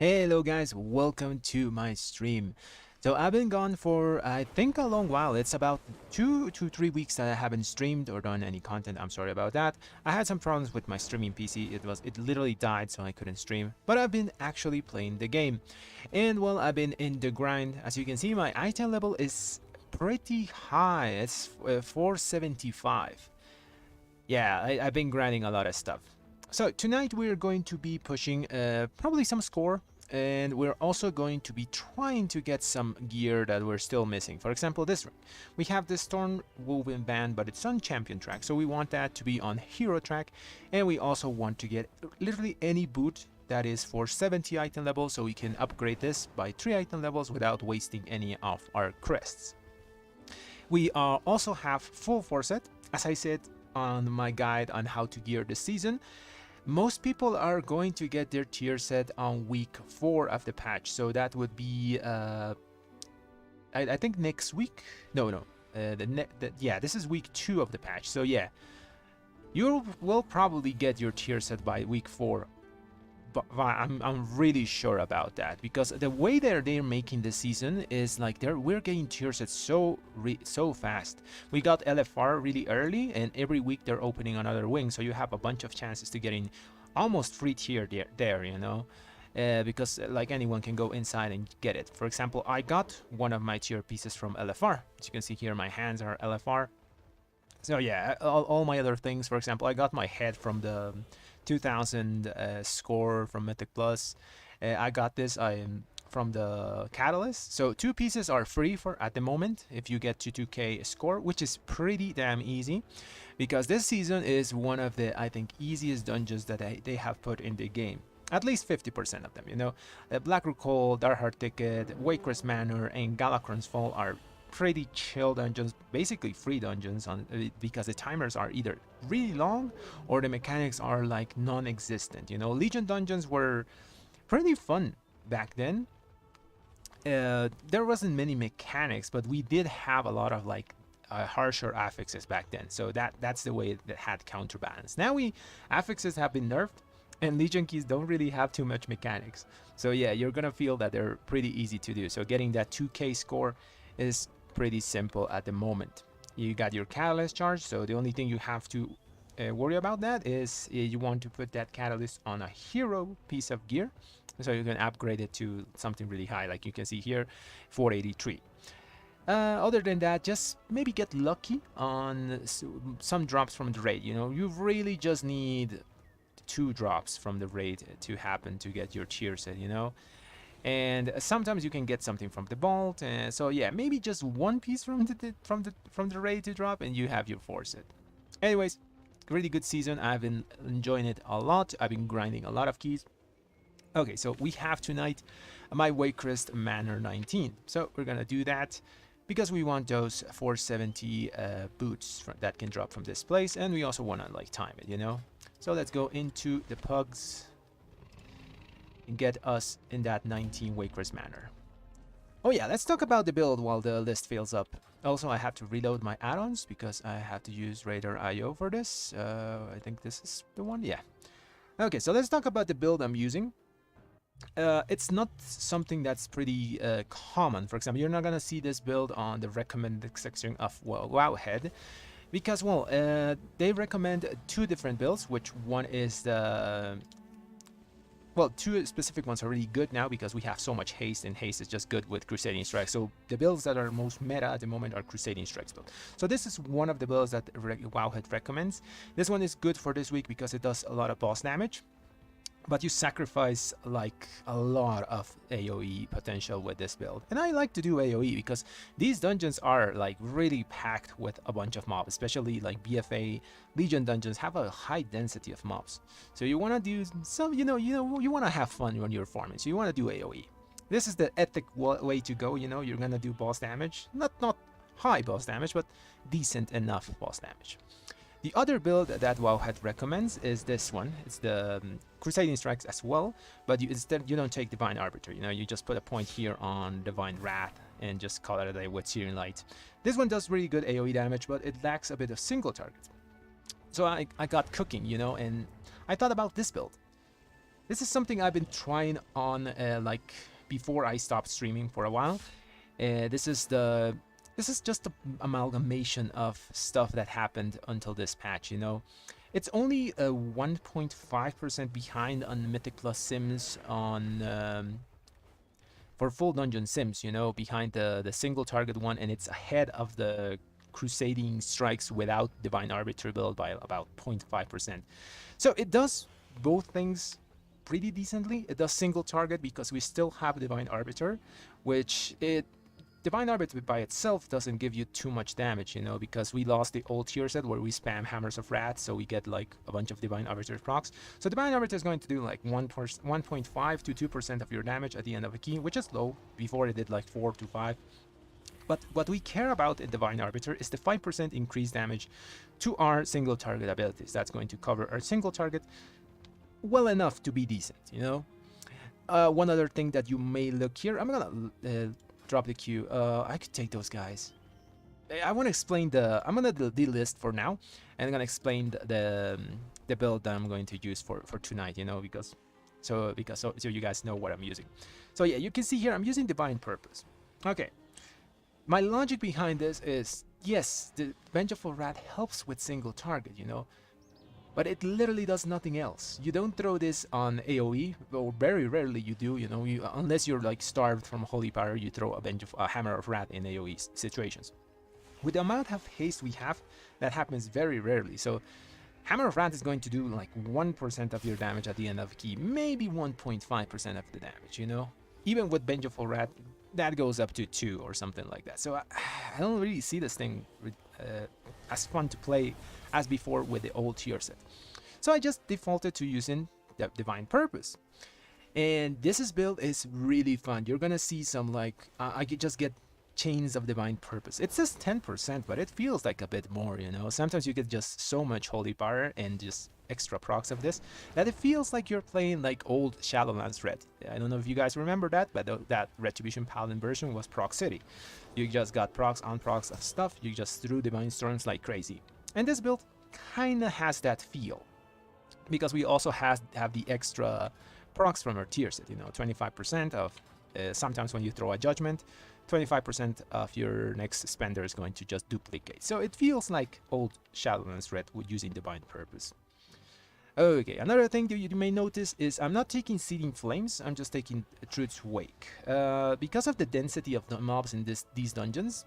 Hello guys, welcome to my stream. So I've been gone for I think a long while. It's about 2 to 3 weeks that I haven't streamed or done any content. I'm sorry about that. I had some problems with my streaming PC. It literally died, so I couldn't stream. But I've been actually playing the game. And well, I've been in the grind. As you can see, my item level is pretty high. It's 475. Yeah, I've been grinding a lot of stuff. So tonight we're going to be pushing probably some score, and we're also going to be trying to get some gear that we're still missing. For example, this ring. We have the Storm Woven Band, but it's on Champion track, so we want that to be on Hero track, and we also want to get literally any boot that is for 70 item levels, so we can upgrade this by 3 item levels without wasting any of our crests. We also have full 4 set, as I said on my guide on how to gear this season. Most people are going to get their tier set on week 4 of the patch, so that would be I think next week. Yeah, this is week 2 of the patch, so yeah, you will probably get your tier set by week 4. But I'm really sure about that, because the way they're making this season is like we're getting tier sets so fast. We got LFR really early, and every week they're opening another wing, so you have a bunch of chances to getting almost free tier there, you know, because like anyone can go inside and get it. For example, I got one of my tier pieces from LFR. As you can see here, my hands are LFR. So yeah, all my other things, for example, I got my head from the 2000 score from Mythic Plus. I got this from the Catalyst. So 2 pieces are free for at the moment if you get to 2k score, which is pretty damn easy, because this season is one of the, I think, easiest dungeons that they have put in the game. At least 50% of them, you know. Black Rook Hole, Darkheart Ticket, Waycrest Manor, and Galakron's Fall are pretty chill dungeons, basically free dungeons, because the timers are either really long or the mechanics are like non-existent. You know, Legion dungeons were pretty fun back then. There wasn't many mechanics, but we did have a lot of like harsher affixes back then, so that's the way that had counterbalance. Now affixes have been nerfed, and Legion keys don't really have too much mechanics, so yeah, you're gonna feel that they're pretty easy to do. So getting that 2k score is pretty simple at the moment. You got your catalyst charge, so the only thing you have to worry about that is you want to put that catalyst on a hero piece of gear, so you can upgrade it to something really high, like you can see here, 483. Other than that, just maybe get lucky on some drops from the raid. You know, you really just need 2 drops from the raid to happen to get your tier set, you know. And sometimes you can get something from the vault, and so yeah, maybe just 1 piece from the raid to drop, and you have your 4 set. Anyways, really good season. I've been enjoying it a lot. I've been grinding a lot of keys. Okay, so we have tonight my Waycrest Manor 19. So we're gonna do that because we want those 470 boots that can drop from this place, and we also want to like time it, you know. So let's go into the pugs and get us in that 19 Waycrest Manor. Oh yeah, let's talk about the build while the list fills up. Also, I have to reload my add-ons because I have to use Raider IO for this. I think this is the one, yeah. Okay, so let's talk about the build I'm using. It's not something that's pretty common. For example, you're not gonna see this build on the recommended section of Wowhead, because well, they recommend 2 different builds, which one is the... Well, 2 specific ones are really good now because we have so much haste, and haste is just good with Crusading Strikes. So the builds that are most meta at the moment are Crusading Strikes build. So this is one of the builds that Wowhead recommends. This one is good for this week because it does a lot of boss damage, but you sacrifice like a lot of AoE potential with this build. And I like to do AoE because these dungeons are like really packed with a bunch of mobs, especially like BFA Legion dungeons have a high density of mobs. So you want to do some, you want to have fun when you're farming, so you want to do AoE. This is the ethic way to go, you know. You're gonna do boss damage, not high boss damage, but decent enough boss damage. The other build that Wowhead recommends is this one. It's the Crusading Strikes as well, but instead you don't take Divine Arbiter. You know, you just put a point here on Divine Wrath and just call it a day with Searing Light. This one does really good AoE damage, but it lacks a bit of single target. So I got cooking, you know, and I thought about this build. This is something I've been trying on like before I stopped streaming for a while. This is just an amalgamation of stuff that happened until this patch, you know. It's only 1.5% behind on Mythic Plus Sims on for full dungeon Sims, you know, behind the single target one, and it's ahead of the Crusading Strikes without Divine Arbiter build by about 0.5%. So it does both things pretty decently. It does single target because we still have Divine Arbiter, which Divine Arbiter by itself doesn't give you too much damage, you know, because we lost the old tier set where we spam Hammers of Wrath, so we get like a bunch of Divine Arbiter procs. So Divine Arbiter is going to do like 1.5 to 2% of your damage at the end of a key, which is low. Before it did like 4 to 5. But what we care about in Divine Arbiter is the 5% increased damage to our single target abilities. That's going to cover our single target well enough to be decent, you know. One other thing that you may look here, I'm gonna drop the queue. I could take those guys. I want to explain I'm gonna delist for now, and I'm gonna explain the build that I'm going to use for tonight, you know, so you guys know what I'm using. So yeah, you can see here I'm using Divine Purpose. Okay, my logic behind this is, yes, the Vengeful Wrath helps with single target, you know, but it literally does nothing else. You don't throw this on AoE, or very rarely you do, you know, unless you're like starved from Holy Power, you throw a Hammer of Wrath in AoE situations. With the amount of haste we have, that happens very rarely. So Hammer of Wrath is going to do like 1% of your damage at the end of a key, maybe 1.5% of the damage, you know. Even with Vengeful Wrath, that goes up to 2 or something like that. So I don't really see this thing as fun to play as before with the old tier set. So I just defaulted to using the Divine Purpose. And this build is really fun. You're gonna see some like, I could just get chains of Divine Purpose. It says 10%, but it feels like a bit more, you know. Sometimes you get just so much Holy Power and just extra procs of this that it feels like you're playing like old Shadowlands Red. I don't know if you guys remember that, but that Retribution Paladin version was Proc City. You just got procs on procs of stuff, you just threw Divine Storms like crazy. And this build kinda has that feel, because we also have the extra procs from our tier set, you know, 25% of sometimes when you throw a Judgment, 25% of your next spender is going to just duplicate. So it feels like old Shadowlands Red with using Divine Purpose. Okay, another thing that you may notice is I'm not taking Seething Flames, I'm just taking Truth's Wake. Because of the density of the mobs in these dungeons,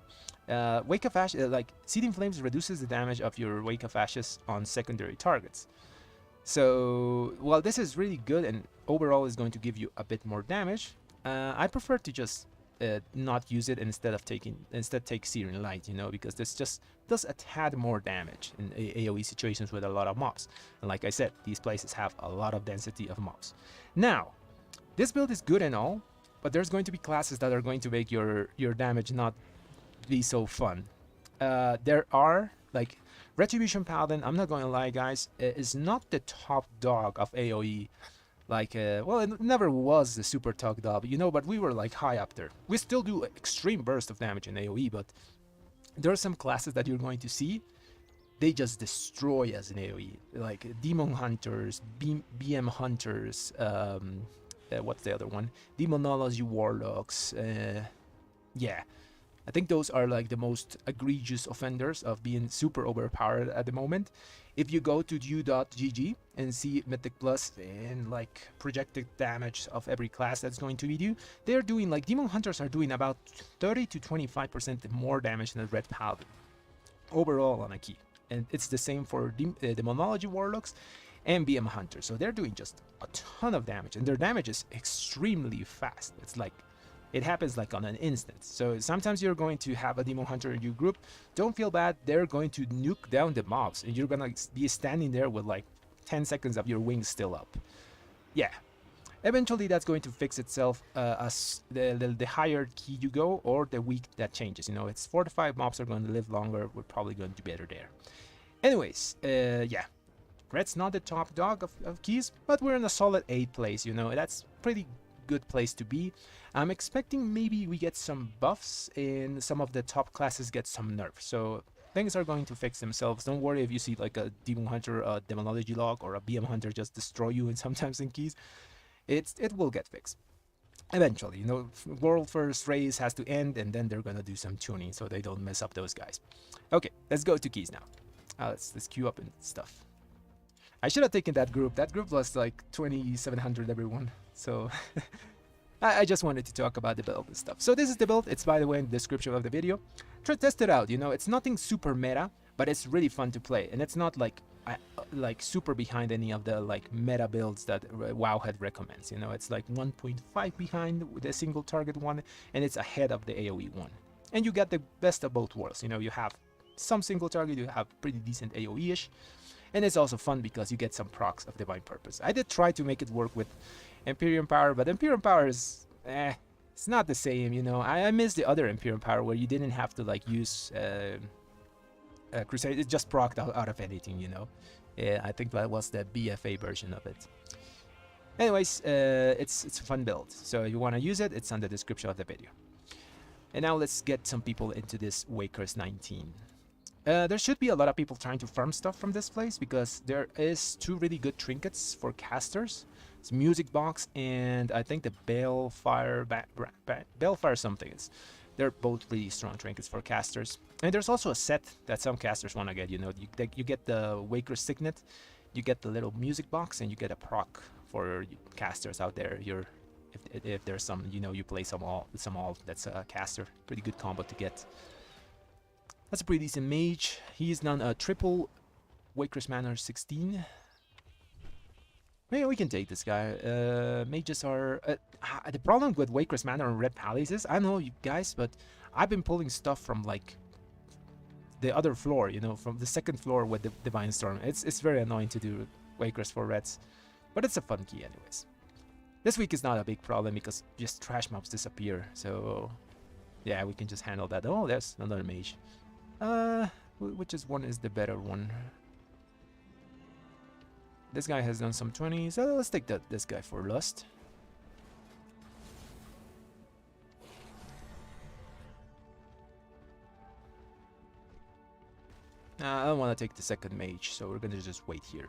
Wake of Ashes, like Seething Flames reduces the damage of your Wake of Ashes on secondary targets. So, while this is really good and overall is going to give you a bit more damage, I prefer to just not use it instead take Searing Light, you know, because this just does a tad more damage in AoE situations with a lot of mobs. And like I said, these places have a lot of density of mobs. Now, this build is good and all, but there's going to be classes that are going to make your damage not be so fun. There are, like, Retribution Paladin, I'm not going to lie guys, is not the top dog of AoE. Like, well, it never was the super top dog, you know, but we were like high up there. We still do extreme burst of damage in AoE, but there are some classes that you're going to see, they just destroy us in AoE. Like Demon Hunters, BM Hunters, what's the other one? Demonology Warlocks, yeah. I think those are like the most egregious offenders of being super overpowered at the moment. If you go to u.gg and see Mythic Plus and like projected damage of every class that's going to be due, they're doing like Demon Hunters are doing about 30 to 25% more damage than the Red Paladin overall on a key. And it's the same for Demonology Warlocks and BM Hunters. So they're doing just a ton of damage, and their damage is extremely fast. It's like, it happens like on an instant. So sometimes you're going to have a Demon Hunter in your group. Don't feel bad. They're going to nuke down the mobs, and you're gonna be standing there with like 10 seconds of your wings still up. Yeah. Eventually that's going to fix itself as the higher key you go, or the week that changes. You know, it's 4 to 5 mobs are going to live longer. We're probably going to do better there. Anyways, yeah. Red's not the top dog of keys, but we're in a solid 8th place, you know. That's pretty good place to be. I'm expecting maybe we get some buffs and some of the top classes get some nerfs. So things are going to fix themselves. Don't worry if you see like a Demon Hunter, a Demonology Log, or a BM Hunter just destroy you and sometimes in keys. it will get fixed eventually. You know, world first race has to end, and then they're gonna do some tuning so they don't mess up those guys. Okay, let's go to keys now. Let's queue up and stuff. I should have taken that group. That group was like 2,700 everyone. So I just wanted to talk about the build and stuff. So this is the build. It's, by the way, in the description of the video. Try to test it out. You know, it's nothing super meta, but it's really fun to play, and it's not like super behind any of the like meta builds that Wowhead recommends. You know, it's like 1.5 behind with a single target one, and it's ahead of the AoE one. And you get the best of both worlds. You know, you have some single target, you have pretty decent AoE-ish, and it's also fun because you get some procs of Divine Purpose. I did try to make it work with Imperium Power, but Imperium Power is it's not the same. You know, I miss the other Imperium Power where you didn't have to like use Crusade. It just procced out of anything, you know. Yeah, I think that was the BFA version of it. Anyways, it's a fun build, so if you want to use it, it's on the description of the video. And now let's get some people into this Waycrest 19. There should be a lot of people trying to farm stuff from this place because there is 2 really good trinkets for casters. It's Music Box and I think the Balefire something. They're both really strong trinkets for casters. And there's also a set that some casters want to get. You know, you get the Waycrest Signet, you get the little Music Box, and you get a proc for casters out there. If there's some, you know, you play some all that's a caster. Pretty good combo to get. That's a pretty decent mage. He's done a triple Waycrest Manor 16. Maybe we can take this guy. Mages are... the problem with Waycrest Manor and Red Palace is, I don't know you guys, but I've been pulling stuff from like the other floor, you know, from the second floor with the Divine Storm. It's very annoying to do Waycrest for Reds, but it's a fun key anyways. This week is not a big problem because just trash mobs disappear, so yeah, we can just handle that. Oh, there's another mage. Which one is the better one? This guy has done some 20s, so let's take this guy for Lust. I don't want to take the second mage, so we're gonna just wait here.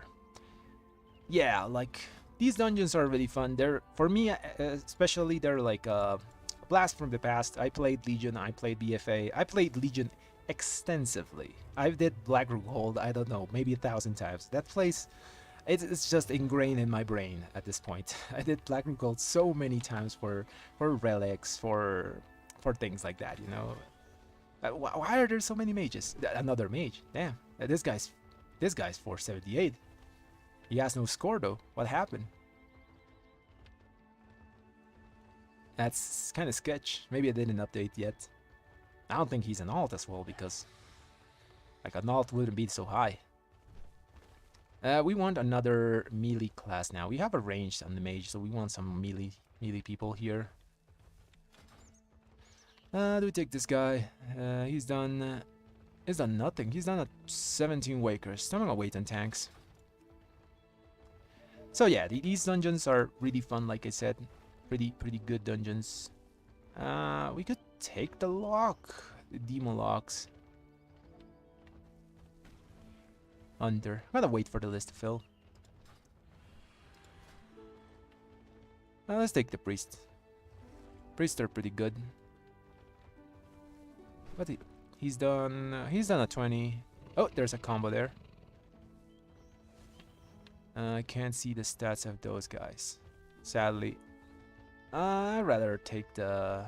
Yeah, like, these dungeons are really fun. They're, for me, especially, they're like a blast from the past. I played Legion, I played BFA, I played Legion extensively. I did Black Rook Hold, I don't know, maybe 1,000 times. That place, it's just ingrained in my brain at this point. I did Black Rook Hold so many times for relics, for things like that, you know. Why are there so many mages? Another mage, damn. This guy's 478. He has no score though. What happened? That's kind of sketch. Maybe I didn't update yet. I don't think he's an alt as well, because like an alt wouldn't be so high. We want another melee class now. We have a range on the mage, so we want some melee people here. Do we take this guy? He's done nothing. He's done a 17 Wakers. I'm gonna wait on tanks. So yeah, these dungeons are really fun. Like I said, pretty good dungeons. We could take the lock, the demon locks. Under. I'm gonna wait for the list to fill. Let's take the priest. Priests are pretty good. But he's done a 20. Oh, there's a combo there. I can't see the stats of those guys, sadly. I'd rather take the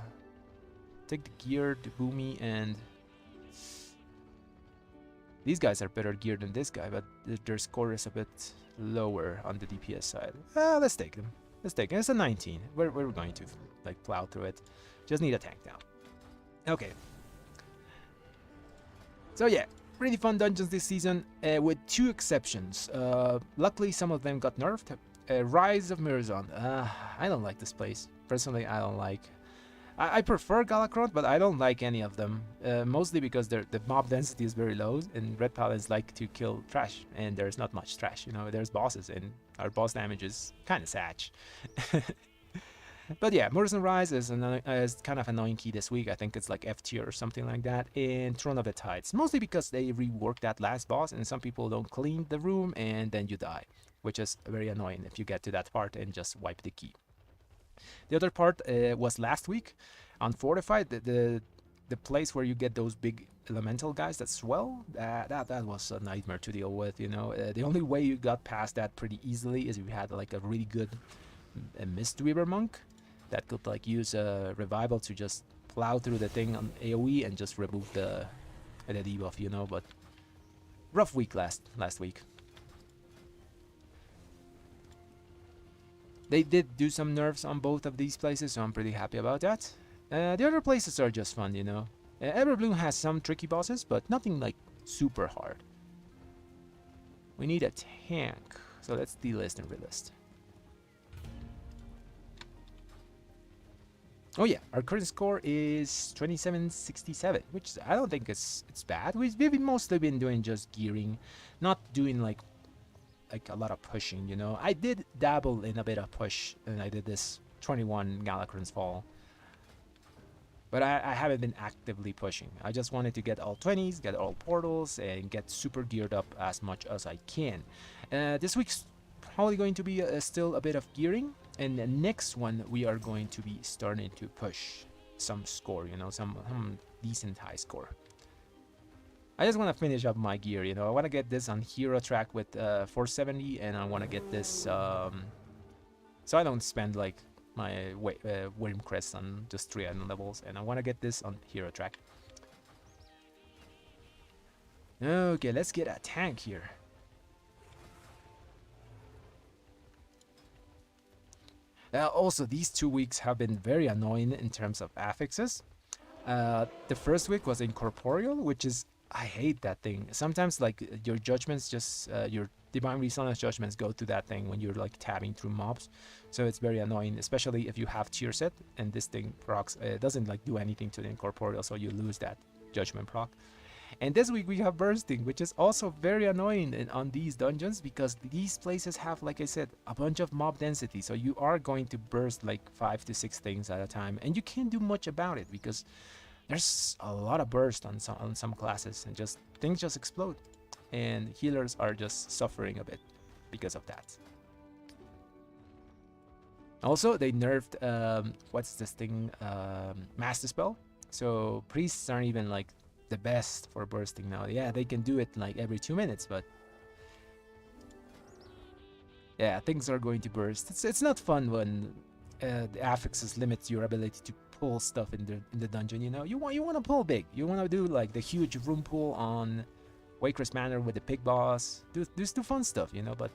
gear, the boomy, and these guys are better geared than this guy, but their score is a bit lower on the DPS side. Let's take them. Let's take it. It's a 19. We're going to like plow through it. Just need a tank now. Okay. So yeah, really fun dungeons this season, with 2 exceptions. Luckily, some of them got nerfed. Rise of Mirazon. I don't like this place. Personally, I don't like. I prefer Galakron, but I don't like any of them. Mostly because the mob density is very low, and Red Paladins like to kill trash, and there's not much trash. You know, there's bosses, and our boss damage is kind of satch. But yeah, Morrison Rise is kind of annoying key this week. I think it's like F tier or something like that. And Throne of the Tides, mostly because they reworked that last boss, and some people don't clean the room, and then you die, which is very annoying if you get to that part and just wipe the key. The other part was last week on Fortified, the place where you get those big elemental guys that swell. That was a nightmare to deal with. You know, the only way you got past that pretty easily is if you had like a really good Mistweaver monk that could like use a revival to just plow through the thing on AoE and just remove the debuff, you know. But rough week last week. They did do some nerfs on both of these places, so I'm pretty happy about that. The other places are just fun, you know. Everbloom has some tricky bosses, but nothing like super hard. We need a tank, so let's delist and relist. Oh yeah, our current score is 2767, which I don't think it's bad. We've mostly been doing just gearing, not doing like a lot of pushing, you know. I did dabble in a bit of push, and I did this 21 Galakrond's Fall. But I haven't been actively pushing. I just wanted to get all 20s, get all portals, and get super geared up as much as I can. This week's probably going to be still a bit of gearing, and the next one we are going to be starting to push some score, you know, some decent high score. I just want to finish up my gear, you know. I want to get this on hero track with 470, and I want to get this so I don't spend like my Waycrest on just 3 item levels, and I want to get this on hero track. Okay, let's get a tank here. Also, these 2 weeks have been very annoying in terms of affixes. The first week was Incorporeal, which is, I hate that thing. Sometimes like your judgments just, your Divine Resonance judgments go to that thing when you're like tabbing through mobs. So it's very annoying, especially if you have tier set and this thing procs, doesn't like do anything to the Incorporeal, so you lose that judgment proc. And this week we have Bursting, which is also very annoying on these dungeons, because these places have, like I said, a bunch of mob density. So you are going to burst like 5 to 6 things at a time, and you can't do much about it because there's a lot of burst on some classes, and just things just explode, and healers are just suffering a bit because of that. Also, they nerfed what's this thing, Master Spell, so priests aren't even like the best for bursting now. Yeah, they can do it like every 2 minutes, but yeah, things are going to burst. It's not fun when the affixes limit your ability to pull stuff in the dungeon. You know, you want to pull big. You want to do like the huge room pull on Waycrest Manor with the pig boss. Do fun stuff, you know. But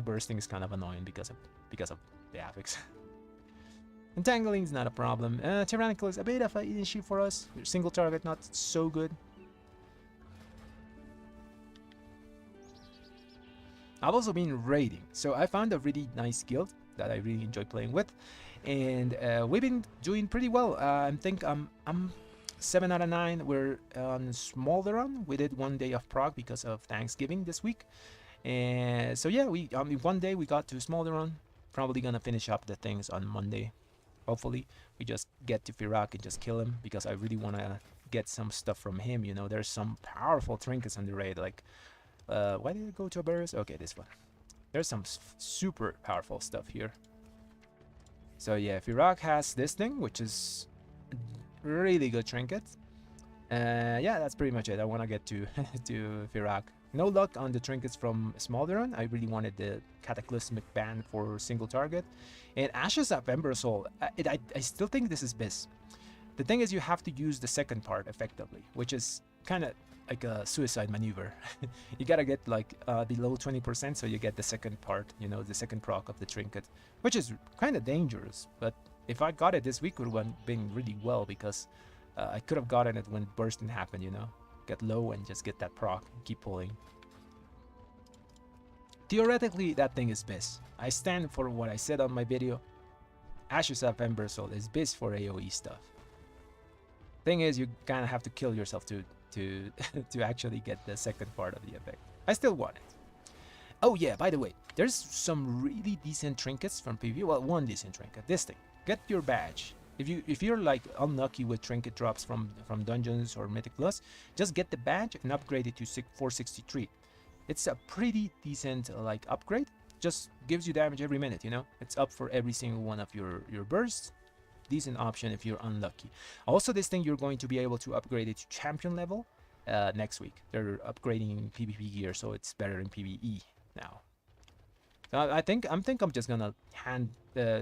bursting is kind of annoying because of the affix. Entangling is not a problem. Tyrannical is a bit of an issue for us. Single target not so good. I've also been raiding, so I found a really nice guild that I really enjoy playing with, and we've been doing pretty well. I think I'm 7 out of 9. We're on Smolderon. We did 1 day of prog because of Thanksgiving this week, and so yeah, we 1 day we got to Smolderon. Probably gonna finish up the things on Monday. Hopefully we just get to Firak and just kill him, because I really want to get some stuff from him. You know, there's some powerful trinkets on the raid, like why did I go to a Burris? Okay, this one. There's some super powerful stuff here. So yeah, Firak has this thing, which is really good trinket. Yeah, that's pretty much it. I want to get to to Firak. No luck on the trinkets from Smolderon. I really wanted the Cataclysmic Band for single target. And Ashes of Ember Soul, I still think this is Biz. The thing is, you have to use the second part effectively, which is kind of like a suicide maneuver. You gotta get like below 20%, so you get the second part, you know, the second proc of the trinket, which is kind of dangerous. But if I got it this week, it would have been really well, because I could have gotten it when bursting happened, you know. Get low and just get that proc, keep pulling. Theoretically, that thing is Biz. I stand for what I said on my video. Ashes of Ember Soul is Biz for AoE stuff. Thing is, you kind of have to kill yourself to to actually get the second part of the effect. I still want it. Oh yeah, by the way, there's some really decent trinkets from PvP. Well, one decent trinket, this thing. get your badge. If you're like unlucky with trinket drops from dungeons or Mythic Plus, just get the badge and upgrade it to 463. It's a pretty decent like upgrade. Just gives you damage every minute, you know. It's up for every single one of your bursts. Decent option if you're unlucky. Also, this thing you're going to be able to upgrade it to champion level next week. They're upgrading PvP gear, so it's better in PvE now. So I think I'm just gonna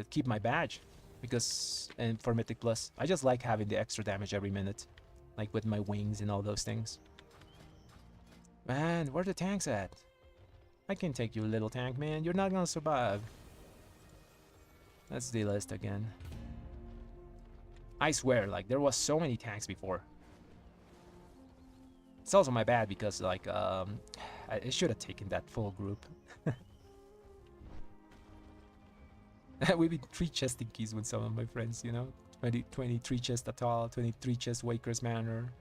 keep my badge because and for Mythic Plus, I just like having the extra damage every minute, like with my wings and all those things. Man, where the tanks at? I can take you, little tank man. You're not gonna survive. Let's delist again. I swear, like, there was so many tanks before. It's also my bad because, like, I should have taken that full group. We've been 3 chesting keys with some of my friends, you know? 23 chest Atal, 23 chest Waycrest Manor,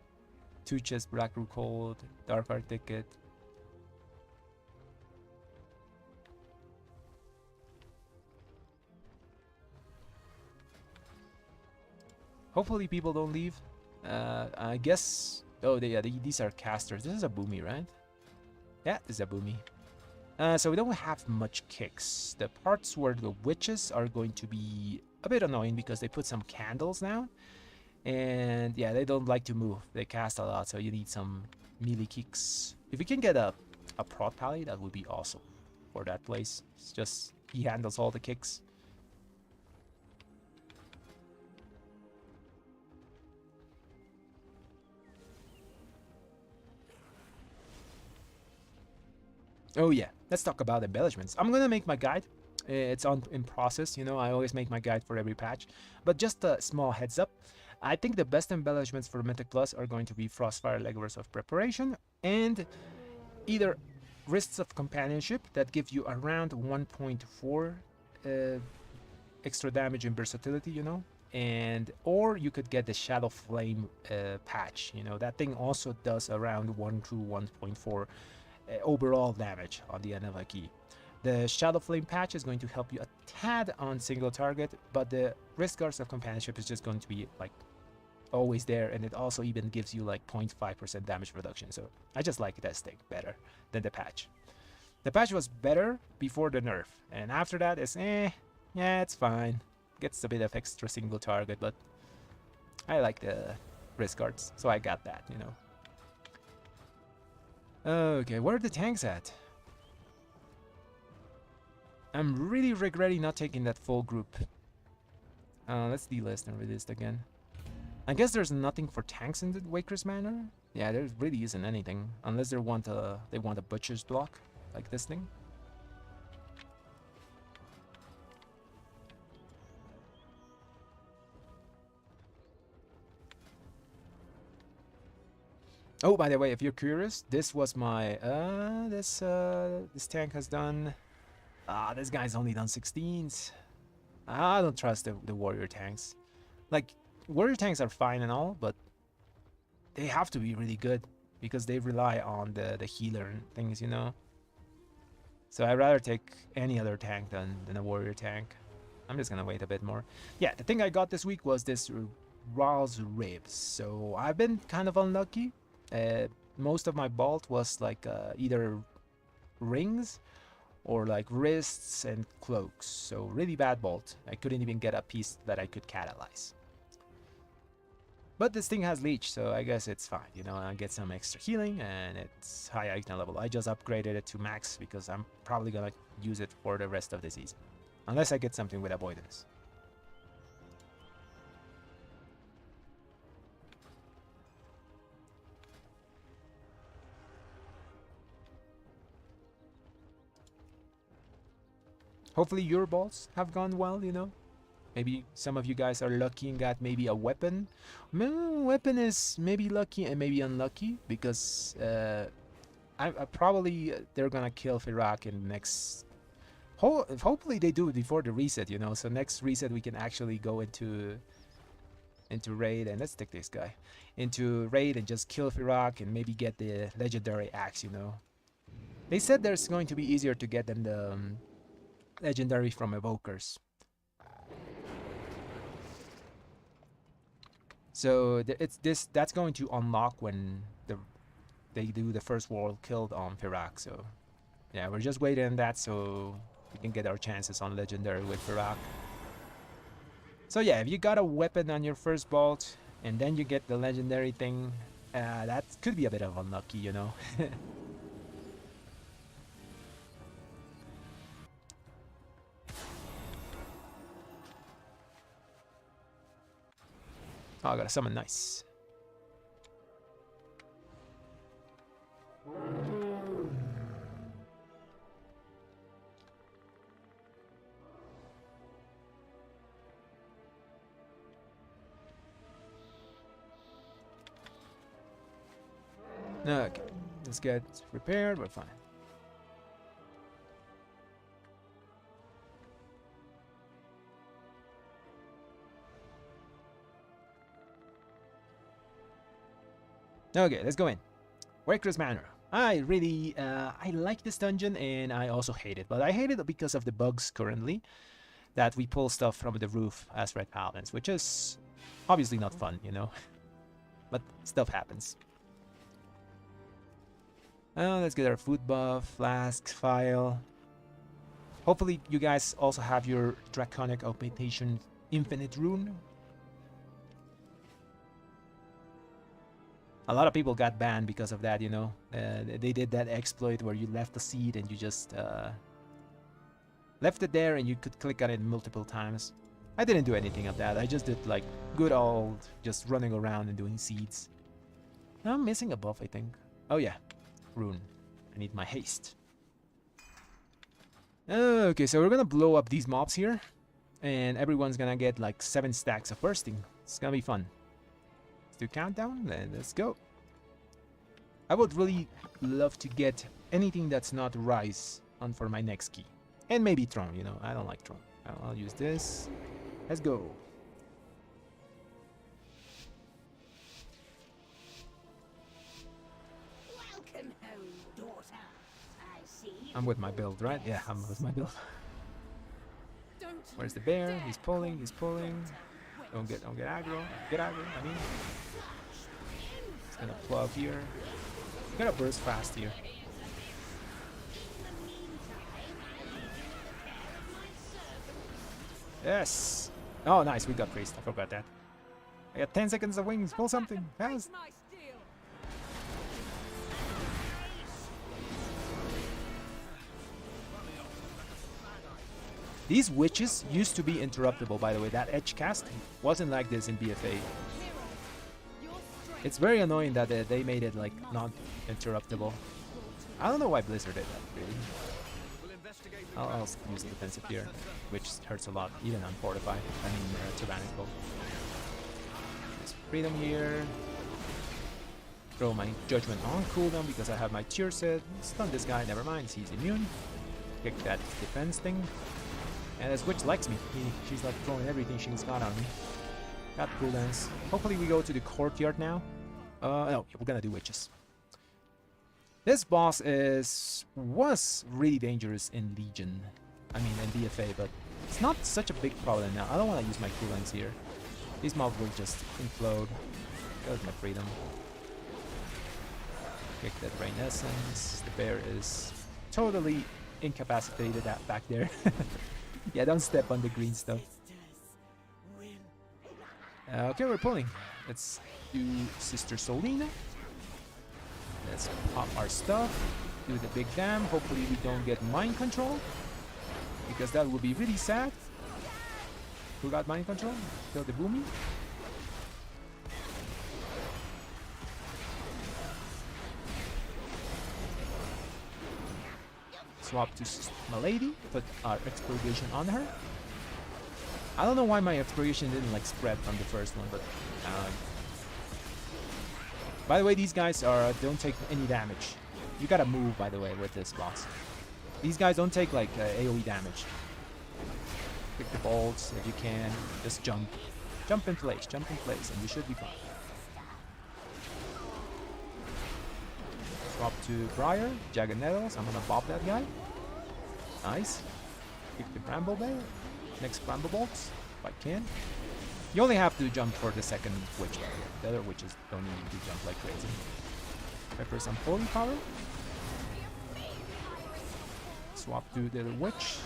2 chest Black Rook Hold, Dark Heart Ticket. Hopefully people don't leave. I guess... Oh, these are casters. This is a boomy, right? Yeah, this is a boomy. So we don't have much kicks. The parts where the witches are going to be a bit annoying because they put some candles down. And yeah, they don't like to move. They cast a lot, so you need some melee kicks. If you can get a prot pally, that would be awesome for that place. It's just, he handles all the kicks. Oh yeah, let's talk about embellishments. I'm gonna make my guide. It's in process, you know. I always make my guide for every patch. But just a small heads up. I think the best embellishments for Mythic Plus are going to be Frostfire Legwords of Preparation and either Wrists of Companionship that give you around 1.4 extra damage and versatility, you know. Or you could get the Shadow Flame patch, you know. That thing also does around 1 to 1.4 overall damage on the end of a key. The Shadow Flame patch is going to help you a tad on single target, but the Wrist Guards of Companionship is just going to be like always there, and it also even gives you like 0.5% damage reduction. So I just like this thing better than the patch. The patch was better before the nerf, and after that it's yeah, it's fine. Gets a bit of extra single target, but I like the Wrist Guards, so I got that, you know. Okay, where are the tanks at? I'm really regretting not taking that full group. Let's delist and relist again. I guess there's nothing for tanks in the Waycrest Manor. Yeah, there really isn't anything, unless they want a butcher's block like this thing. Oh, by the way, if you're curious, this was my this tank has done. This guy's only done 16s. I don't trust the warrior tanks. Like, warrior tanks are fine and all, but they have to be really good because they rely on the healer and things, you know. So I'd rather take any other tank than a warrior tank. I'm just gonna wait a bit more. Yeah, the thing I got this week was this Raw's Ribs. So I've been kind of unlucky. Most of my bolt was like either rings or like wrists and cloaks. So really bad bolt. I couldn't even get a piece that I could catalyze. But this thing has leech, so I guess it's fine. You know, I get some extra healing and it's high item level. I just upgraded it to max because I'm probably gonna use it for the rest of the season. Unless I get something with avoidance. Hopefully your bolts have gone well, you know. Maybe some of you guys are lucky and got maybe a weapon. Weapon is maybe lucky and maybe unlucky because I probably they're gonna kill Firak in the next. Hopefully they do it before the reset, you know. So next reset we can actually go into raid, and let's take this guy into raid and just kill Firak and maybe get the legendary axe, you know. They said there's going to be easier to get than the legendary from evokers. So that's going to unlock when they do the first world killed on Firak. So yeah, we're just waiting on that so we can get our chances on legendary with Firak. So yeah, if you got a weapon on your first bolt and then you get the legendary thing, that could be a bit of unlucky, you know. Oh, I got a summon, nice. Okay, let's get repaired, we're fine. Okay, let's go in. Waycrest Manor. I really, I like this dungeon and I also hate it. But I hate it because of the bugs currently. That we pull stuff from the roof as red paladins, which is obviously not fun, you know. But stuff happens. Let's get our food buff, flask, file. Hopefully you guys also have your Draconic Augmentation Infinite Rune. A lot of people got banned because of that, you know. They did that exploit where you left the seed and you just left it there and you could click on it multiple times. I didn't do anything of that. I just did like good old just running around and doing seeds. I'm missing a buff, I think. Oh yeah, rune. I need my haste. Okay, so we're gonna blow up these mobs here and everyone's gonna get like 7 stacks of bursting. It's gonna be fun. Let's do countdown, then let's go. I would really love to get anything that's not Rise on for my next key. And maybe Throne, you know. I don't like Throne. I'll use this. Let's go. Welcome home, daughter. I see. I'm with my build, right? Yeah, I'm with my build. Where's the bear? He's pulling, he's pulling. Don't get aggro. Get aggro, I mean. It's gonna plug here. Gonna burst fast here. Yes! Oh, nice, we got priest. I forgot that. I got 10 seconds of wings. Pull something. Fast! These witches used to be interruptible, by the way. That edge cast wasn't like this in BFA. It's very annoying that they made it like non-interruptible. I don't know why Blizzard did that, really. I'll use the defensive here, which hurts a lot, even on fortified. I mean, tyrannical. There's freedom here. Throw my judgment on cooldown because I have my tier set. Stun this guy, never mind, he's immune. Kick that defense thing. And this witch likes me. She's like throwing everything she's got on me. Got cooldowns. Hopefully we go to the courtyard now. No, we're gonna do witches. This boss was really dangerous in Legion. I mean in BFA, but it's not such a big problem now. I don't want to use my cooldowns here. These mobs will just implode. There's my freedom. Kick that Rain Essence. The bear is totally incapacitated back there. Yeah, don't step on the green stuff. Okay, we're pulling. Let's do Sister Solina. Let's pop our stuff. Do the big dam. Hopefully we don't get mind control, because that would be really sad. Who got mind control? Kill the Boomy. Swap to Malady. Put our expurgation on her. I don't know why my expurgation didn't like spread from the first one, but by the way, these guys don't take any damage. You gotta move, by the way, with this boss. These guys don't take like AoE damage. Pick the bolts if you can. Just jump in place, and you should be fine. Swap to Briar, Jagged Nettles. I'm gonna bop that guy. Nice. Pick the Bramble Bear. Next Bramble Bolts, if I can. You only have to jump for the second witch. The other witches don't need to jump like crazy. Pepper some holy power. Swap to the witch.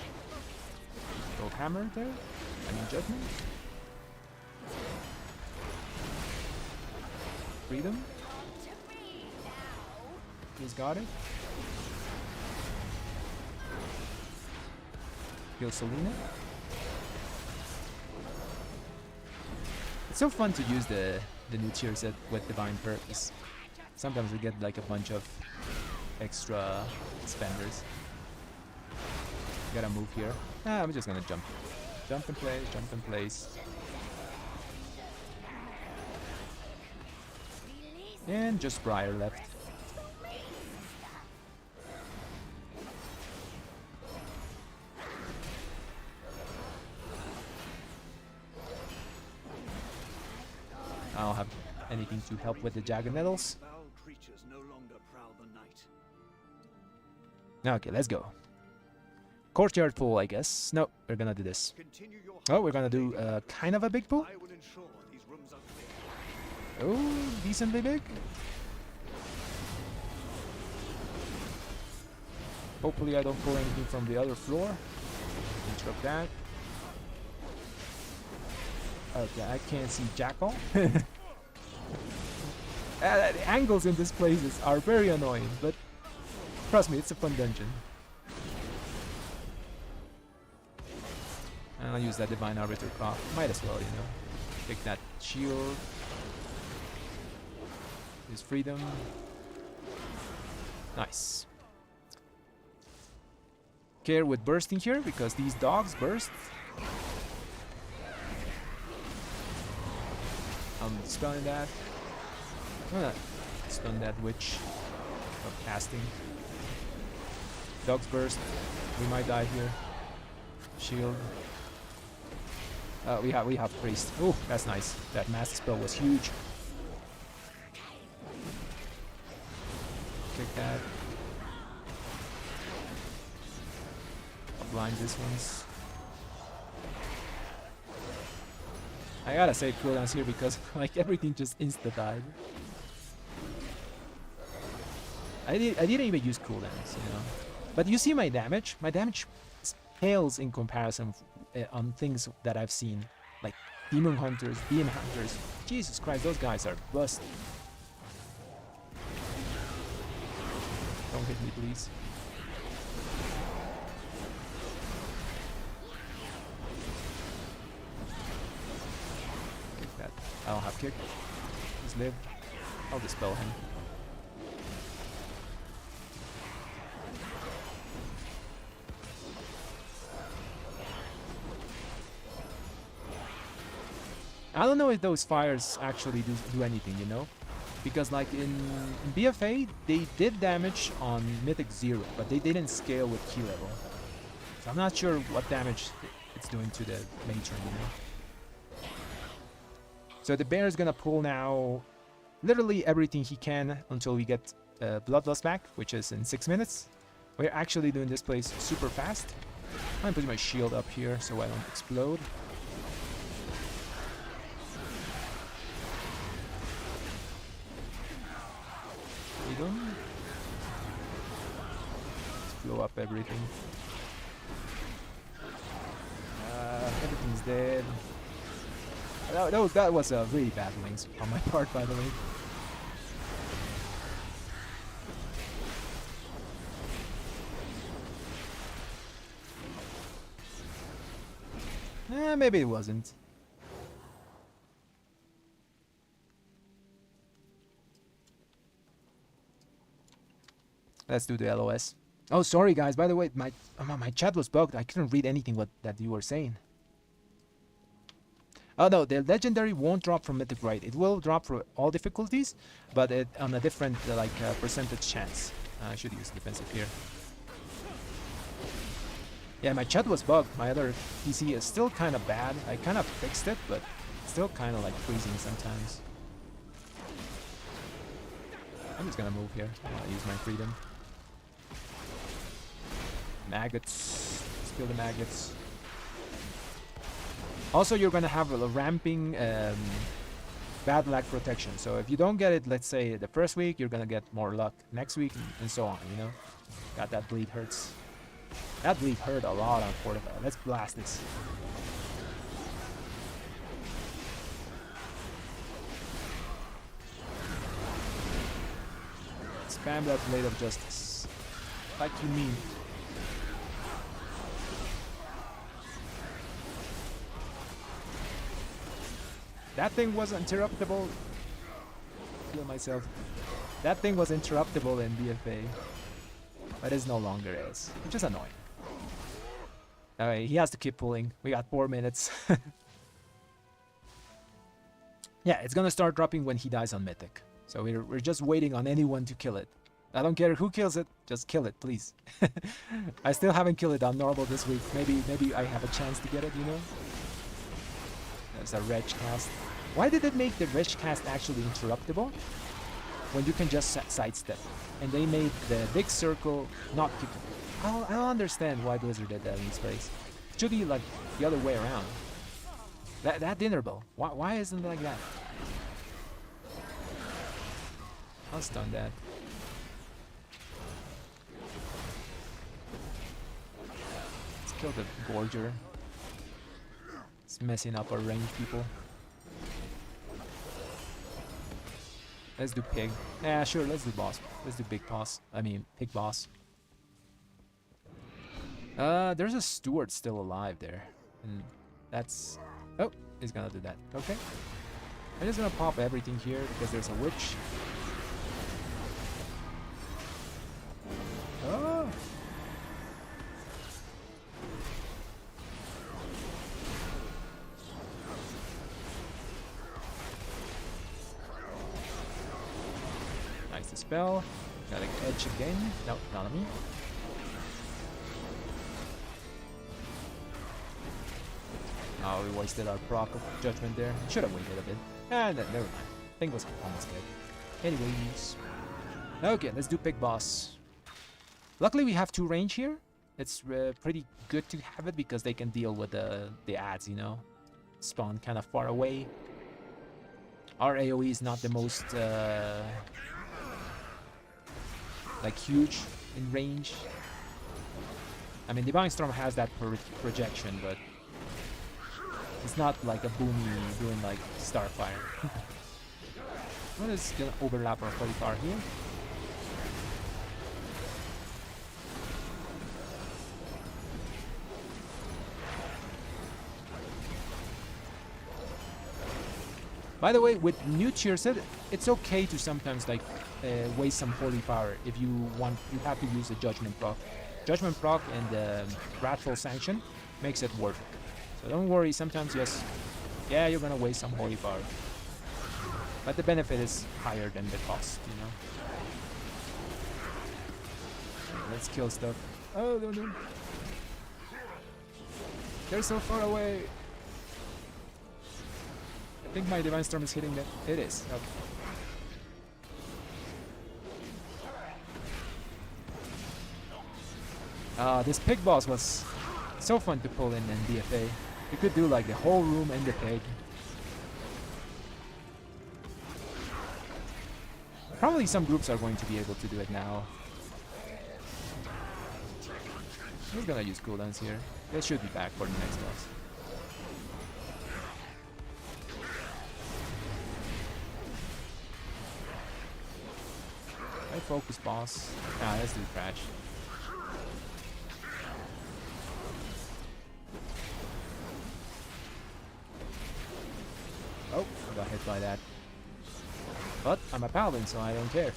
Throw hammer there. I mean judgment. Freedom. He's got it. Kill Selena. It's so fun to use the new tier set with Divine Purpose. Sometimes we get like a bunch of extra spenders. Gotta move here. I'm just gonna jump. Jump in place, jump in place. And just Briar left. I don't have anything to help with the Jagged Nettles. Okay, let's go. Courtyard pool, I guess. No, we're gonna do this. Oh, we're gonna do kind of a big pool. Oh, decently big. Hopefully I don't pull anything from the other floor. Interrupt that. Okay, I can't see Jackal. The angles in this places are very annoying, but trust me, it's a fun dungeon. And I'll use that Divine Arbiter clock. Might as well, you know. Take that shield. Use freedom. Nice. Care with bursting here because these dogs burst. I'm spelling that. I'm gonna stun that witch of casting. Dogs burst. We might die here. Shield. We have priest. Oh, that's nice. That master spell was huge. Kick that. I'll blind this ones. I gotta say cooldowns here because like everything just insta died. I didn't even use cooldowns, you know. But you see my damage? My damage pales in comparison on things that I've seen, like demon hunters, beam hunters. Jesus Christ, those guys are bust. Don't hit me, please. Kick that. I don't have kick. Just live. I'll dispel him. I don't know if those fires actually do anything, you know? Because like in BFA, they did damage on Mythic 0, but they didn't scale with key level. So I'm not sure what damage it's doing to the matron, you know? So the bear is gonna pull now literally everything he can until we get Bloodlust back, which is in 6 minutes. We're actually doing this place super fast. I'm gonna put my shield up here so I don't explode. Let's blow up everything. Everything's dead. That was a really bad links on my part, by the way. Maybe it wasn't. Let's do the LOS. Oh, sorry guys. By the way, my chat was bugged. I couldn't read anything that you were saying. Oh no, the legendary won't drop from Mythic Right. It will drop for all difficulties, but on a different percentage chance. I should use defensive here. Yeah, my chat was bugged. My other PC is still kind of bad. I kind of fixed it, but still kind of like freezing sometimes. I'm just gonna move here. Use my freedom. Maggots. Let's kill the maggots. Also, you're gonna have a ramping bad luck protection. So if you don't get it, let's say the first week, you're gonna get more luck next week, and so on. You know, God, that bleed hurts. That bleed hurt a lot on Fortify. Let's blast this. Spam that Blade of Justice. Like you mean. That thing was interruptible. Kill myself. That thing was interruptible in BFA. But it no longer is. Which is annoying. Alright, he has to keep pulling. We got 4 minutes. Yeah, it's gonna start dropping when he dies on Mythic. So we're just waiting on anyone to kill it. I don't care who kills it, just kill it, please. I still haven't killed it on normal this week. Maybe I have a chance to get it, you know? There's a Reg cast. Why did it make the Reg cast actually interruptible? When you can just sidestep. And they made the big circle not kickable. I don't understand why Blizzard did that in space. It should be like the other way around. That dinner bell. Why isn't it like that? I'll stun that. Let's kill the Gorger. It's messing up our range people. Let's do pig. Yeah, sure, let's do boss. Let's do big boss. I mean, pig boss. There's a steward still alive there. And that's... Oh, he's gonna do that. Okay. I'm just gonna pop everything here because there's a witch. Oh! Nice dispel. Gotta edge again. No, not on me. Oh, we wasted our proc of judgment there. Should have waited a bit. Never mind. I think it was almost good. Anyways. Okay, let's do big boss. Luckily, we have 2 range here. It's pretty good to have it because they can deal with the ads, you know. Spawn kind of far away. Our AoE is not the most like huge in range. I mean, Divine Storm has that projection, but it's not like a boomy doing like Starfire. What is gonna overlap our Polyfire here? By the way, with new tier set, it's okay to sometimes like waste some holy power if you want. You have to use the judgment proc. Judgment proc and the wrathful sanction makes it worth it. So don't worry. Sometimes just yeah, you're gonna waste some holy power, but the benefit is higher than the cost. You know. Let's kill stuff. Oh no! They're so far away. I think my Divine Storm is hitting them. It is. Okay. This pig boss was so fun to pull in DFA. You could do like the whole room and the pig. Probably some groups are going to be able to do it now. We're gonna use cooldowns here. They should be back for the next boss. I focus boss. Ah, let's do crash. Oh, I got hit by that. But I'm a paladin, so I don't care.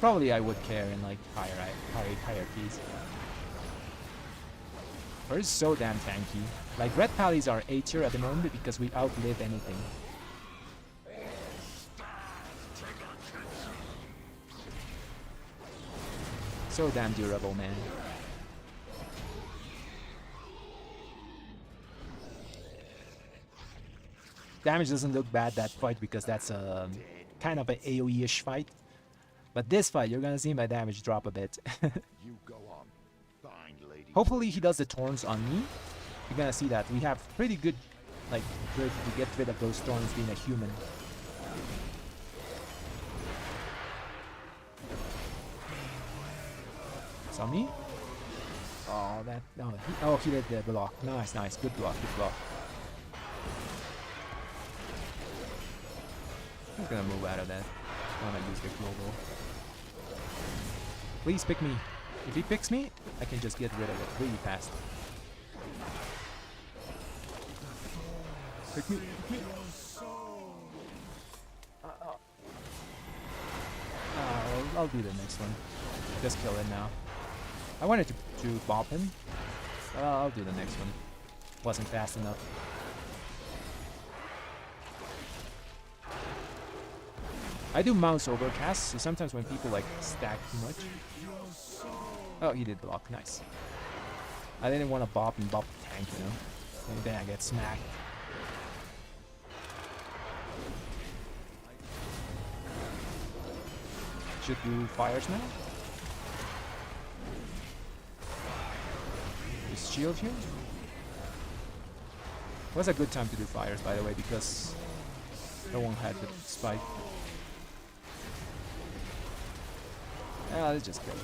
Probably I would care in like higher keys. We're so damn tanky. Like red pallies are A tier at the moment because we outlive anything. So damn durable, man. Damage doesn't look bad that fight because that's a kind of an AoE-ish fight. But this fight, you're gonna see my damage drop a bit. You go on. Fine, lady. Hopefully he does the thorns on me. You're gonna see that we have pretty good, like, good to get rid of those thorns being a human. It's on me. Oh, that, no, he did the block. Nice, nice, good block, good block. I'm gonna move out of that. I'm gonna use the global. Please pick me. If he picks me, I can just get rid of it really fast. Pick me, pick me. I'll do the next one. Just kill it now. I wanted to bop him. I'll do the next one. Wasn't fast enough. I do mouse overcast, so sometimes when people like stack too much. Oh, he did block. Nice. I didn't want to bop and bop the tank, you know. And then I get smacked. Should do fires now. Is shield here? Was a good time to do fires, by the way, because no one had the spike. Yeah, let's just kill it.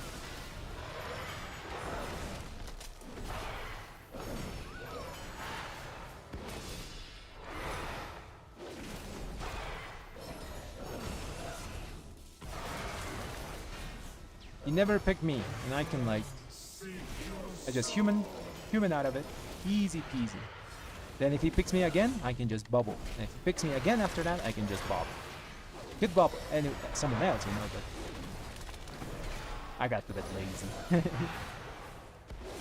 He never picked me, and I can like, I just human out of it, easy peasy. Then if he picks me again, I can just bubble. And if he picks me again after that, I can just bob. Could bob any someone else, you know, but I got a bit lazy.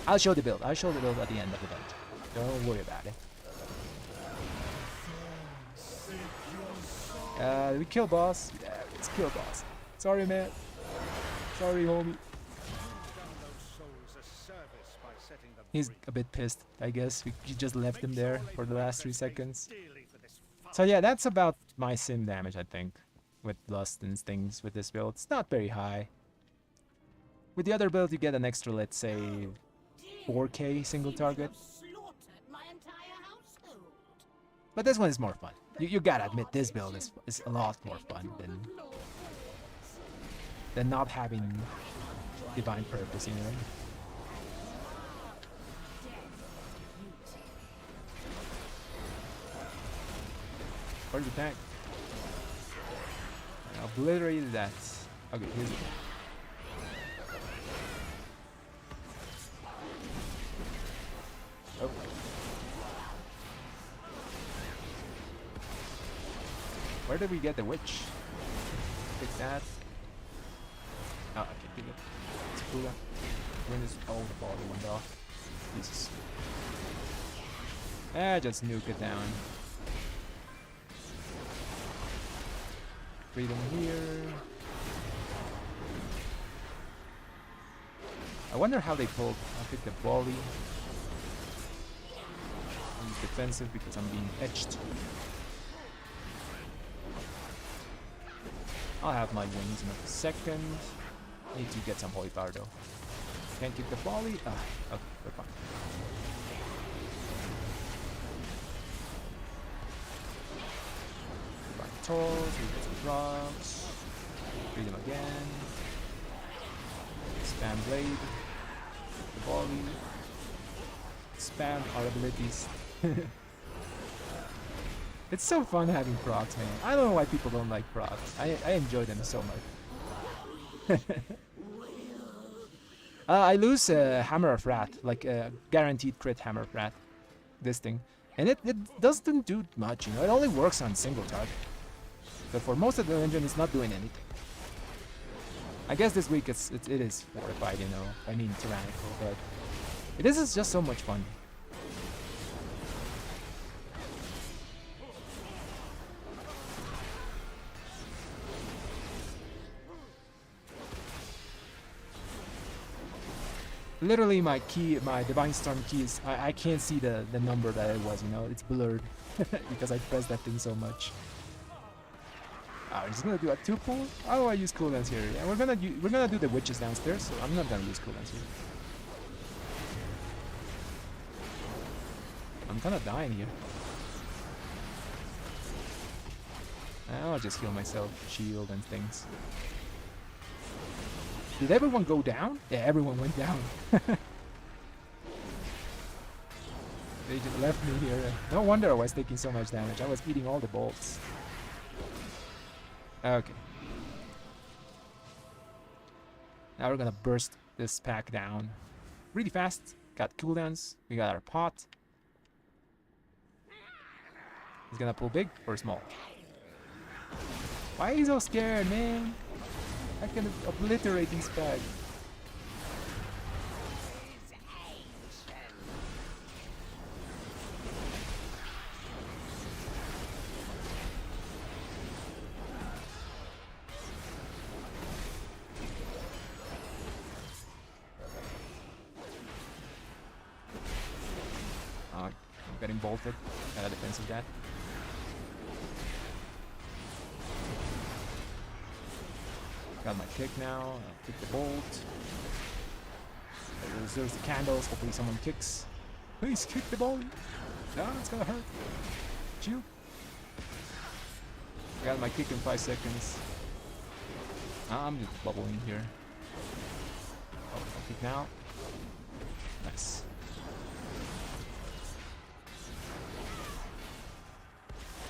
I'll show the build. I'll show the build at the end of the dungeon. Don't worry about it. We kill boss. Yeah, let's kill boss. Sorry, man. Sorry, homie. He's a bit pissed, I guess. We just left him there for the last 3 seconds. So yeah, that's about my sim damage, I think, with Lust and things with this build. It's not very high. With the other build, you get an extra, let's say, 4k single target. But this one is more fun. You gotta admit, this build is a lot more fun than not having divine purpose, you know? Where's the tank? I obliterated that. Okay, here's the tank. Oh. Where did we get the witch? Pick that. Oh, I can't pick it. It's cool. When is the ball went off? Jesus. Just nuke it down. Freedom here. I wonder how they pulled. I'll pick the volley. I'm defensive because I'm being etched. I'll have my wings in a second. Need to get some holy power though. Can't keep the volley. Okay, we're fine. Tolls, we get some drops. Freedom again. Spam blade. The volley. Spam our abilities. It's so fun having procs, man. I don't know why people don't like procs. I enjoy them so much. I lose a Hammer of Wrath, like a guaranteed crit Hammer of Wrath. This thing. And it doesn't do much, you know. It only works on single target. But for most of the engine, it's not doing anything. I guess this week it is fortified, you know. I mean tyrannical, but this is just so much fun. Literally, my Divine Storm keys, I can't see the number that it was, you know. It's blurred because I pressed that thing so much. I'm just gonna do a 2-pull. How do I use cooldowns here? Yeah, we're gonna do the witches downstairs, so I'm not gonna use cooldowns here. I'm kind of dying here. I'll just heal myself, shield and things. Did everyone go down? Yeah, everyone went down. They just left me here. No wonder I was taking so much damage. I was eating all the bolts. Okay. Now we're gonna burst this pack down really fast. Got cooldowns. We got our pot. He's gonna pull big or small. Why are you so scared, man? I can obliterate these bags. I'm getting bolted. Gotta defensive that. Got my kick now. I'll kick the bolt. There's the candles. Hopefully someone kicks. Please kick the ball. No, it's gonna hurt. Shoot. I got my kick in 5 seconds. I'm just bubbling here. Oh, I'll kick now. Nice.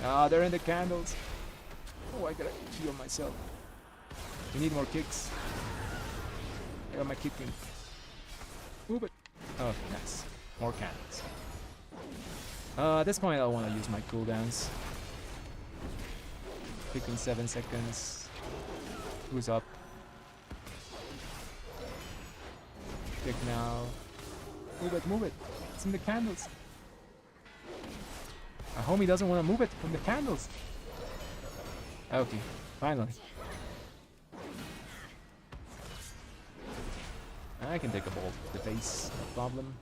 Ah, they're in the candles. Oh, I gotta heal myself. We need more kicks. I got my kick in. Move it. Oh, nice. More cannons. At this point, I want to use my cooldowns. Kick in 7 seconds. Who's up? Kick now. Move it, move it. It's in the candles. My homie doesn't want to move it from the candles. Okay, finally. I can take a bolt to the face, no problem.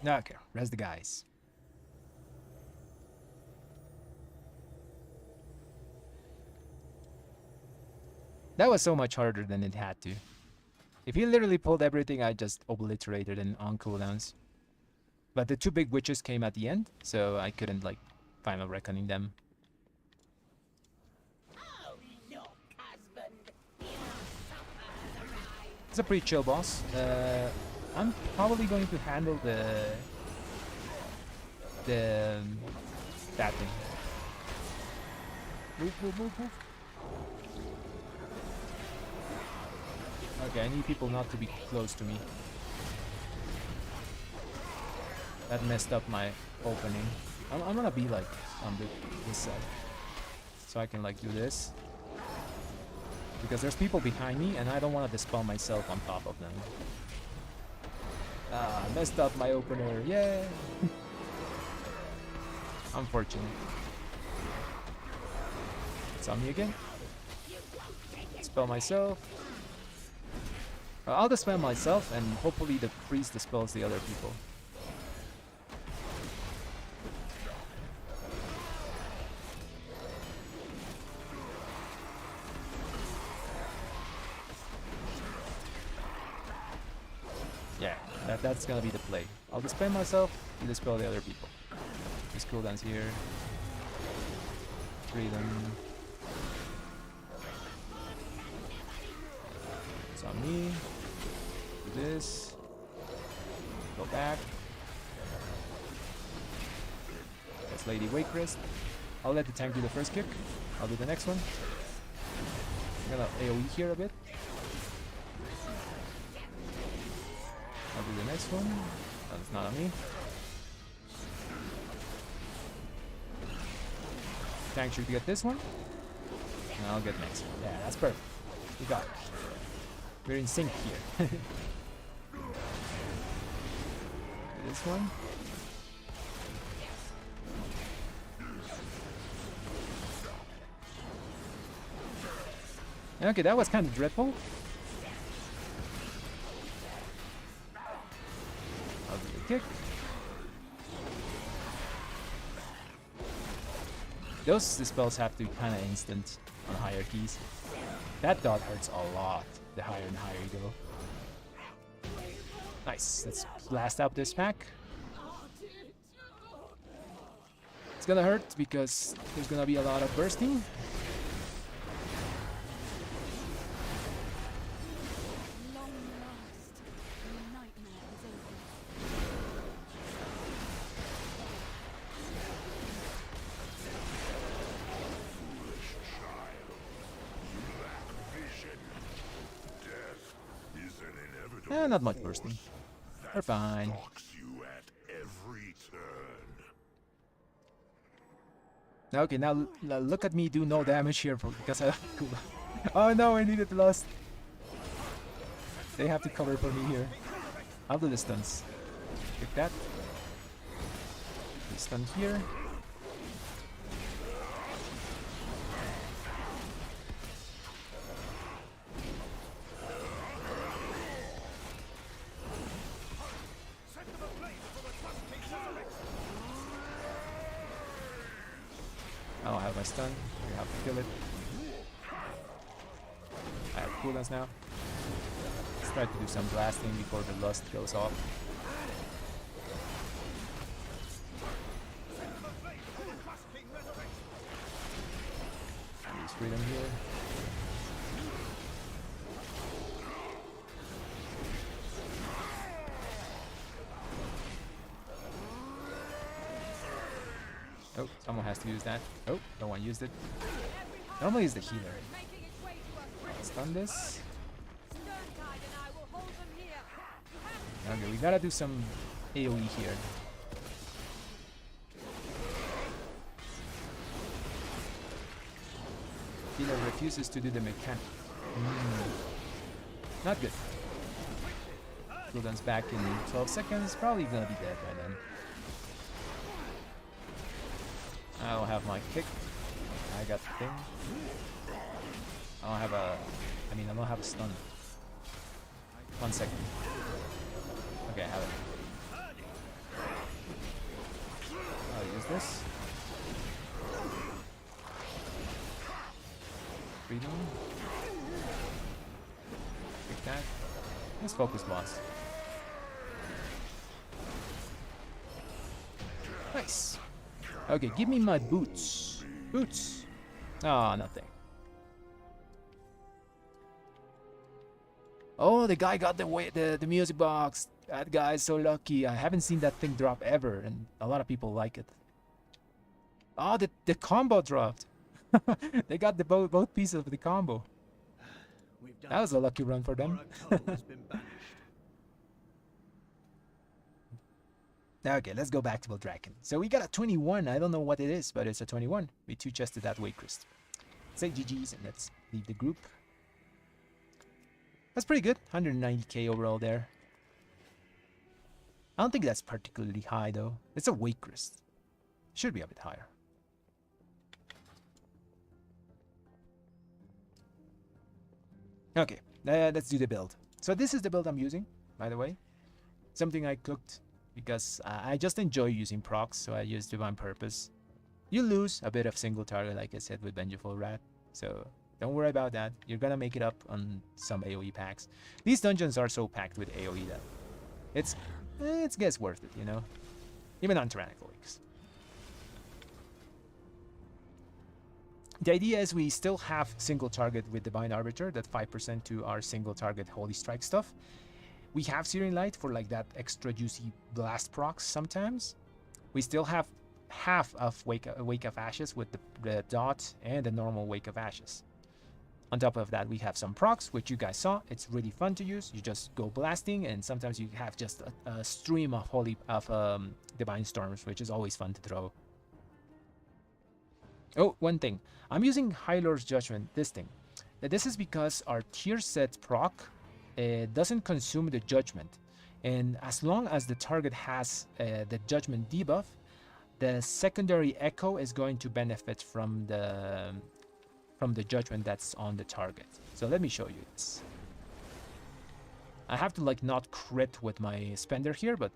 Okay, rest the guys. That was so much harder than it had to. If he literally pulled everything, I just obliterated and on cooldowns. But the two big witches came at the end, so I couldn't like final reckoning them. It's a pretty chill boss. I'm probably going to handle that thing. Move, move, move, move. Okay, I need people not to be close to me. That messed up my opening. I'm gonna be like on this side, so I can like do this. Because there's people behind me and I don't want to dispel myself on top of them. Ah, messed up my opener. Yeah. Unfortunate. It's on me again. Dispel myself. I'll dispel myself and hopefully the priest dispels the other people. Yeah, that's gonna be the play. I'll dispel myself, you dispel the other people. Just cooldowns here. Free them. It's on me. Do this. Go back. That's Lady Waycrest. I'll let the tank do the first kick. I'll do the next one. I'm gonna AoE here a bit. I'll do the next one. That's not on me. Tank should get this one. And I'll get next one. Yeah, that's perfect. We got it. We're in sync here. This one. Okay, that was kind of dreadful. I'll do the kick. Those spells have to be kind of instant on higher keys. That dot hurts a lot the higher and higher you go. Nice. Let's blast out this pack. It's gonna hurt because there's gonna be a lot of bursting. Long last, the nightmare is over. Not much bursting. We're fine. You at every turn. Okay, now look at me do no damage here because I have cooldown. Oh no, I needed lost. They have to cover for me here. I'll do the stuns. Pick that. The stun here. I don't have my stun. We have to kill it. I have cooldowns now. Let's try to do some blasting before the lust goes off. Use freedom here. Oh, someone has to use that. Oh, no one used it. Normally it's the healer. Stun this. Okay, we gotta do some AoE here. Healer refuses to do the mechanic. Not good. Cooldown's back in 12 seconds. Probably gonna be dead by then. I don't have my kick. I got the thing. I don't have a... I mean, I don't have a stun. 1 second. Okay, I have it. I'll use this. Freedom. Pick that. Let's focus boss. Nice. Okay, give me my boots. Boots. Oh, nothing. Oh, the guy got the music box. That guy is so lucky. I haven't seen that thing drop ever, and a lot of people like it. Oh, the combo dropped. They got the both pieces of the combo. That was a lucky run for them. Okay, let's go back to the dragon. So we got a 21. I don't know what it is, but it's a 21. We two-chested that Waycrest. Say GG's and let's leave the group. That's pretty good. 190k overall there. I don't think that's particularly high though. It's a Waycrest. Should be a bit higher. Okay, let's do the build. So this is the build I'm using, by the way. Something I cooked because I just enjoy using procs, so I use Divine Purpose. You lose a bit of single target, like I said, with Vengeful Rat. So don't worry about that. You're gonna make it up on some AoE packs. These dungeons are so packed with AoE that it's gets worth it, you know? Even on Tyrannical Weeks. The idea is we still have single target with Divine Arbiter, that 5% to our single target Holy Strike stuff. We have Searing Light for like that extra juicy blast procs sometimes. We still have half of Wake of Ashes with the dot and the normal Wake of Ashes. On top of that, we have some procs, which you guys saw. It's really fun to use. You just go blasting, and sometimes you have just a stream of Divine Storms, which is always fun to throw. Oh, one thing. I'm using High Lord's Judgment, this thing. This is because our tier set proc doesn't consume the Judgment. And as long as the target has the Judgment debuff, the secondary echo is going to benefit from the Judgment that's on the target. So let me show you this. I have to like not crit with my spender here, but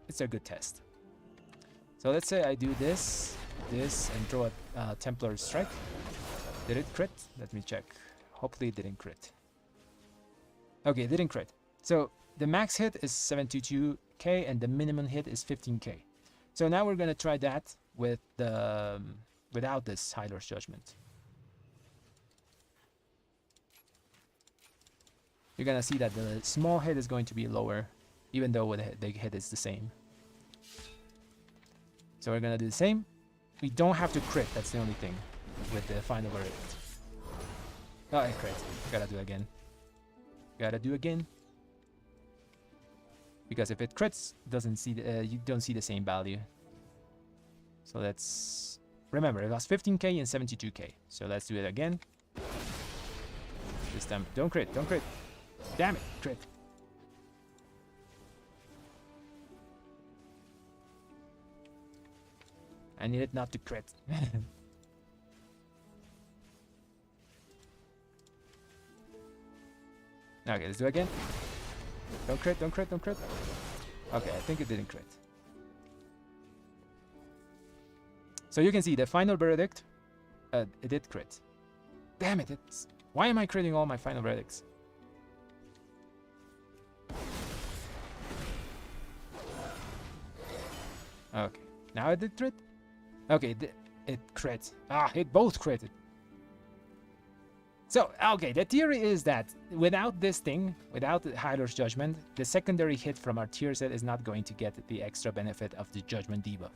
it's a good test. So let's say I do this, and throw a Templar Strike. Did it crit? Let me check. Hopefully it didn't crit. Okay, it didn't crit. So the max hit is 72k and the minimum hit is 15k. So now we're gonna try that with the without this Hyler's Judgment. You're gonna see that the small hit is going to be lower, even though the big hit is the same. So we're gonna do the same. We don't have to crit, that's the only thing with the final verdict. Oh, I crit. Gotta do again. Gotta do again. Because if it crits, doesn't see the, you don't see the same value. So let's remember it was 15k and 72k. So let's do it again. This time, don't crit, don't crit. Damn it, crit. I need it not to crit. Okay, let's do it again. Don't crit, don't crit, don't crit. Okay, I think it didn't crit. So you can see the final verdict, it did crit. Damn it, it's... Why am I critting all my final verdicts? Okay, now it did crit. Okay, it crit. Ah, it both critted. So, okay, the theory is that without this thing, without the Hyler's Judgment, the secondary hit from our tier set is not going to get the extra benefit of the Judgment debuff.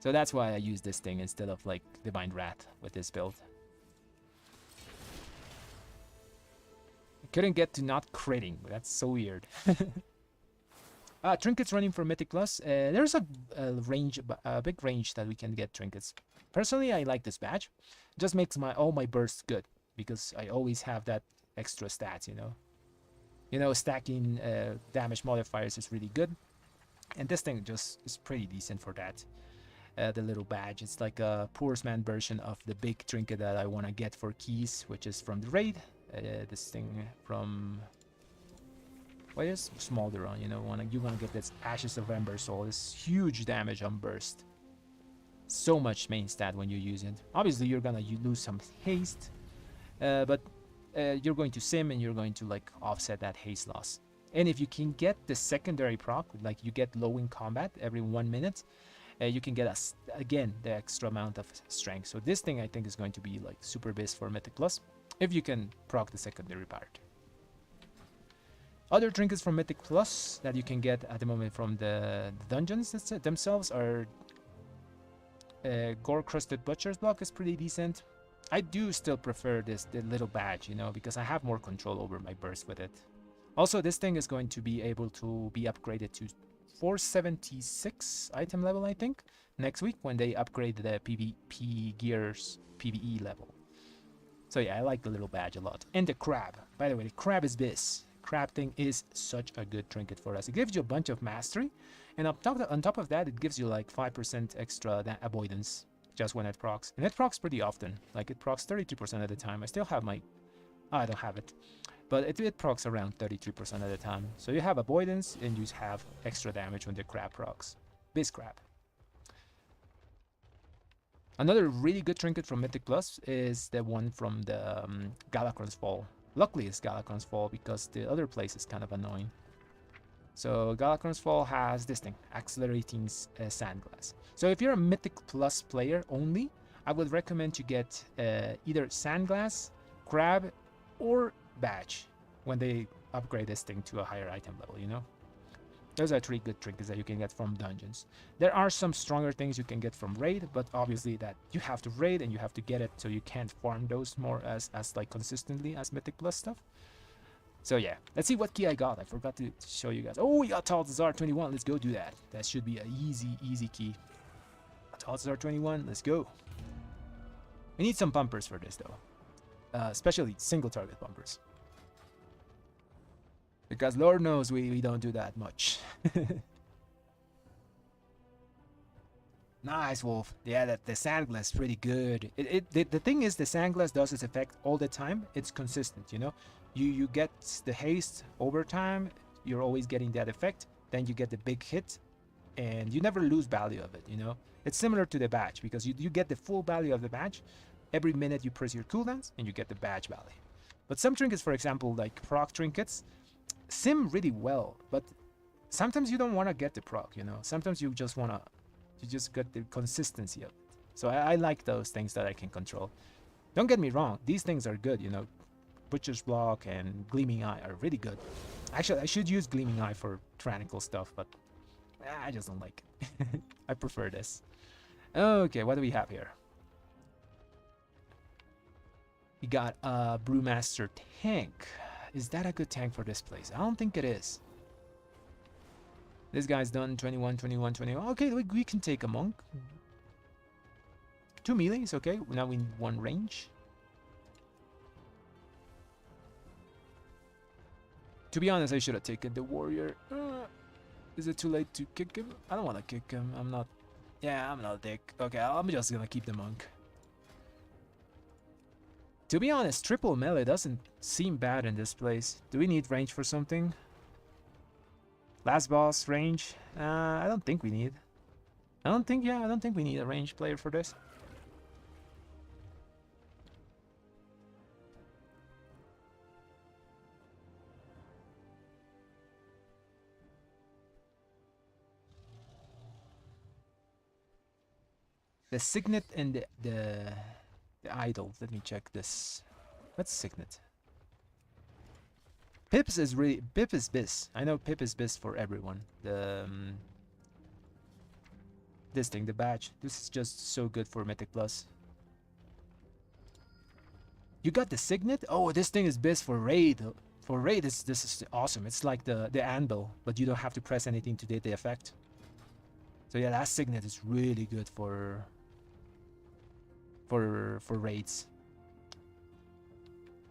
So that's why I use this thing instead of like Divine Wrath with this build. I couldn't get to not critting, that's so weird. Trinkets running for Mythic Plus. There's a range, a big range that we can get trinkets. Personally, I like this badge. It just makes all my bursts good because I always have that extra stats, you know. You know, stacking damage modifiers is really good, and this thing just is pretty decent for that. The little badge, it's like a poor man version of the big trinket that I want to get for keys, which is from the raid. This thing from... What is Smolderon, you know, you want to get this Ashes of Ember Soul, this huge damage on burst. So much main stat when you use it. Obviously you're gonna lose some haste, but you're going to sim and you're going to like offset that haste loss. And if you can get the secondary proc, like you get low in combat every 1 minute, you can get again the extra amount of strength. So this thing I think is going to be like super best for Mythic Plus if you can proc the secondary part. Other trinkets from Mythic Plus that you can get at the moment from the dungeons themselves are Gore Crusted Butcher's Block is pretty decent. I do still prefer the little badge, you know, because I have more control over my burst with it. Also, this thing is going to be able to be upgraded to 476 item level, I think, next week when they upgrade the PvP gears PvE level. So yeah, I like the little badge a lot. And the crab. By the way, the crab is this. Crab thing is such a good trinket for us. It gives you a bunch of mastery, and on top of that, it gives you like 5% extra avoidance just when it procs. And it procs pretty often. Like it procs 33% of the time. I still have my... Oh, I don't have it. But it procs around 33% of the time. So you have avoidance and you have extra damage when the crab procs. Biz crab. Another really good trinket from Mythic Plus is the one from the Galakron's Fall. Luckily it's Galakron's Fall because the other place is kind of annoying. So Galakron's Fall has this thing, Accelerating Sandglass. So if you're a Mythic Plus player only, I would recommend to get either Sandglass, Crab, or Badge when they upgrade this thing to a higher item level, you know? Those are 3 good trinkets that you can get from dungeons. There are some stronger things you can get from raid, but obviously that you have to raid and you have to get it, so you can't farm those more as like consistently as Mythic Plus stuff. So yeah, let's see what key I got. I forgot to show you guys. Oh, we got Atal'Dazar 21. Let's go do that. That should be an easy key. Atal'Dazar 21. Let's go. We need some bumpers for this though, especially single target bumpers. Because Lord knows we don't do that much. Nice, Wolf. Yeah, the Sandglass is pretty good. The thing is, the Sandglass does its effect all the time. It's consistent, you know? You get the haste over time. You're always getting that effect. Then you get the big hit. And you never lose value of it, you know? It's similar to the badge. Because you get the full value of the badge. Every minute you press your cooldowns. And you get the badge value. But some trinkets, for example, like proc trinkets, sim really well. But sometimes you don't want to get the proc, you know. Sometimes you just want to, you just get the consistency of it. So I like those things that I can control. Don't get me wrong, these things are good, you know. Butcher's Block and Gleaming Eye are really good. Actually, I should use Gleaming Eye for tyrannical stuff, but I just don't like it. I prefer this. Okay, what do we have here? We got a Brewmaster tank. Is that a good tank for this place? I don't think it is. This guy's done 21, 21, 21. Okay, we can take a monk. 2 melee is okay. Now we need 1 range. To be honest, I should have taken the warrior. Is it too late to kick him? I don't want to kick him. I'm not... Yeah, I'm not a dick. Okay, I'm just gonna keep the monk. To be honest, triple melee doesn't seem bad in this place. Do we need range for something? Last boss range? I don't think we need. I don't think we need a range player for this. The signet and the idol. Let me check this. What's signet? Pips is really... Pip is bis. I know Pip is bis for everyone. The... this thing, the badge. This is just so good for Mythic Plus. You got the signet? Oh, this thing is bis for raid. For raid, this is awesome. It's like the anvil, but you don't have to press anything to get the effect. So yeah, that signet is really good for raids.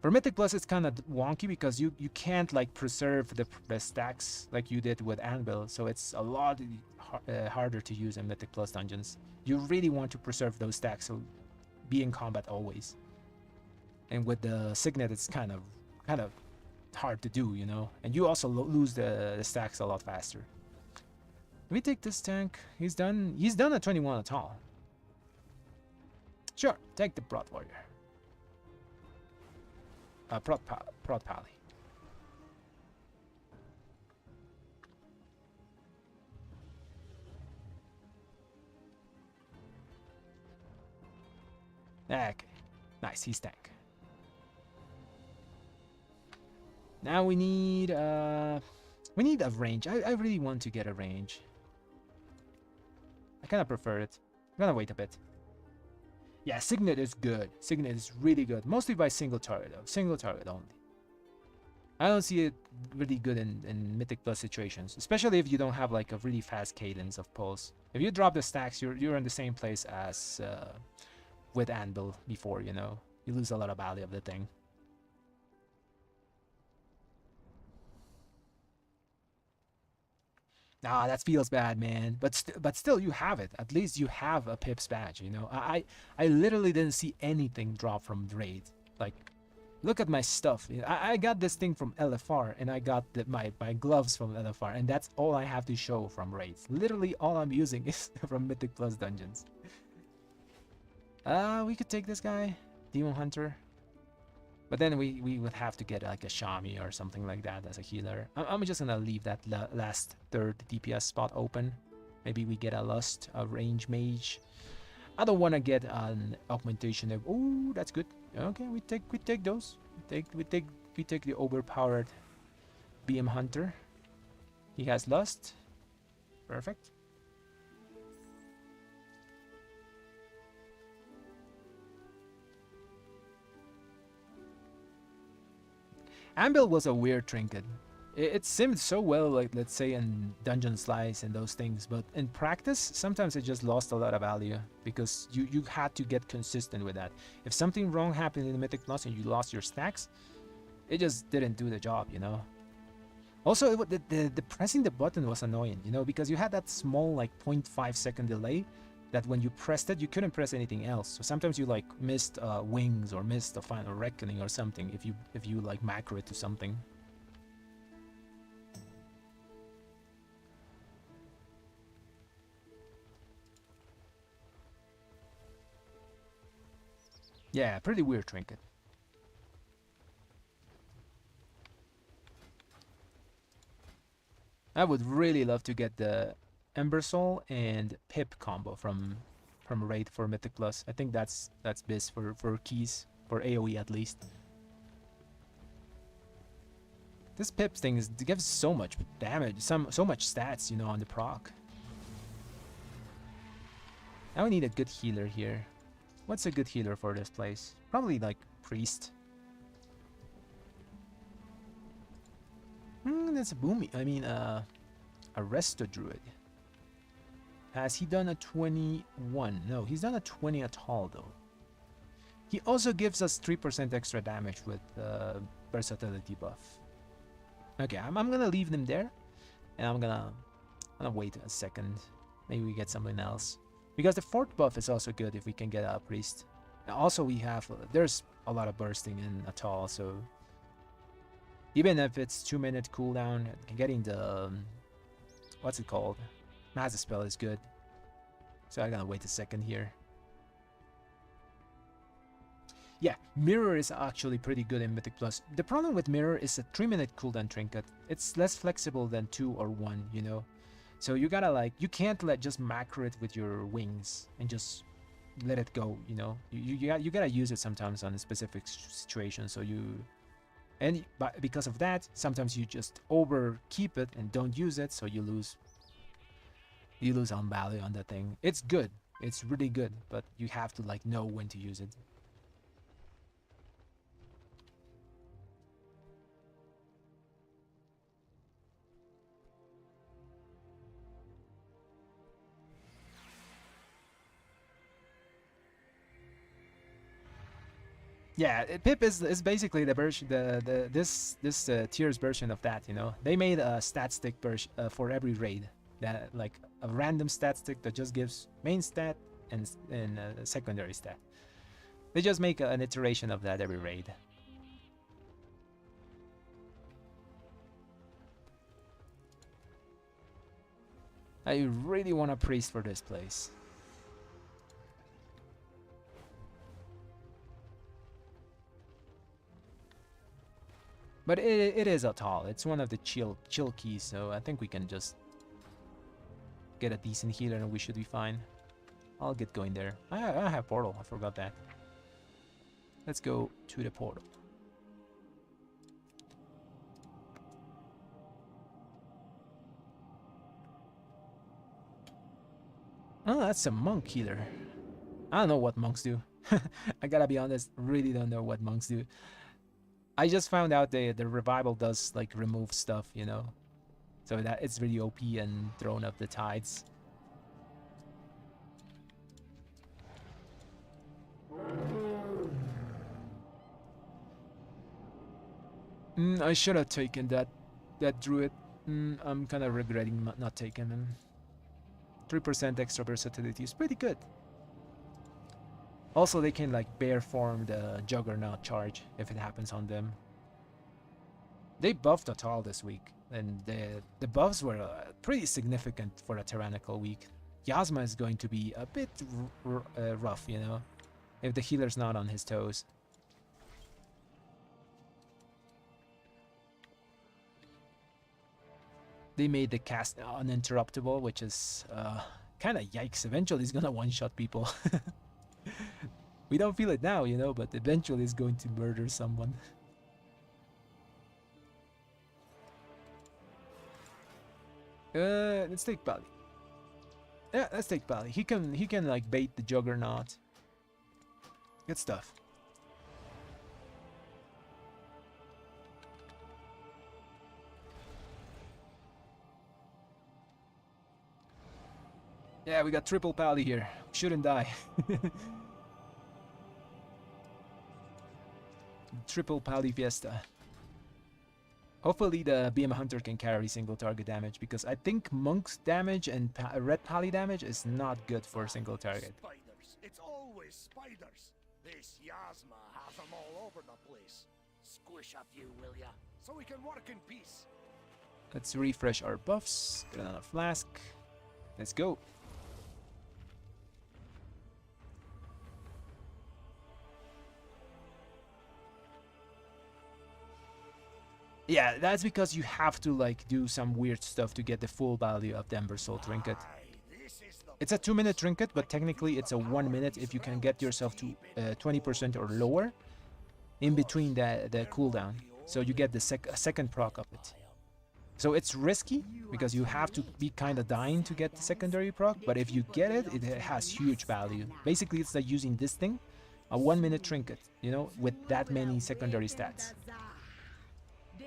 For Mythic Plus, it's kind of wonky because you can't like preserve the stacks like you did with Anvil, so it's a lot harder to use in Mythic Plus dungeons. You really want to preserve those stacks, so be in combat always. And with the signet, it's kind of hard to do, you know. And you also lose the stacks a lot faster. We take this tank. He's done at 21 at all. Sure, take the Prot Warrior. Prot Pally. Okay, nice, he's tank. Now we need a range. I really want to get a range. I kind of prefer it. I'm gonna wait a bit. Yeah, Signet is good. Signet is really good. Mostly by single target though. Single target only. I don't see it really good in Mythic Plus situations. Especially if you don't have like a really fast cadence of pulls. If you drop the stacks, you're in the same place as with Anvil before, you know. You lose a lot of value of the thing. Nah, that feels bad, man. But still, you have it. At least you have a Pips badge, you know. I literally didn't see anything drop from raid. Like, look at my stuff. I got this thing from LFR, and I got my gloves from LFR, and that's all I have to show from raids. Literally, all I'm using is from Mythic Plus dungeons. We could take this guy, Demon Hunter. But then we would have to get like a Shami or something like that as a healer. I'm just gonna leave that last third DPS spot open. Maybe we get a Lust, a Range Mage. I don't want to get an augmentation of... Oh, that's good. Okay, we take those. We take the overpowered BM Hunter. He has Lust. Perfect. Anvil was a weird trinket. It simmed so well, like let's say in Dungeon Slice and those things, but in practice, sometimes it just lost a lot of value because you had to get consistent with that. If something wrong happened in the Mythic Plus and you lost your stacks, it just didn't do the job, you know. Also, the pressing the button was annoying, you know, because you had that small like 0.5 second delay that when you pressed it, you couldn't press anything else. So sometimes you like missed wings or missed a final reckoning or something if you like macro it to something. Yeah, pretty weird trinket. I would really love to get the Ember Soul and Pip combo from Raid for Mythic Plus. I think that's best for keys, for AoE at least. This Pip thing gives so much damage, so much stats, you know, on the proc. Now we need a good healer here. What's a good healer for this place? Probably like Priest. That's a boomy. I mean, a Resto Druid. Has he done a 21? No, he's done a 20 at all though. He also gives us 3% extra damage with versatility buff. Okay, I'm gonna leave them there, and I'm gonna wait a second. Maybe we get something else, because the fourth buff is also good if we can get a priest. And also, we have there's a lot of bursting in Atal, so even if it's 2-minute cooldown, getting the what's it called, Massive Spell is good. So I'm gonna wait a second here. Yeah, Mirror is actually pretty good in Mythic Plus. The problem with Mirror is a 3-minute cooldown trinket. It's less flexible than 2 or 1, you know? So you gotta like, you can't just macro it with your wings and just let it go, you know? You gotta use it sometimes on a specific situation, so because of that, sometimes you just overkeep it and don't use it, so you lose on value on that thing. It's good, it's really good, but you have to like know when to use it. Yeah, Pip is basically the version, this tier's version of that. You know, they made a stat stick version for every raid, that like a random stat stick that just gives main stat and a secondary stat. They just make an iteration of that every raid. I really want a priest for this place. But it is Atal. It's one of the chill keys, so I think we can just get a decent healer and we should be fine. I'll get going there. I have portal. I forgot that. Let's go to the portal. Oh, that's a monk healer. I don't know what monks do. I gotta be honest, really don't know what monks do. I just found out the revival does like remove stuff, you know, so that it's really OP and Throne of the Tides. I should have taken that druid. I'm kind of regretting not taking him. 3% extra versatility is pretty good. Also, they can like bear form the Juggernaut charge if it happens on them. They buffed Atal this week, and the buffs were pretty significant for a tyrannical week. Yasma is going to be a bit rough, you know, if the healer's not on his toes. They made the cast uninterruptible, which is kind of yikes. Eventually, it's gonna one-shot people. We don't feel it now, you know, but eventually it's going to murder someone. Let's take Bali. Yeah, let's take Bali. He can like bait the Juggernaut. Good stuff. Yeah, we got triple Pally here. Shouldn't die. Triple Pally Fiesta. Hopefully the BM Hunter can carry single target damage, because I think Monk's damage and Red Pally damage is not good for single target. Spiders. It's always spiders. This Yasma has them all over the place. Squish a few, will ya? So we can work in peace. Let's refresh our buffs. Get another flask. Let's go. Yeah, that's because you have to like do some weird stuff to get the full value of the Ember Soul trinket. This is the It's a 2-minute trinket, but technically it's a 1 minute if you can get yourself to 20% or lower in between the cooldown. So you get the second proc of it. So it's risky because you have to be kind of dying to get the secondary proc, but if you get it, it has huge value. Basically, it's like using this thing, a 1-minute trinket, you know, with that many secondary stats.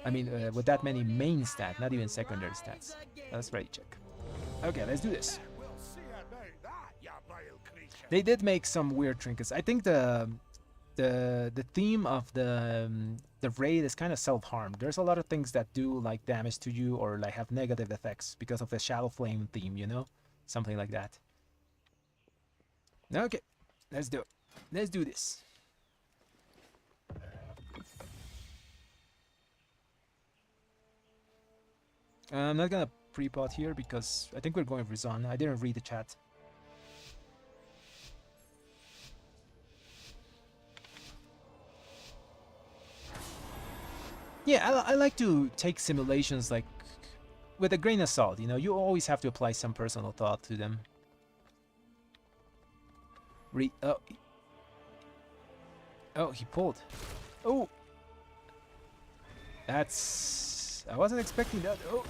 I mean, with that many main stats, not even secondary stats. Let's ready check. Okay, let's do this. we'll see about that, you vile creature. They did make some weird trinkets. I think the theme of the raid is kind of self-harm. There's a lot of things that do like damage to you or like have negative effects because of the shadow flame theme, you know, something like that. Okay, let's do it. Let's do this. I'm not gonna pre-pot here because I think we're going with Rizan. I didn't read the chat. Yeah, I like to take simulations like with a grain of salt, you know. You always have to apply some personal thought to them. Oh, he pulled. Oh, that's... I wasn't expecting that. Oh.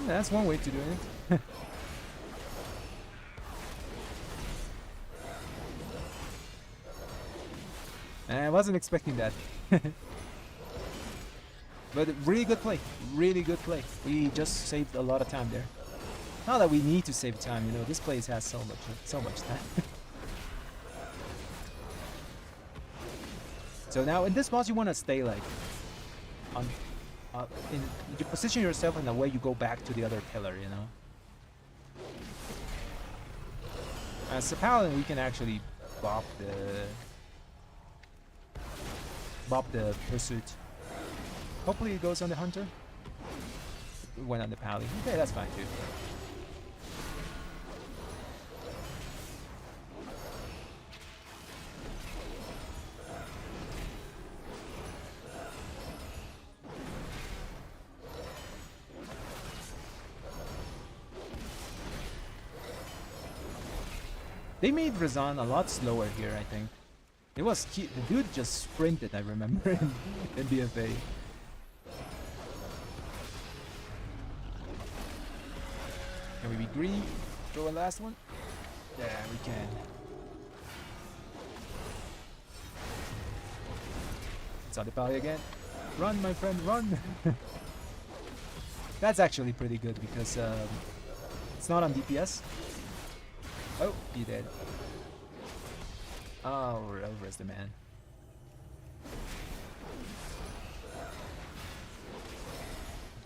That's one way to do it. I wasn't expecting that. But really good play. Really good play. We just saved a lot of time there. Not that we need to save time, you know, this place has so much time. So now in this boss you want to stay like on you position yourself in a way you go back to the other pillar, you know. As a paladin we can actually bop the pursuit. Hopefully it goes on the hunter. It went on the paladin. Okay, that's fine too. They made Rizan a lot slower here, I think. It was the dude just sprinted, I remember, in BFA. Can we be greedy? Throw a last one? Yeah, we can. It's on the pally again. Run, my friend, run! That's actually pretty good because it's not on DPS. Oh, he did. Oh, where's the man?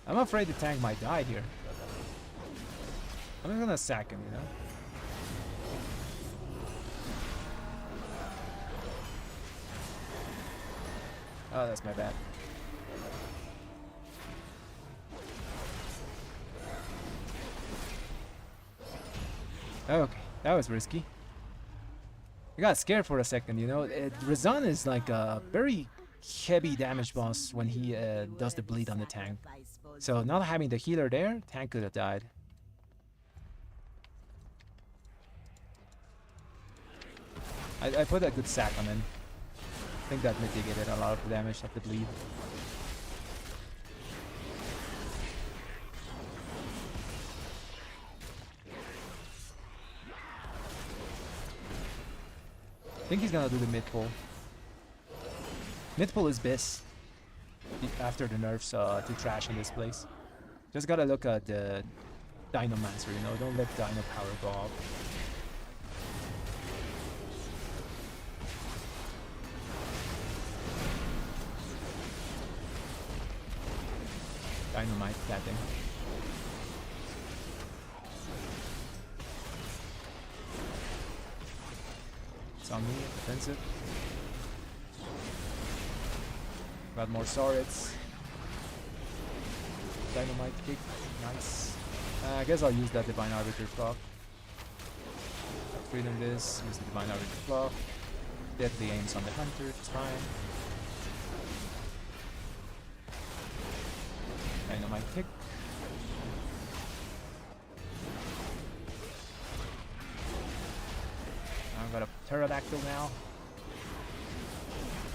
I'm afraid the tank might die here. I'm just gonna sack him, you know? Oh, that's my bad. Okay, that was risky. I got scared for a second, you know. Rizan is like a very heavy damage boss when he does the bleed on the tank. So not having the healer there, tank could have died. I put a good sack on him. I think that mitigated a lot of the damage of the bleed. I think he's gonna do the mid pull. Mid pull is best after the nerfs to trash in this place. Just gotta look at the Dinomancer, you know, don't let Dino power go off. Dynamite that thing. It's on me, defensive. Got more turrets. Dynamite kick. Nice. I guess I'll use that Divine Arbiter clock. Freedom this. Use the Divine Arbiter clock. Deadly aims on the hunter. It's fine. Dynamite kick. I've got a pterodactyl now.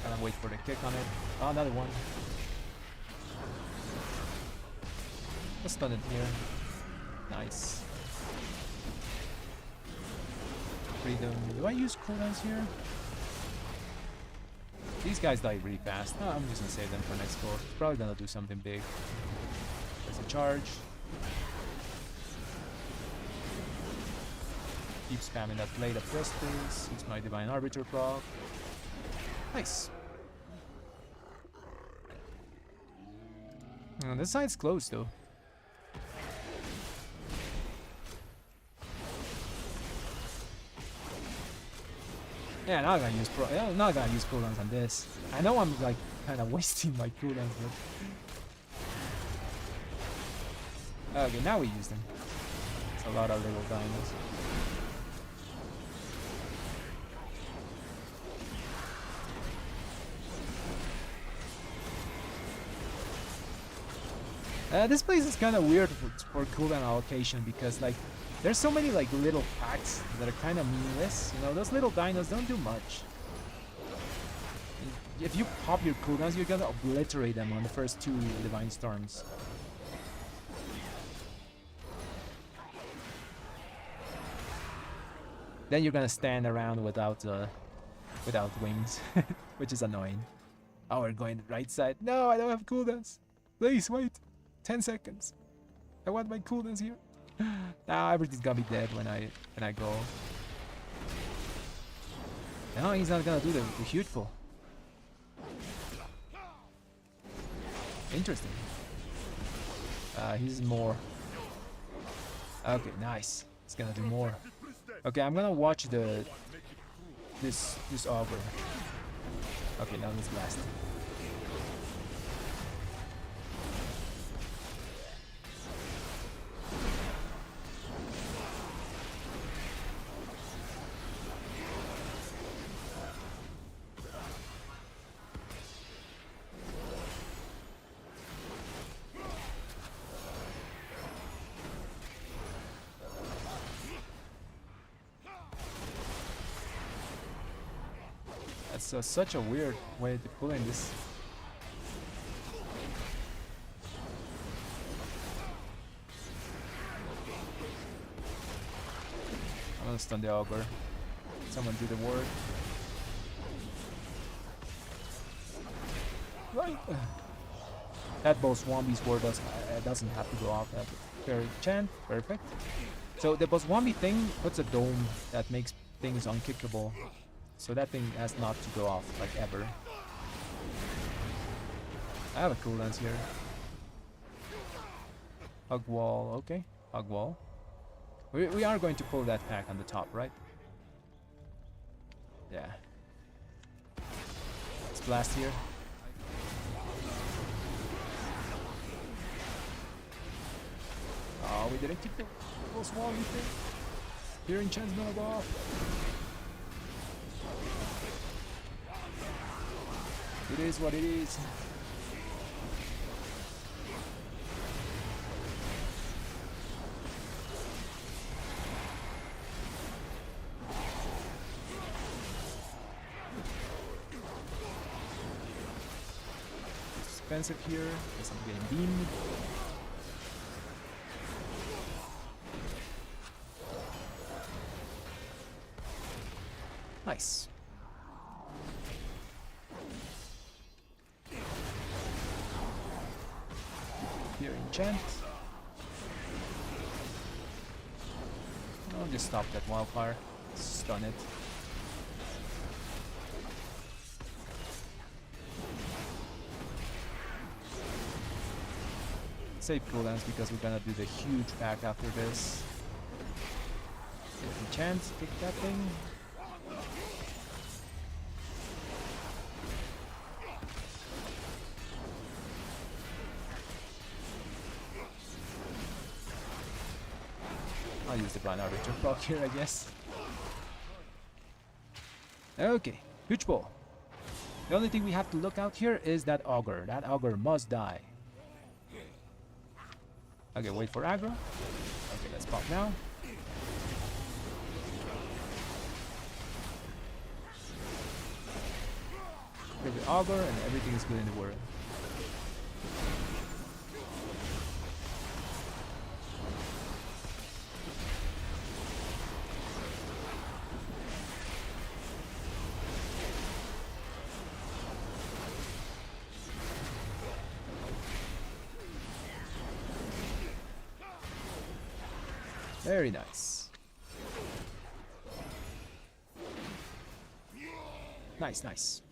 Gotta wait for the kick on it. Oh, another one. Let's stun it here. Nice. Freedom. Do I use cooldowns here? These guys die really fast. Oh, I'm just gonna save them for next go. Probably gonna do something big. There's a charge. Keep spamming that Blade of Justice. Use my Divine Arbiter proc. Nice. This side's closed though. Yeah, now I'm gonna use not gonna use cooldowns on this. I know I'm like kind of wasting my cooldowns, but okay, now we use them. It's a lot of little dinos. This place is kind of weird for cooldown allocation because like there's so many like little packs that are kind of meaningless. You know, those little dinos don't do much. If you pop your cooldowns, you're gonna obliterate them on the first 2 Divine Storms. Then you're gonna stand around without wings, which is annoying. Oh, we're going right side. No, I don't have cooldowns. Please wait. 10 seconds. I want my cooldowns here. Now everything's gonna be dead when I go. No, he's not gonna do the huge pull. Interesting. He's more. Okay, nice. He's gonna do more. Okay, I'm gonna watch this ogre. Okay, now let's blast. That's such a weird way to pull in this. I'm gonna stun the ogre. Someone do the work. Right. That boss Wombi sword doesn't have to go off that fairy chant. Perfect. So the boss Wombi thing puts a dome that makes things unkickable. So that thing has not to go off, like ever. I have a cooldowns here. Hug wall, okay. Hug wall. We are going to pull that pack on the top, right? Yeah. Let's blast here. Oh, we didn't keep the boss wall thing. Here enchant's gonna go off. It is what it is. Expensive here, because I'm getting beamed. Nice. Here enchant. I'll just stop that wildfire. Stun it. Save cooldowns because we're gonna do the huge pack after this. Enchant, pick that thing. I'll use the blind arbiter proc here, I guess. Okay, huge ball. The only thing we have to look out here is that augur. That augur must die. Okay, wait for aggro. Okay, let's pop now. Kill the augur and everything is good in the world. Very nice. Nice, nice.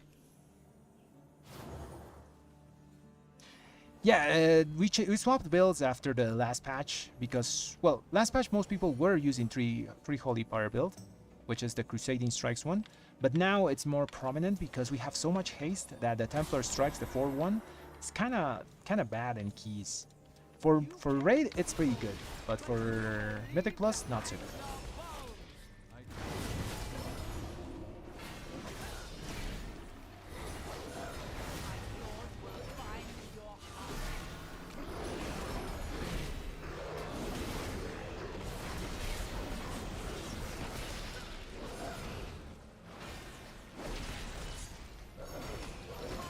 Yeah, we swapped builds after the last patch because, well, last patch most people were using three Holy Fire build, which is the Crusading Strikes one. But now it's more prominent because we have so much haste that the Templar Strikes, the 4-1, is kind of bad in keys. For raid, it's pretty good, but for Mythic Plus, not so good.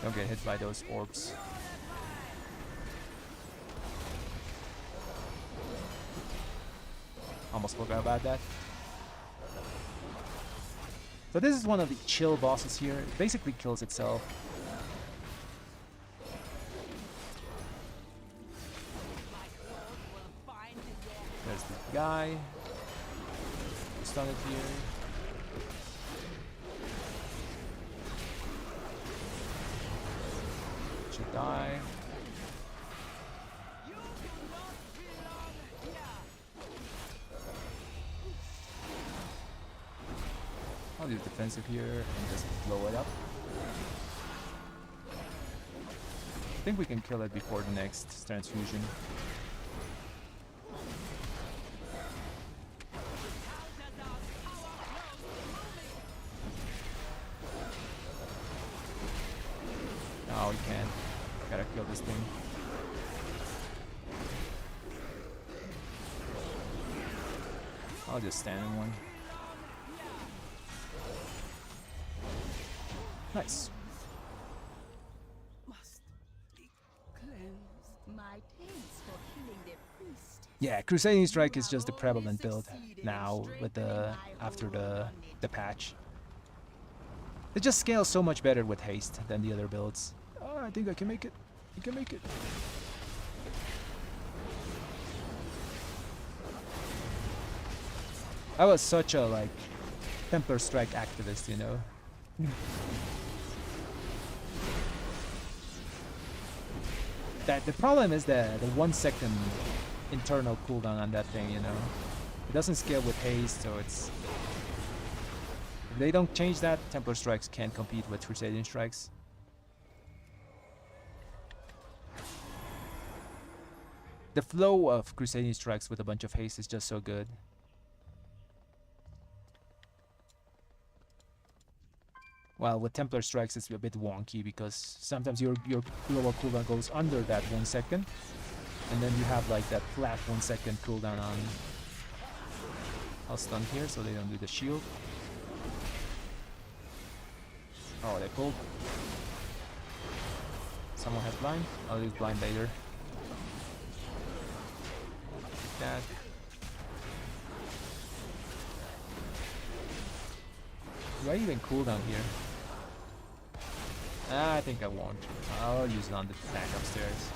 Don't get hit by those orbs. Almost forgot about that. So this is one of the chill bosses here. It basically kills itself. There's the guy. Stun it here. Should die. I'll do defensive here and just blow it up. I think we can kill it before the next transfusion. No, we can't. Gotta kill this thing. I'll just stand in one. Nice. Must be cleansed. My taste for killing the priest. Yeah, Crusading Strike is just the prevalent build now with after the patch. It just scales so much better with haste than the other builds. Oh, I think I can make it. You can make it. I was such a like Templar Strike activist, you know. The problem is the 1 second internal cooldown on that thing, you know. It doesn't scale with haste, so it's... If they don't change that, Templar Strikes can't compete with Crusading Strikes. The flow of Crusading Strikes with a bunch of haste is just so good. While with Templar Strikes it's a bit wonky because sometimes your global cooldown goes under that 1 second, and then you have like that flat 1 second cooldown on. I'll stun here so they don't do the shield. Oh, they pulled. Someone has blind. I'll use blind later. Like that. Do I even cooldown here? I think I won't. I'll use it on the back upstairs.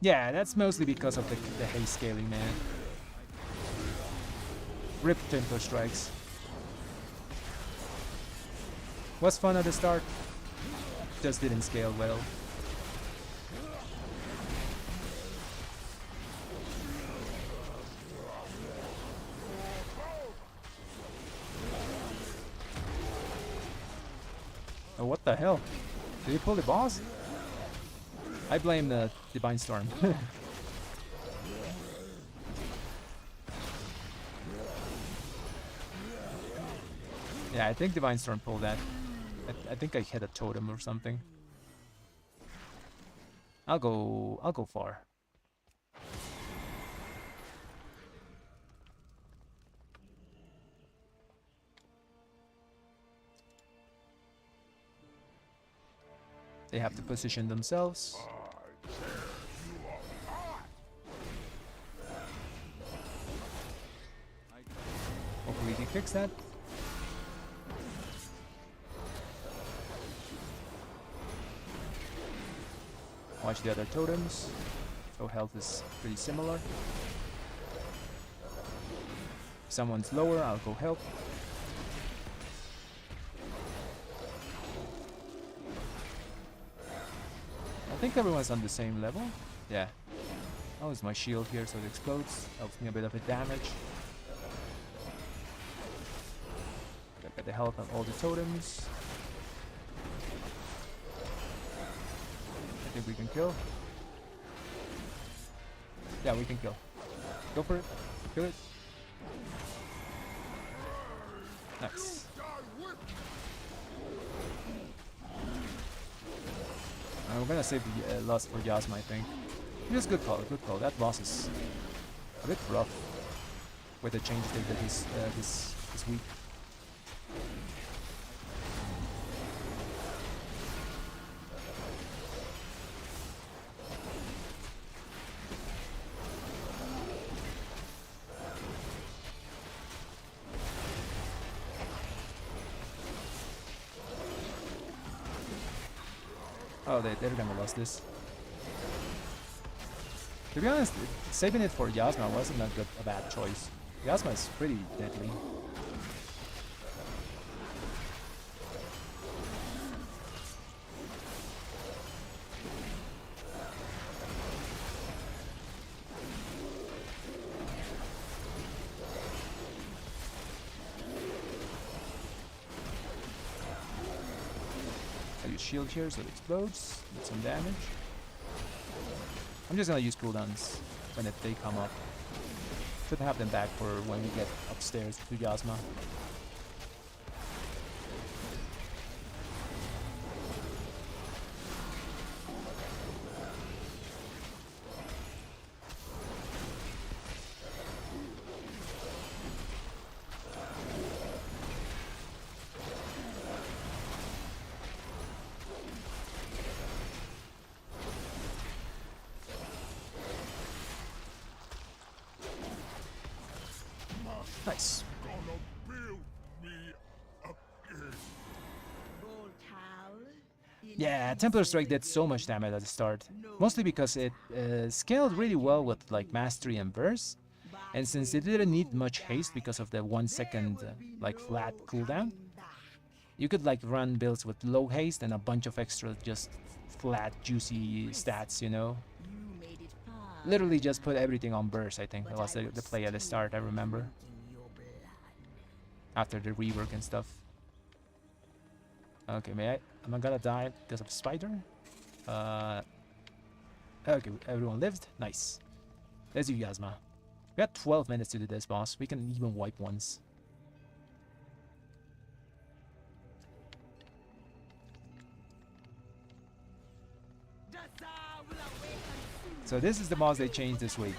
Yeah, that's mostly because of the haste scaling, man. Rip Templar Strikes. Was fun at the start, just didn't scale well. what the hell? Did he pull the boss? I blame the Divine Storm. Yeah, I think Divine Storm pulled that. I think I hit a totem or something. I'll go far. They have to position themselves. Hopefully we fix that. Watch the other totems. So health is pretty similar. If someone's lower, I'll go help. I think everyone's on the same level. Yeah. I'll use my shield here so it explodes. Helps me a bit of a damage. Get the health on all the totems. I think we can kill. Yeah, we can kill. Go for it. Kill it. Nice. We're gonna save the lust for Yasma, I think. Just good call, good call. That boss is a bit rough with the changes they did this week. Oh, they're gonna lose this. To be honest, saving it for Yasma wasn't a bad choice. Yasma is pretty deadly. I use shield here so it explodes, get some damage. I'm just gonna use cooldowns when they come up. Should have them back for when we get upstairs to Yasma. Nice. Yeah, Templar Strike did so much damage at the start, mostly because it scaled really well with like Mastery and Burst, and since it didn't need much haste because of the 1 second like flat cooldown, you could like run builds with low haste and a bunch of extra just flat juicy stats, you know. Literally just put everything on Burst, I think. That was the play at the start, I remember. After the rework and stuff. Okay, am I gonna die because of spider? Okay, everyone lived. Nice. Let's do Yasma. We got 12 minutes to do this boss. We can even wipe once. So this is the boss they changed this week.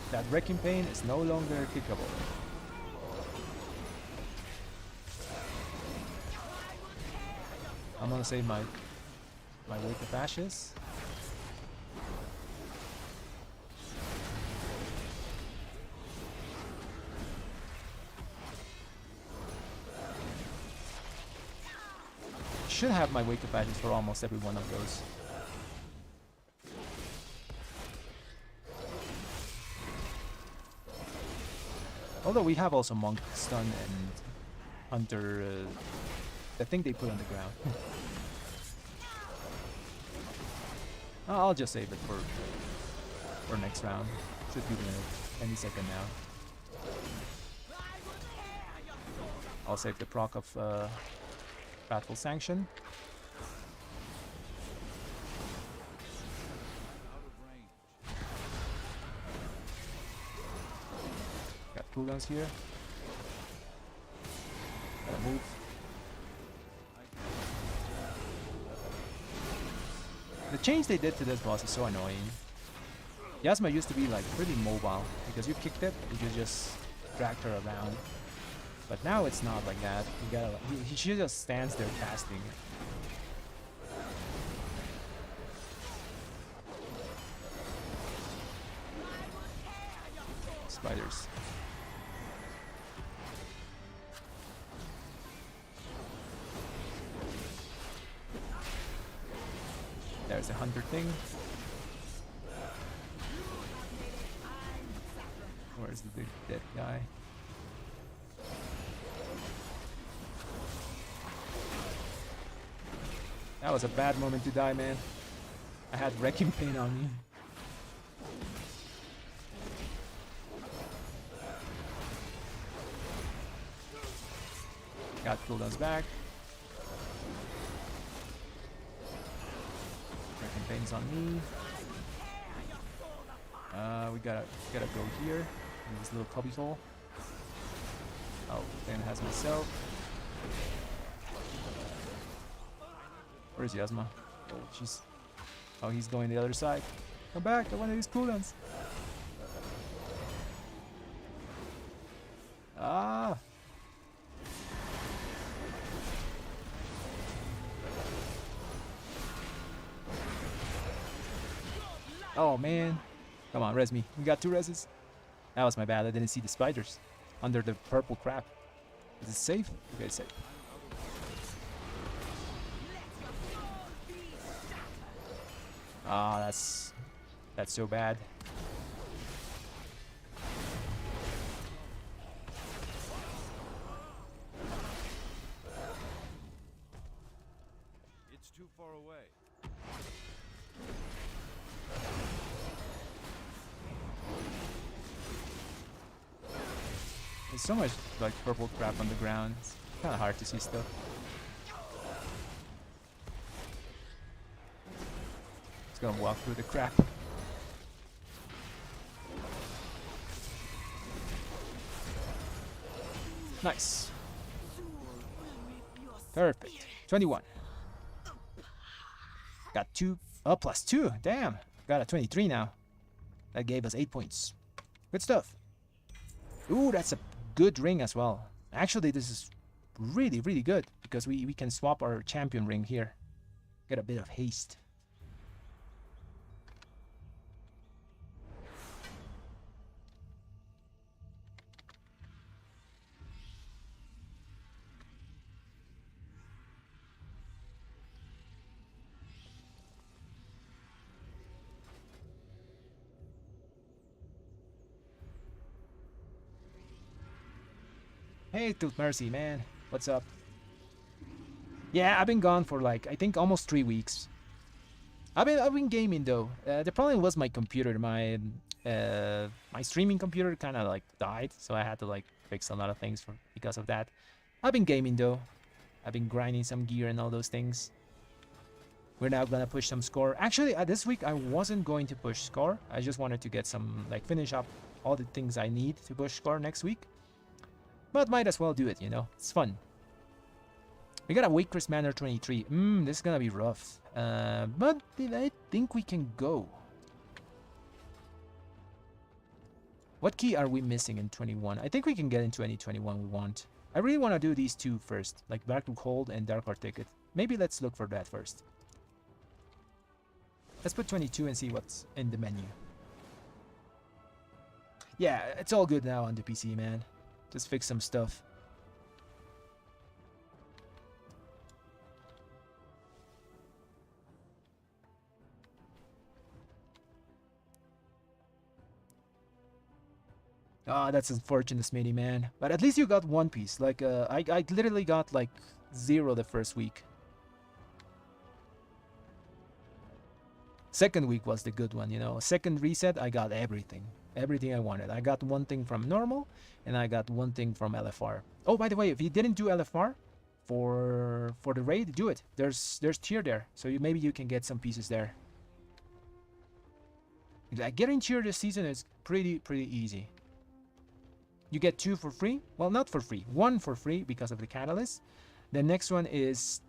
That Wrecking Pain is no longer kickable. I'm gonna save my Wake of Ashes. Should have my Wake of Ashes for almost every one of those. Although we have also Monk Stun and Hunter, the thing they put on the ground. I'll just save it for next round. Should be there any second now. I'll save the proc of Battle Sanction. cooldowns here. Gotta move. The change they did to this boss is so annoying. Yasma used to be like pretty mobile because you kicked it, you could just drag her around. But now it's not like that. You gotta, she just stands there casting. Spiders. There's the hunter thing. Where's the big dead guy? That was a bad moment to die, man. I had wrecking pain on me. Got cooldowns back. Wrecking pain's on me. We gotta go here in this little cubby hole. Oh, Dan has myself. Where's Yasma? Oh, she's. Oh, he's going the other side. Come back! I want these cooldowns. Ah! Oh man! Come on, res me. We got 2 reses. That was my bad. I didn't see the spiders under the purple crap. Is it safe? Okay, it's safe. Ah, that's so bad. It's too far away. There's so much like purple crap on the ground. It's kind of hard to see stuff. Just gonna walk through the crap. Nice. Perfect. 21. Got 2. Oh, plus 2. Damn. Got a 23 now. That gave us 8 points. Good stuff. Ooh, that's a good ring as well. Actually, this is really, really good because we can swap our champion ring here. Get a bit of haste. Hey, Tooth Mercy, man. What's up? Yeah, I've been gone for like, I think almost 3 weeks. I've been gaming though. The problem was my computer. My streaming computer kind of like died, so I had to like fix a lot of things because of that. I've been gaming though. I've been grinding some gear and all those things. We're now gonna push some score. Actually, this week I wasn't going to push score. I just wanted to get some, like, finish up all the things I need to push score next week. But might as well do it, you know. It's fun. We got a Waycrest Manor 23. This is gonna be rough. But I think we can go. What key are we missing in 21? I think we can get into any 21 we want. I really want to do these 2 first, like Dark Rook Hold and Dark Heart Ticket. Maybe let's look for that first. Let's put 22 and see what's in the menu. Yeah, it's all good now on the PC, man. Just fix some stuff. Ah, that's unfortunate, Smitty, man. But at least you got 1 piece. Like, I literally got like 0 the first week. Second week was the good one, you know. Second reset, I got everything. Everything I wanted. I got 1 thing from normal, and I got 1 thing from LFR. Oh, by the way, if you didn't do LFR for the raid, do it. There's tier there, so maybe you can get some pieces there. Like, getting tier this season is pretty easy. You get 2 for free. Well, not for free. 1 for free because of the catalyst. The next one is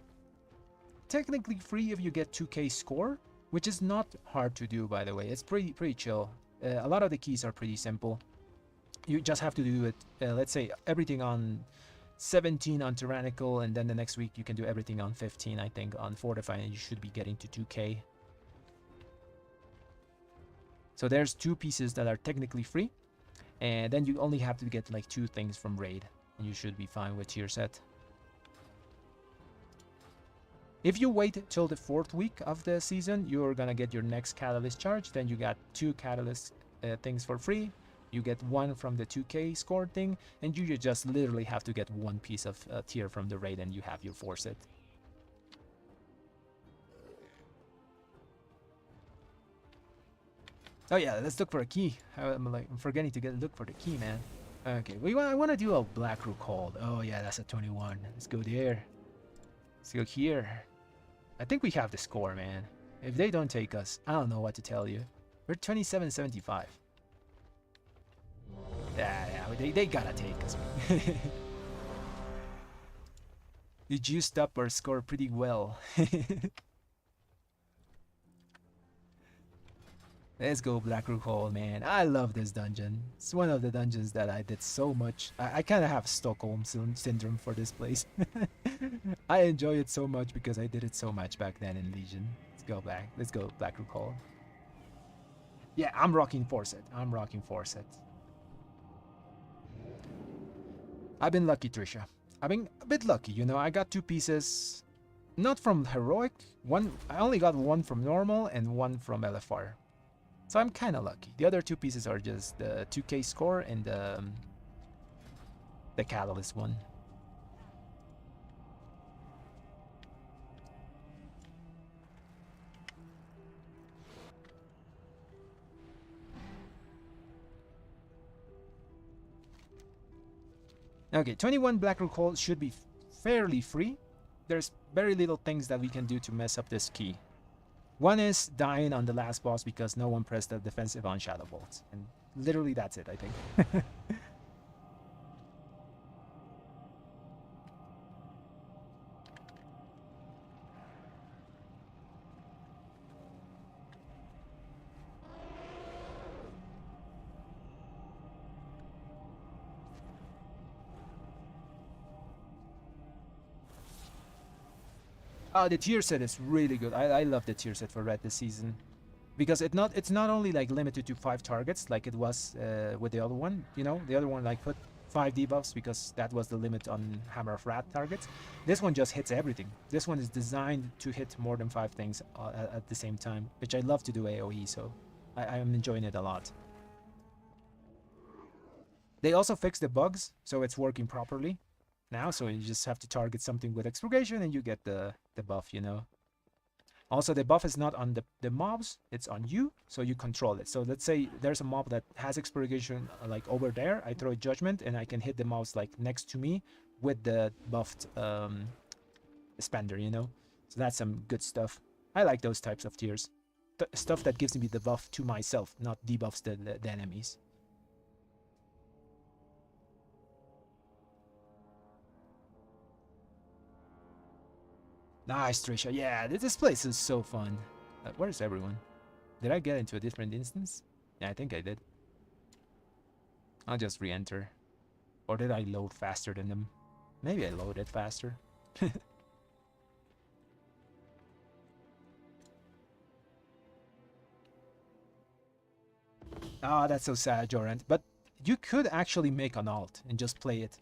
technically free if you get 2k score, which is not hard to do, by the way. It's pretty chill. A lot of the keys are pretty simple. You just have to do it, let's say, everything on 17 on Tyrannical, and then the next week you can do everything on 15, I think, on Fortify, and you should be getting to 2k. So there's 2 pieces that are technically free, and then you only have to get like 2 things from Raid, and you should be fine with tier set. If you wait till the 4th week of the season, you're gonna get your next Catalyst charge, then you got 2 Catalyst things for free. You get 1 from the 2k score thing, and you just literally have to get 1 piece of tier from the raid, and you have your 4 set. Oh yeah, let's look for a key. I'm forgetting to look for the key, man. Okay, I want to do a Black Rook hold. Oh yeah, that's a 21. Let's go there. Let's go here. I think we have the score, man. If they don't take us, I don't know what to tell you. We're 27.75. Yeah, they gotta take us. You juiced up our score pretty well. Let's go Black Rook Hole, man. I love this dungeon. It's one of the dungeons that I did so much. I kind of have Stockholm syndrome for this place. I enjoy it so much because I did it so much back then in Legion. Let's go Black Rook Hole. Yeah, I'm rocking 4 set. I'm rocking 4 set. I've been lucky, Trisha. I've been a bit lucky, you know. I got 2 pieces, not from heroic. I only got 1 from normal and 1 from LFR. So I'm kind of lucky. The other 2 pieces are just the 2k score and the catalyst one. Okay, 21 Black Rook Hole should be fairly free. There's very little things that we can do to mess up this key. One is dying on the last boss because no one pressed the defensive on Shadow Bolts. And literally that's it, I think. Oh, the tier set is really good. I love the tier set for Red this season, because it's not only like limited to 5 targets like it was with the other one. You know, the other one like put 5 debuffs because that was the limit on Hammer of Wrath targets. This one just hits everything. This one is designed to hit more than 5 things at the same time, which I love to do AoE, so I'm enjoying it a lot. They also fixed the bugs, so it's working properly now, so you just have to target something with expurgation and you get the buff, you know. Also, the buff is not on the mobs, it's on you, so you control it. So let's say there's a mob that has expurgation like over there, I throw a judgment and I can hit the mobs like next to me with the buffed spender, you know. So that's some good stuff. I like those types of tiers. Stuff that gives me the buff to myself, not debuffs the enemies. Nice, Trisha. Yeah, this place is so fun. Where's everyone? Did I get into a different instance? Yeah, I think I did. I'll just re-enter. Or did I load faster than them? Maybe I loaded faster. Ah, that's so sad, Jorant. But you could actually make an alt and just play it.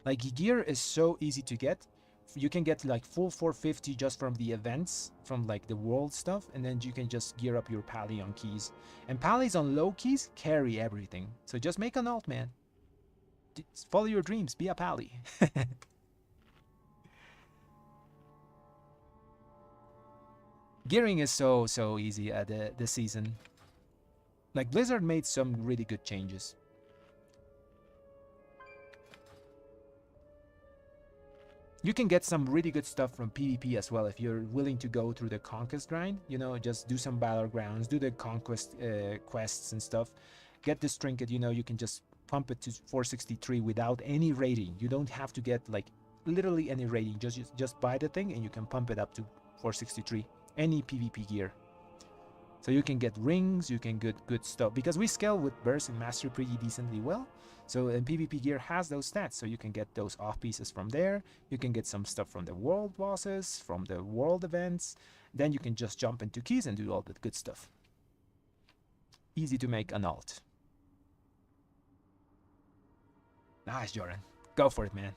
Like, gear is so easy to get. You can get like full 450 just from the events, from like the world stuff, and then you can just gear up your pally on keys. And pallies on low keys carry everything. So just make an alt, man. Follow your dreams, be a pally. Gearing is so easy at this season. Like, Blizzard made some really good changes. You can get some really good stuff from PvP as well if you're willing to go through the conquest grind. You know, just do some battlegrounds, do the conquest quests and stuff. Get this trinket, you know, you can just pump it to 463 without any rating. You don't have to get like literally any rating. Just buy the thing and you can pump it up to 463. Any PvP gear. So you can get rings, you can get good stuff. Because we scale with burst and mastery pretty decently well. So and PvP gear has those stats. So you can get those off pieces from there. You can get some stuff from the world bosses, from the world events. Then you can just jump into keys and do all the good stuff. Easy to make an alt. Nice, Jordan. Go for it, man.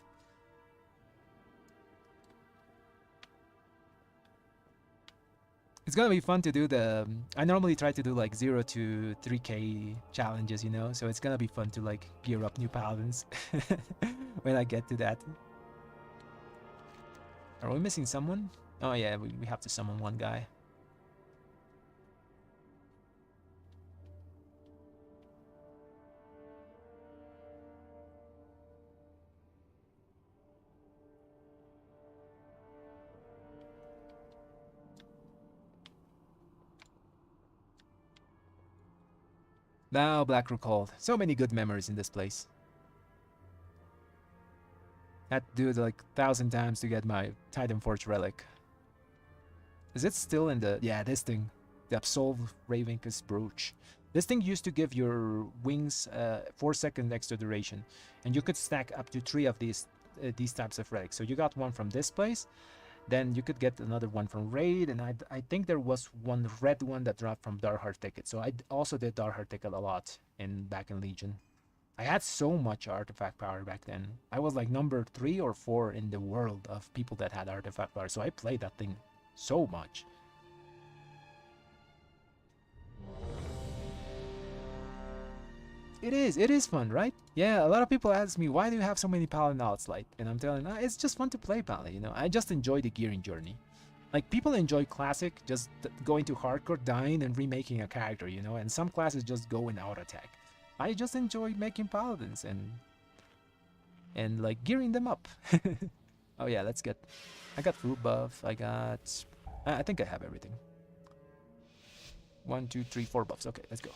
It's gonna be fun to do the... I normally try to do like 0 to 3k challenges, you know? So it's gonna be fun to like gear up new paladins when I get to that. Are we missing someone? Oh yeah, we have to summon one guy. Now Black Rook Hold. So many good memories in this place. Had to do it like 1,000 times to get my Titan Forge relic. Is it still in the... Yeah, this thing. The Absolve Ravencus Brooch. This thing used to give your wings 4-second extra duration. And you could stack up to 3 of these types of relics. So you got one from this place. Then you could get another one from Raid, and I think there was one red one that dropped from Darkheart Ticket. So I also did Darkheart Ticket a lot back in Legion. I had so much artifact power back then. I was like number 3 or 4 in the world of people that had artifact power. So I played that thing so much. It is fun, right? Yeah, a lot of people ask me, why do you have so many Paladin alts, like? And I'm telling them, it's just fun to play Paladin, you know? I just enjoy the gearing journey. Like, people enjoy Classic, just going to Hardcore, dying, and remaking a character, you know? And some classes just go in auto attack. I just enjoy making Paladins and like, gearing them up. Oh yeah, let's get... I got food buff, I think I have everything. 1, 2, 3, 4 buffs. Okay, let's go.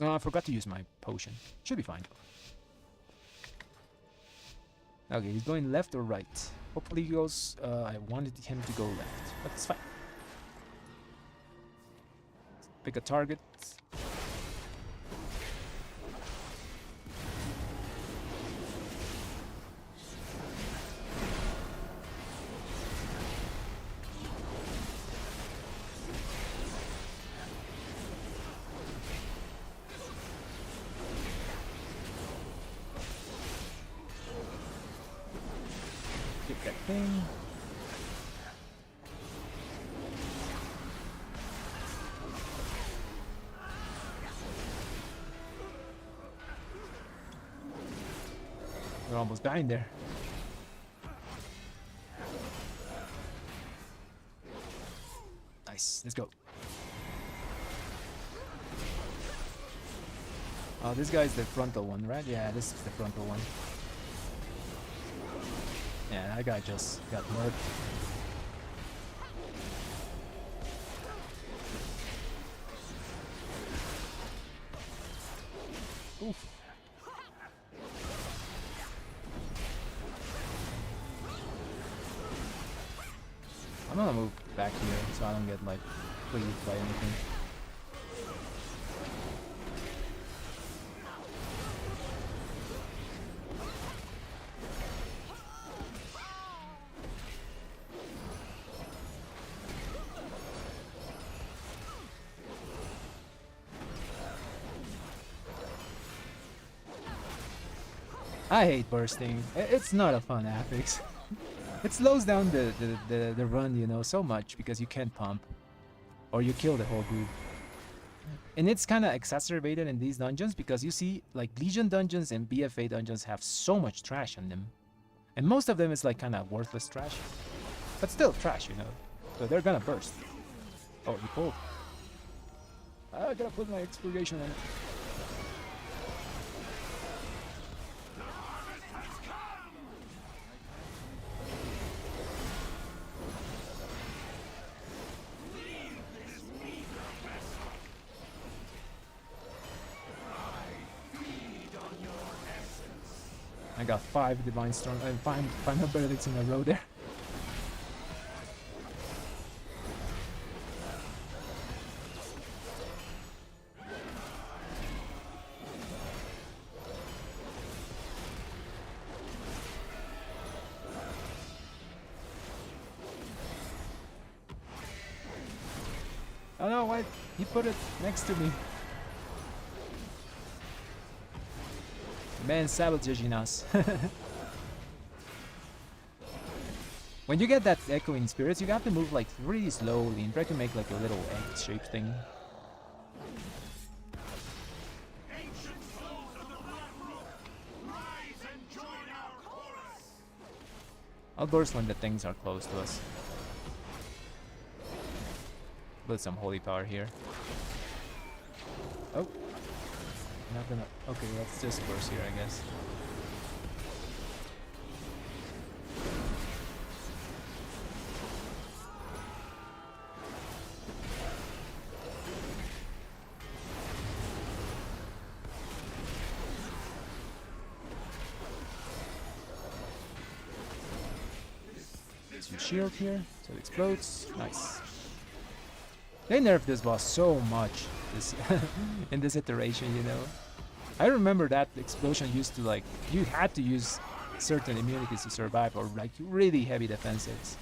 Oh, I forgot to use my potion. Should be fine. Okay, he's going left or right? Hopefully he goes... I wanted him to go left, but it's fine. Pick a target. That thing. We're almost dying there. Nice, let's go. Oh, this guy's the frontal one, right? Yeah, this is the frontal one. Yeah, that guy just got murdered. Oof. I'm gonna move back here so I don't get like pleased by anything. I hate bursting. It's not a fun affix. It slows down the run, you know, so much because you can't pump. Or you kill the whole group. And it's kind of exacerbated in these dungeons because you see, like, Legion dungeons and BFA dungeons have so much trash on them. And most of them is like kind of worthless trash. But still trash, you know. So they're gonna burst. Oh, he pulled. I gotta put my expurgation on it. I got 5 Divine Storm and 5 Embellishments in a row there. Oh no, why? He put it next to me. Man sabotaging us. When you get that echoing spirits, you have to move like really slowly and try to make like a little egg-shaped thing. Ancient souls of the Black Rook, rise and join our chorus! I'll burst when the things are close to us. Build some holy power here. Oh. Not gonna. Okay, let's just burst here, I guess. Some shield here, so it explodes. Nice. They nerfed this boss so much this in this iteration, you know. I remember that explosion used to like you had to use certain immunities to survive or like really heavy defenses.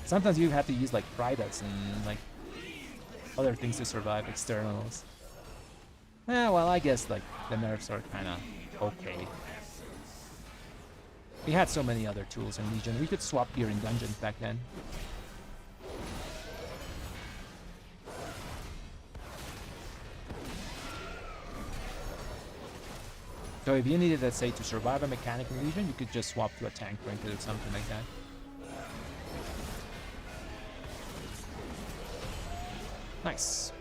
Sometimes you had to use like privates and like other things to survive externals. Well, I guess like the nerfs are kind of okay. We had so many other tools in Legion. We could swap gear in dungeons back then. So if you needed, let's say, to survive a mechanic in Legion, you could just swap to a tank trinket or something like that. Nice.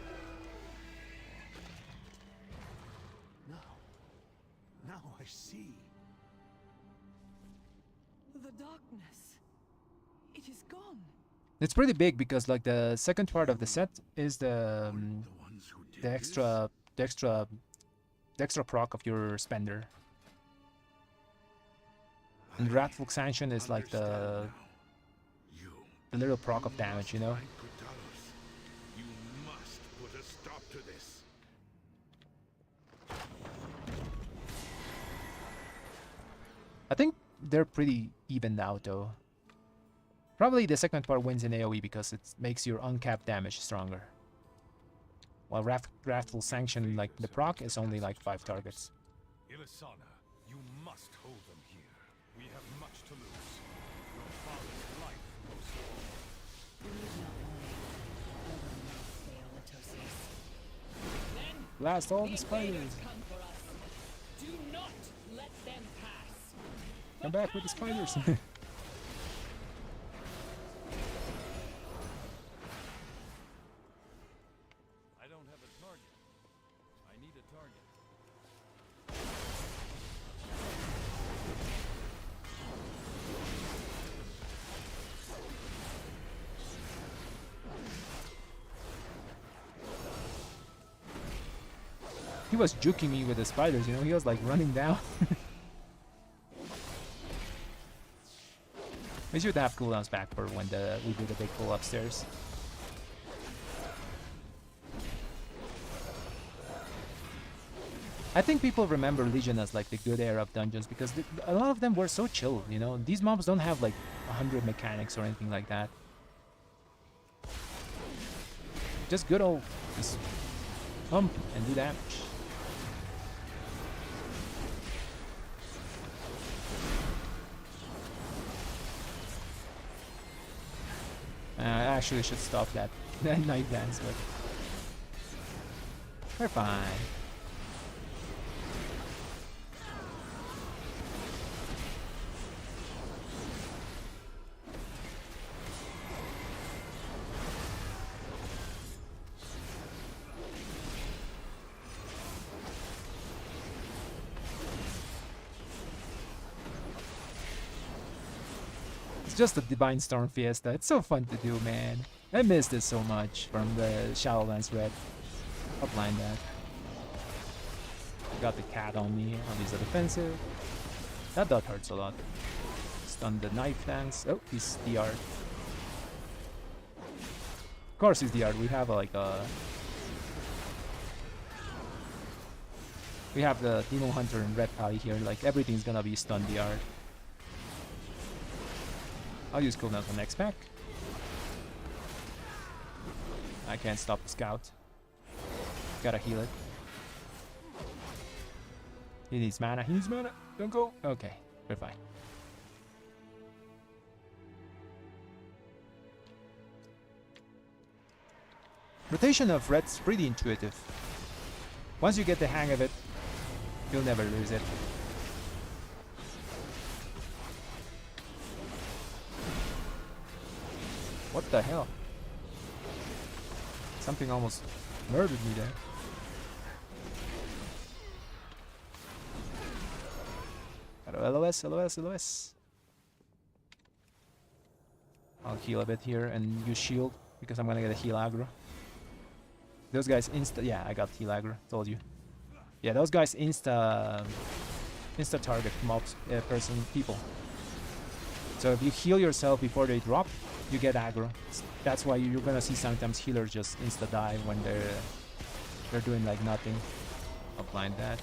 Now I see. The darkness. It is gone. It's pretty big because like the second part of the set is the ones who did the extra proc of your spender. And Wrathful Sanction is like the little proc of damage, you know. You must put a stop to this. I think they're pretty even now though. Probably the second part wins in AoE because it makes your uncapped damage stronger. While Wrathful Sanction, like the proc, is only like 5 targets. Ilisana, you must hold them here. We have much to lose. Your father's life most of all. We need not worry. Never will fail, Then Blast all the the spiders! invaders come for us. Do not let them pass. Come back with the spiders! I don't have a target. I need a target. He was juking me with the spiders, you know, he was like running down. We should have cooldowns back for when we do the big pull upstairs. I think people remember Legion as like the good era of dungeons because a lot of them were so chill, you know. These mobs don't have like 100 mechanics or anything like that. Just good old just pump and do damage. I actually should stop that night dance, but we're fine. Just a Divine Storm Fiesta. It's so fun to do, man. I missed it so much from the Shadowlands Red. I'll blind that. Got the cat on me. On these are defensive. That dot hurts a lot. Stun the knife dance. Oh, he's DR'd. Of course he's DR'd. We have like a... We have the Demon Hunter and Reptile here. Like everything's gonna be stun DR'd. I'll use cooldown for next pack. I can't stop the scout. Gotta heal it. He needs mana. He needs mana. Don't go. Okay, we're fine. Rotation of red's pretty intuitive. Once you get the hang of it, you'll never lose it. What the hell? Something almost murdered me there. LOS, LOS, LOS. I'll heal a bit here and use shield because I'm gonna get a heal aggro. Those guys yeah, I got heal aggro, told you. Yeah, those guys insta target mobs, people. So if you heal yourself before they drop, you get aggro. That's why you're gonna see sometimes healers just insta die when they're doing like nothing. I'll blind that.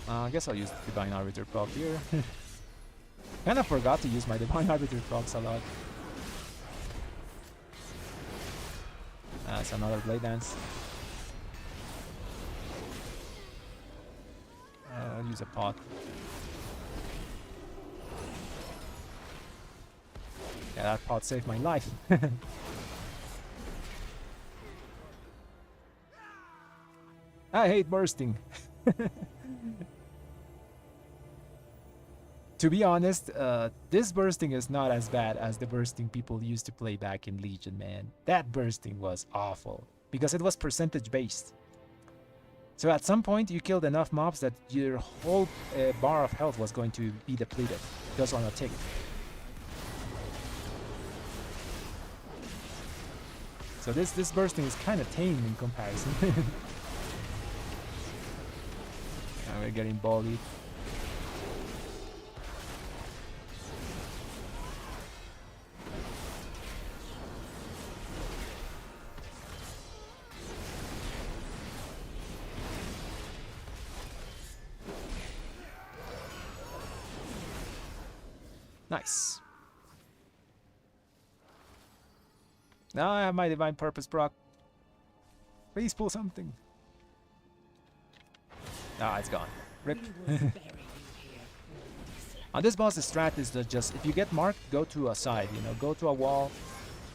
I guess I'll use Divine Arbiter proc here. Kinda forgot to use my Divine Arbiter procs a lot. That's another Blade Dance. I'll use a pot. Yeah, that pot saved my life. I hate bursting. To be honest, this bursting is not as bad as the bursting people used to play back in Legion, man. That bursting was awful because it was percentage based. So at some point you killed enough mobs that your whole bar of health was going to be depleted just on a tick. So this bursting is kind of tame in comparison. Now we're getting bullied. Nice. Now I have my Divine Purpose proc. Please pull something. Ah, it's gone. Rip. On this boss, the strat is to just, if you get marked, go to a side, you know, go to a wall,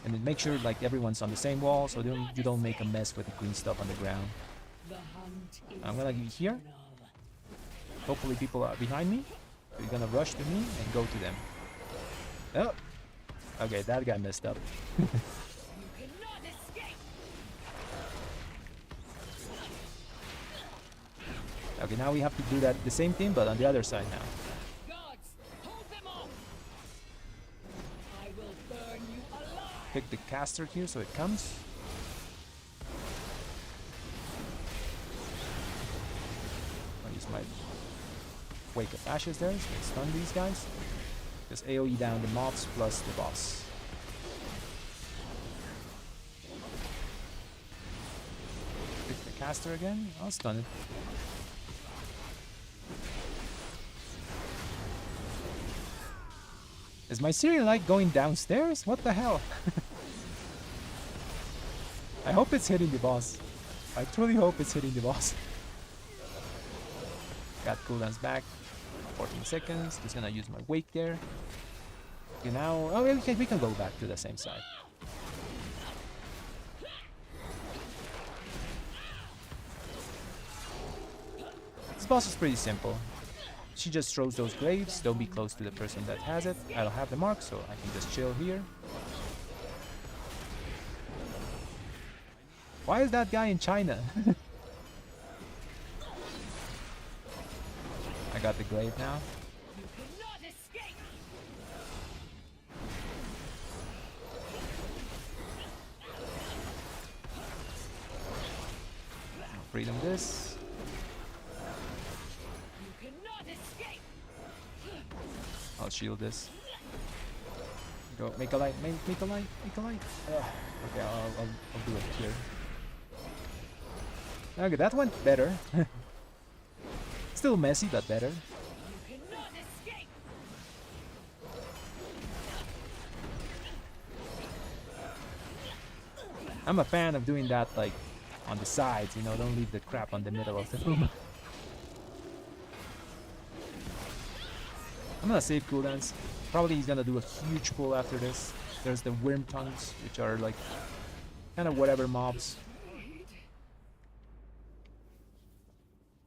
and then make sure like everyone's on the same wall, so you don't make a mess with the green stuff on the ground. I'm gonna be here. Hopefully people are behind me. So you're gonna rush to me and go to them. Oh, okay, that guy messed up. Okay, now we have to do that the same thing, but on the other side now. Pick the caster here so it comes. I'll use my Wake of Ashes there, so I stun these guys. Just AoE down the mobs plus the boss. Pick the caster again. I'll stun it. Is my serial light going downstairs? What the hell? I hope it's hitting the boss. I truly hope it's hitting the boss. Got cooldowns back. 14 seconds. Just gonna use my wake there. Okay, now... Oh, we can go back to the same side. This boss is pretty simple. She just throws those glaives. Don't be close to the person that has it. I don't have the mark, so I can just chill here. Why is that guy in China? I got the glaive now. Freedom this. I'll shield this. Go, make a light, make a light, make a light. Okay, I'll do it here. Okay, that went better. Still messy, but better. I'm a fan of doing that, like, on the sides, you know, don't leave the crap on the middle of the room. I'm gonna save cooldowns. Probably he's gonna do a huge pull after this. There's the worm tongues, which are like kind of whatever mobs.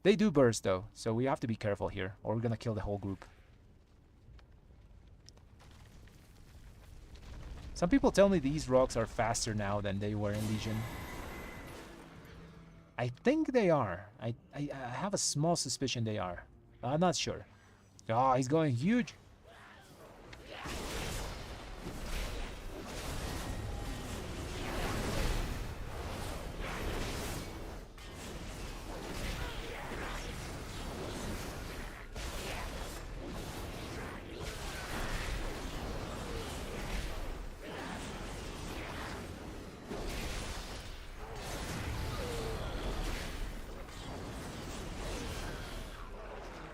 They do burst though, so we have to be careful here, or we're gonna kill the whole group. Some people tell me these rocks are faster now than they were in Legion. I think they are. I have a small suspicion they are. I'm not sure. Oh, he's going huge.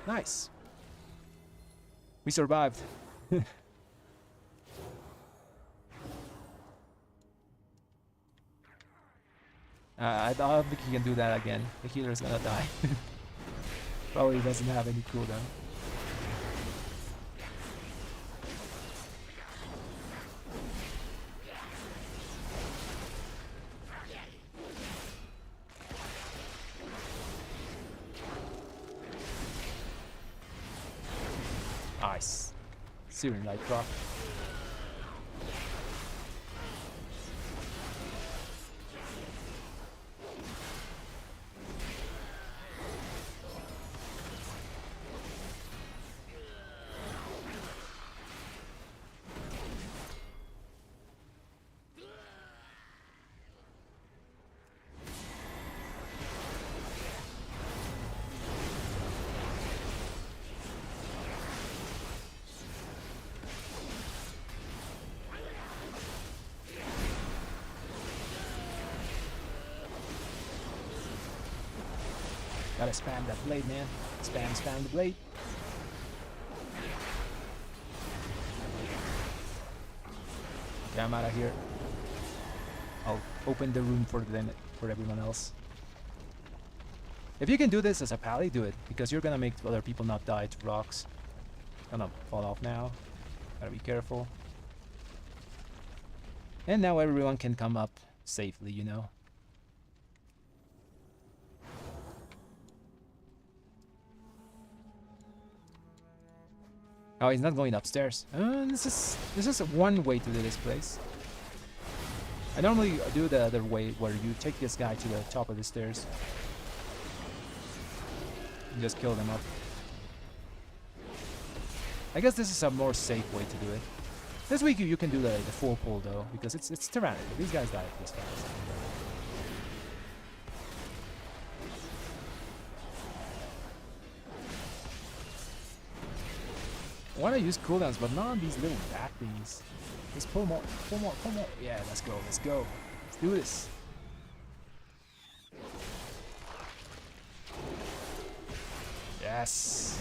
Nice. We survived. I don't think he can do that again. The healer's gonna die. Probably doesn't have any cooldown. Nice. Searing Light Rock. Gotta spam that blade, man. Spam the blade. Okay, I'm out of here. I'll open the room for everyone else. If you can do this as a pally, do it, because you're gonna make other people not die to rocks. Gonna fall off now. Gotta be careful. And now everyone can come up safely, you know. Oh, he's not going upstairs. This is one way to do this place. I normally do the other way, where you take this guy to the top of the stairs and just kill them up. I guess this is a more safe way to do it. This week you can do the full pull though, because it's tyrannical. These guys die this fast. I want to use cooldowns, but not on these little bat things. Just pull more, pull more, pull more. Yeah, let's go, let's go. Let's do this. Yes.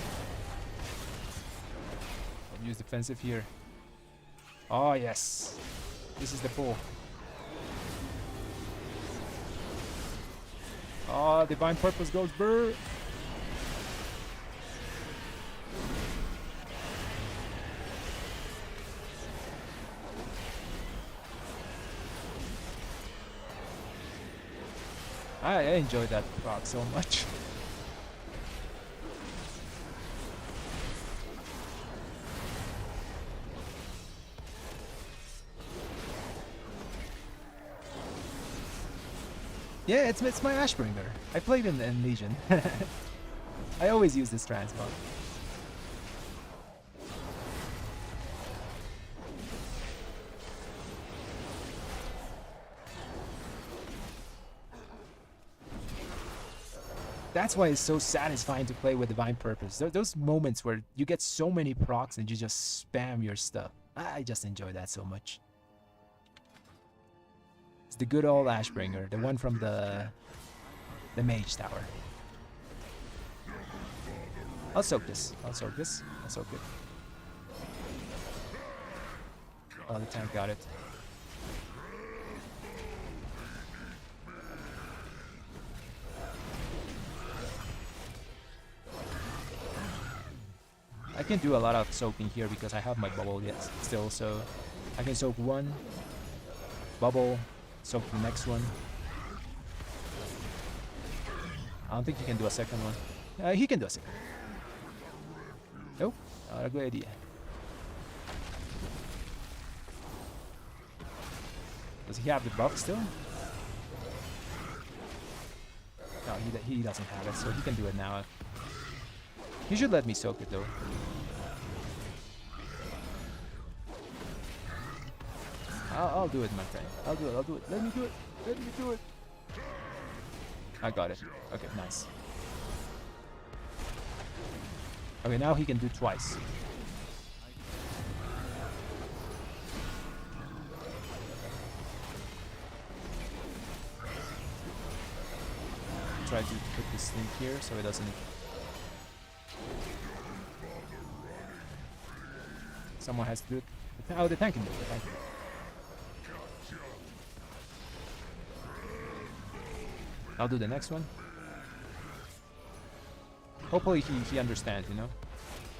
I'll use defensive here. Oh, yes. This is the pull. Oh, Divine Purpose goes brr. I enjoy that proc so much. Yeah, it's my Ashbringer. I played in Legion. I always use this transmog. That's why it's so satisfying to play with Divine Purpose. Those moments where you get so many procs and you just spam your stuff. I just enjoy that so much. It's the good old Ashbringer, the one from the Mage Tower. I'll soak this. I'll soak this. I'll soak it. Oh, the tank got it. I can do a lot of soaking here because I have my bubble yet still, so I can soak one, bubble, soak the next one. I don't think he can do a second one. He can do a second. Nope, not a good idea. Does he have the buff still? No, he doesn't have it, so he can do it now. You should let me soak it though. I'll do it, my friend. I'll do it. Let me do it. Let me do it. I got it. Okay, nice. Okay, now he can do twice. Try to put this thing here so it doesn't... Someone has to do it. Oh, the tank can do it. The tank can do it. I'll do the next one. Hopefully he understands, you know.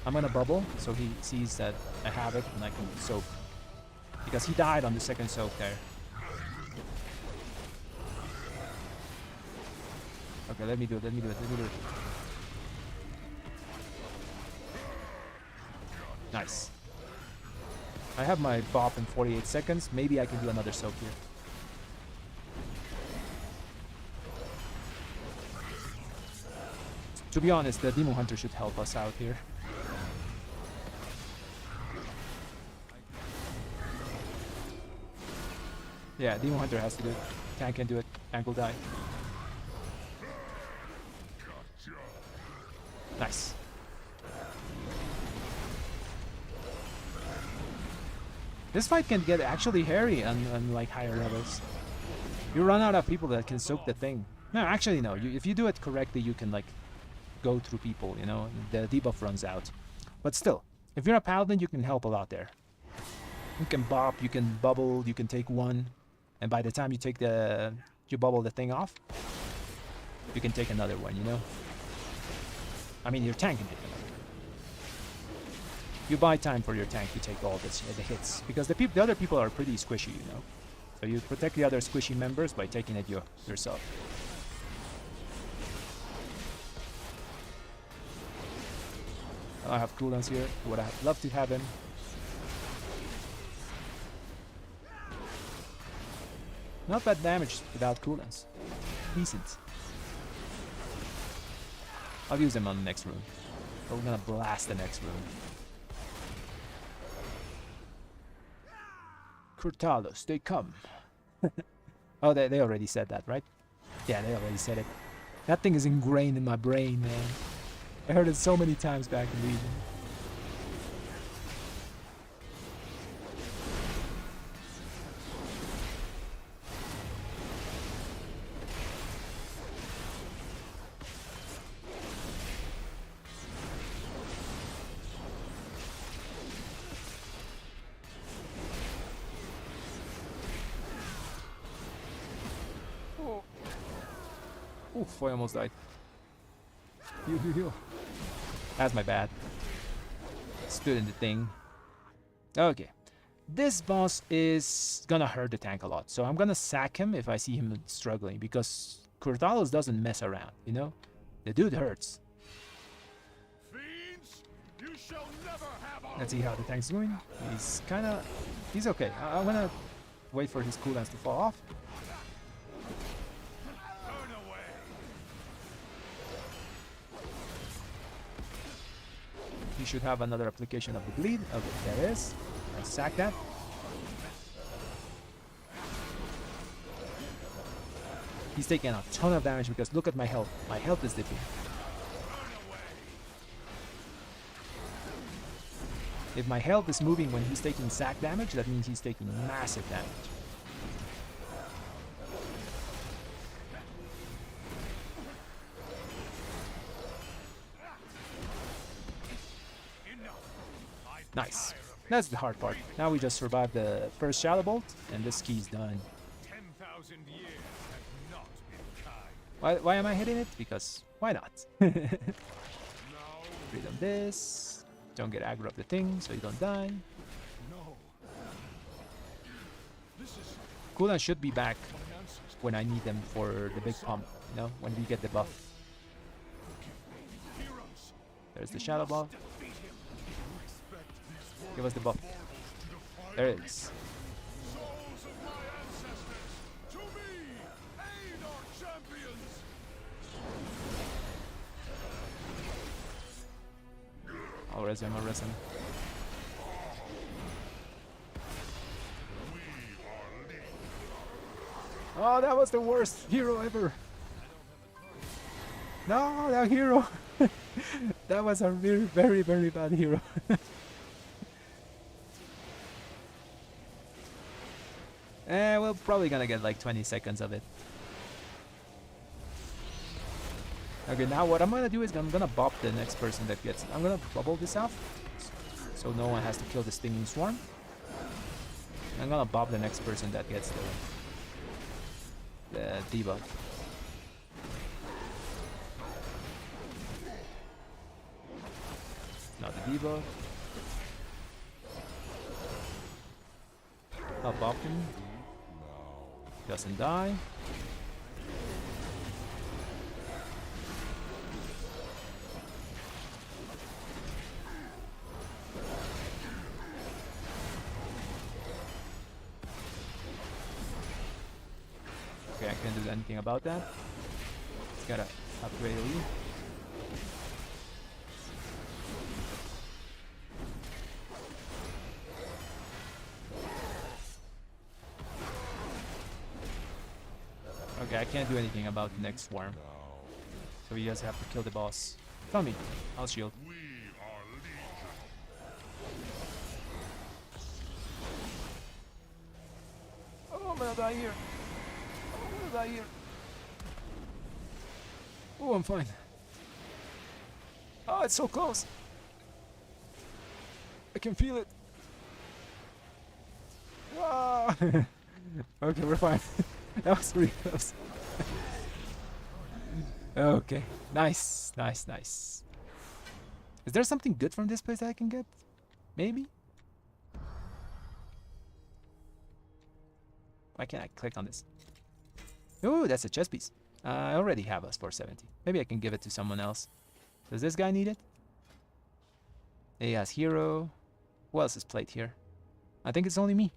I'm gonna bubble so he sees that I have it and I can soak. Because he died on the second soak there. Okay, let me do it. Nice. I have my bop in 48 seconds. Maybe I can do another soak here. To be honest, the Demon Hunter should help us out here. Yeah, Demon Hunter has to do it. Tank can do it. Tank will die. Nice. This fight can get actually hairy on like higher levels. You run out of people that can soak the thing. No, actually no. If you do it correctly, you can like go through people, you know, the debuff runs out. But still, if you're a paladin, you can help a lot there. You can bop, you can bubble, you can take one, and by the time you take you bubble the thing off, you can take another one, you know. I mean, your tank can take another. You buy time for your tank to take all the hits, because the other people are pretty squishy, you know. So you protect the other squishy members by taking it yourself. I have cooldowns here. Would I love to have him? Not bad damage without cooldowns. Decent. I'll use them on the next room. But we're gonna blast the next room. Kurtalos, they come. Oh, they already said that, right? Yeah, they already said it. That thing is ingrained in my brain, man. I heard it so many times back in Legion. Oh. Oof, I almost died. Heal. That's my bad. Stood in the thing. Okay. This boss is gonna hurt the tank a lot, so I'm gonna sack him if I see him struggling, because Kurtalos doesn't mess around, you know? The dude hurts. Fiends, you shall never have our Let's see how the tank's doing. He's okay. I'm gonna wait for his cooldowns to fall off. turn away. He should have another application of the bleed. Okay, there is. Let's sack that. He's taking a ton of damage because look at my health. My health is dipping. If my health is moving when he's taking sack damage, that means he's taking massive damage. Nice. That's the hard part. Now we just survived the first Shadow Bolt, and this key's done. 10,000 years have not been kind. Why am I hitting it? Because why not? Now Read on this. Don't get aggro of the thing, so you don't die. no. This is Cooldown should be back my ancestors. when I need them for the big pump, you know, when we get the buff. Heroes. There's the Shadow Ball. Defeat him. You expect these Give us the buff. mortals to defy There me? it is. Souls of my ancestors, to me, aid our champions. I'll res him, I'll res him. Oh, that was the worst hero ever. No, that hero. That was a very, very, very bad hero. We're probably gonna get like 20 seconds of it. Okay, now what I'm gonna do is I'm gonna bop the next person that gets. I'm gonna bubble this off, so no one has to kill the stinging swarm. I'm gonna bop the next person that gets the debuff. Not the debuff. I'll bop him. Doesn't die. Okay, I can't do anything about that. It's gotta upgrade AoE. Okay, I can't do anything about the next swarm. So you guys have to kill the boss. Tell me, I'll shield. We are legion. Oh, I'm gonna die here. Oh, I'm gonna die here. Oh, I'm fine. Oh, it's so close. I can feel it. Ah. Okay, we're fine. That was pretty close. Okay, nice, nice, nice. Is there something good from this place I can get? Maybe? Why can't I click on this? Oh, that's a chest piece. I already have a 470. Maybe I can give it to someone else. Does this guy need it? He has hero. Who else is played here? I think it's only me.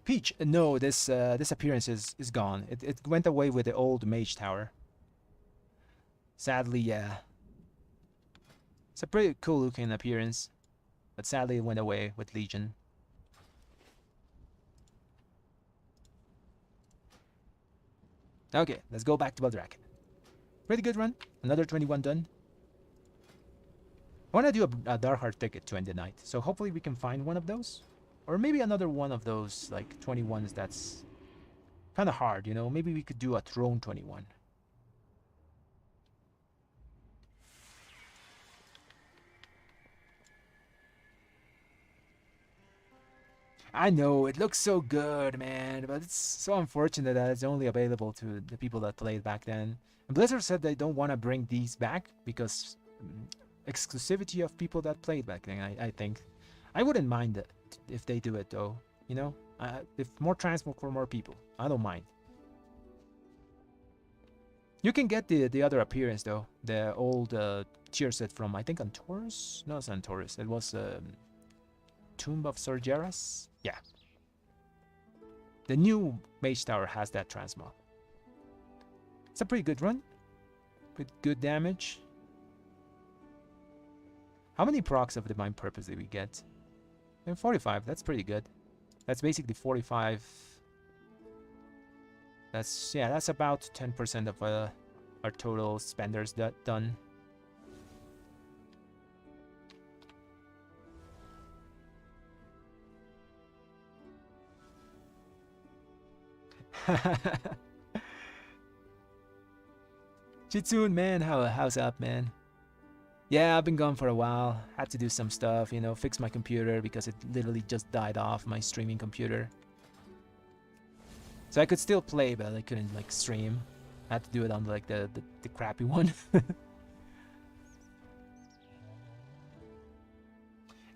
Peach, no, this appearance is gone. It went away with the old mage tower. Sadly, yeah. It's a pretty cool looking appearance, but sadly it went away with Legion. Okay, let's go back to Baldraken. Pretty good run. Another 21 done. I want to do a Dark Heart ticket to end the night, so hopefully we can find one of those. Or maybe another one of those, like, 21s that's kind of hard, you know? Maybe we could do a Throne 21. I know, it looks so good, man, but it's so unfortunate that it's only available to the people that played back then. And Blizzard said they don't want to bring these back because exclusivity of people that played back then, I think. I wouldn't mind it if they do it, though, you know? If more transport for more people, I don't mind. You can get the other appearance, though. The old tier set from, I think, Antorus? No, it's Antorus. It was Tomb of Sorgeras? Yeah. The new Mage Tower has that transmog. It's a pretty good run. With good damage. How many procs of Divine Purpose did we get? 45, that's pretty good. That's basically 45. That's about 10% of our total spenders done. Chitsun, man, how's up, man? Yeah, I've been gone for a while. Had to do some stuff, you know, fix my computer because it literally just died off, my streaming computer. So I could still play, but I couldn't like stream. I had to do it on like the crappy one.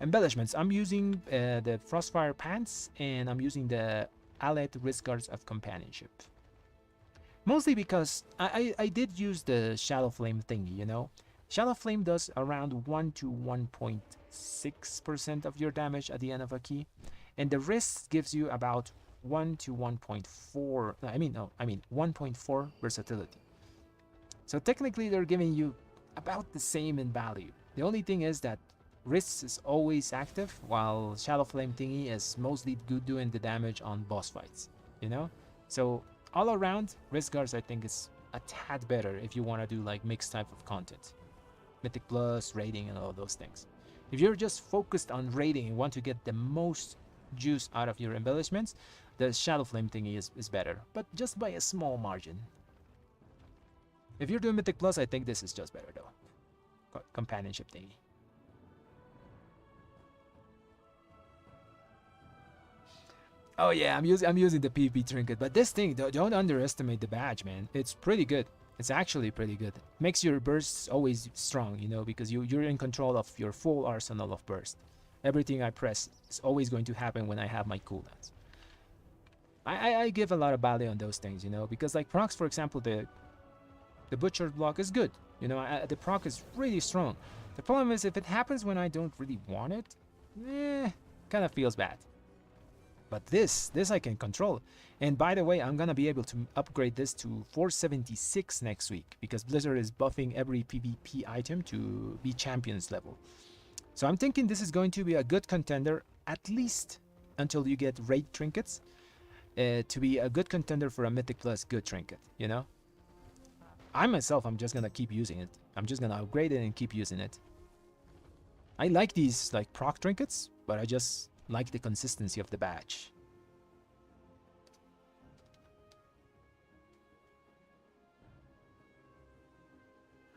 Embellishments. I'm using the Frostfire Pants, and I'm using the Allied Wrist Guards of Companionship. Mostly because I did use the Shadow Flame thingy, you know. Shadow Flame does around 1 to 1.6% of your damage at the end of a key, and the wrist gives you about 1 to 1.4. I mean 1.4 versatility. So technically, they're giving you about the same in value. The only thing is that wrist is always active, while Shadow Flame thingy is mostly good doing the damage on boss fights. You know, so all around, wrist guards I think is a tad better if you want to do like mixed type of content. Mythic Plus, raiding, and all those things. If you're just focused on raiding and want to get the most juice out of your embellishments, the Shadow Flame thingy is better, but just by a small margin. If you're doing Mythic Plus, I think this is just better though. Companionship thingy. Oh yeah, I'm using the PvP trinket, but this thing, don't underestimate the badge, man. It's pretty good. It's actually pretty good. Makes your bursts always strong, you know, because you're in control of your full arsenal of burst. Everything I press is always going to happen when I have my cooldowns. I give a lot of value on those things, you know, because like procs, for example, the butcher block is good. You know, the proc is really strong. The problem is if it happens when I don't really want it, kind of feels bad. But this I can control. And by the way, I'm gonna be able to upgrade this to 476 next week because Blizzard is buffing every PvP item to be champions level. So I'm thinking this is going to be a good contender, at least until you get raid trinkets, to be a good contender for a Mythic Plus good trinket, you know? I'm just gonna keep using it. I'm just gonna upgrade it and keep using it. I like these like proc trinkets, but I just like the consistency of the badge.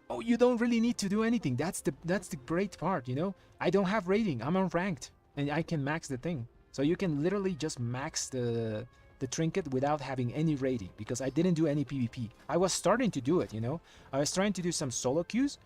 Oh, you don't really need to do anything. That's the great part, you know? I don't have rating. I'm unranked and I can max the thing. So you can literally just max the trinket without having any rating because I didn't do any PvP. I was starting to do it, you know? I was trying to do some solo queues,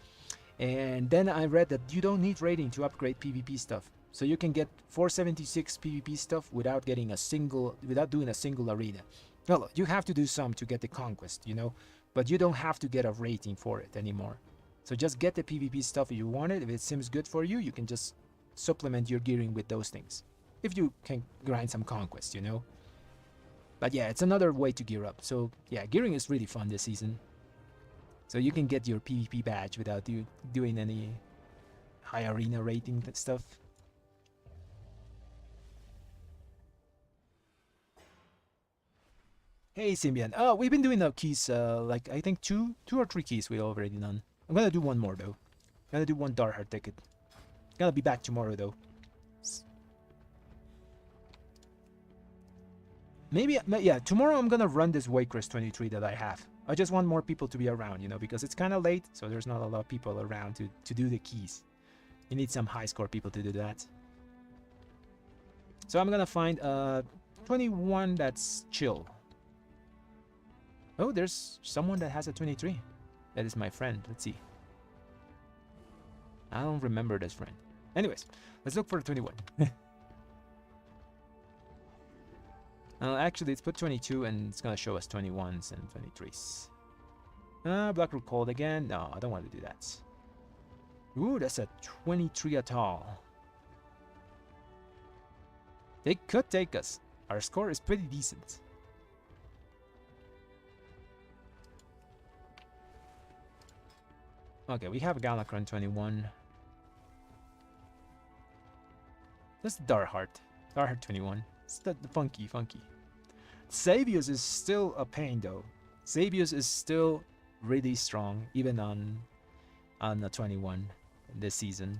and then I read that you don't need rating to upgrade PvP stuff. So you can get 476 PvP stuff without doing a single arena. Well, you have to do some to get the conquest, you know, but you don't have to get a rating for it anymore. So just get the PvP stuff if you want it. If it seems good for you, you can just supplement your gearing with those things. If you can grind some conquest, you know. But yeah, it's another way to gear up. So yeah, gearing is really fun this season. So you can get your PvP badge without you doing any high arena rating stuff. Hey Symbian. Oh, we've been doing the keys, like I think two or three keys we already done. I'm gonna do one more though. I'm gonna do one Dark Heart ticket. Gonna be back tomorrow though. Maybe, yeah, tomorrow I'm gonna run this Waycrest 23 that I have. I just want more people to be around, you know, because it's kind of late, so there's not a lot of people around to do the keys. You need some high score people to do that. So I'm gonna find 21 that's chill. Oh, there's someone that has a 23. That is my friend. Let's see. I don't remember this friend. Anyways, let's look for 21. Actually, let's put 22 and it's gonna show us 21s and 23s. Blackroot Cold again. No, I don't want to do that. Ooh, that's a 23 Atal. They could take us. Our score is pretty decent. Okay, we have a Galacron 21. That's Dark Heart. Dark Heart 21. It's the funky. Xavius is still a pain though. Xavius is still really strong, even on the 21 this season.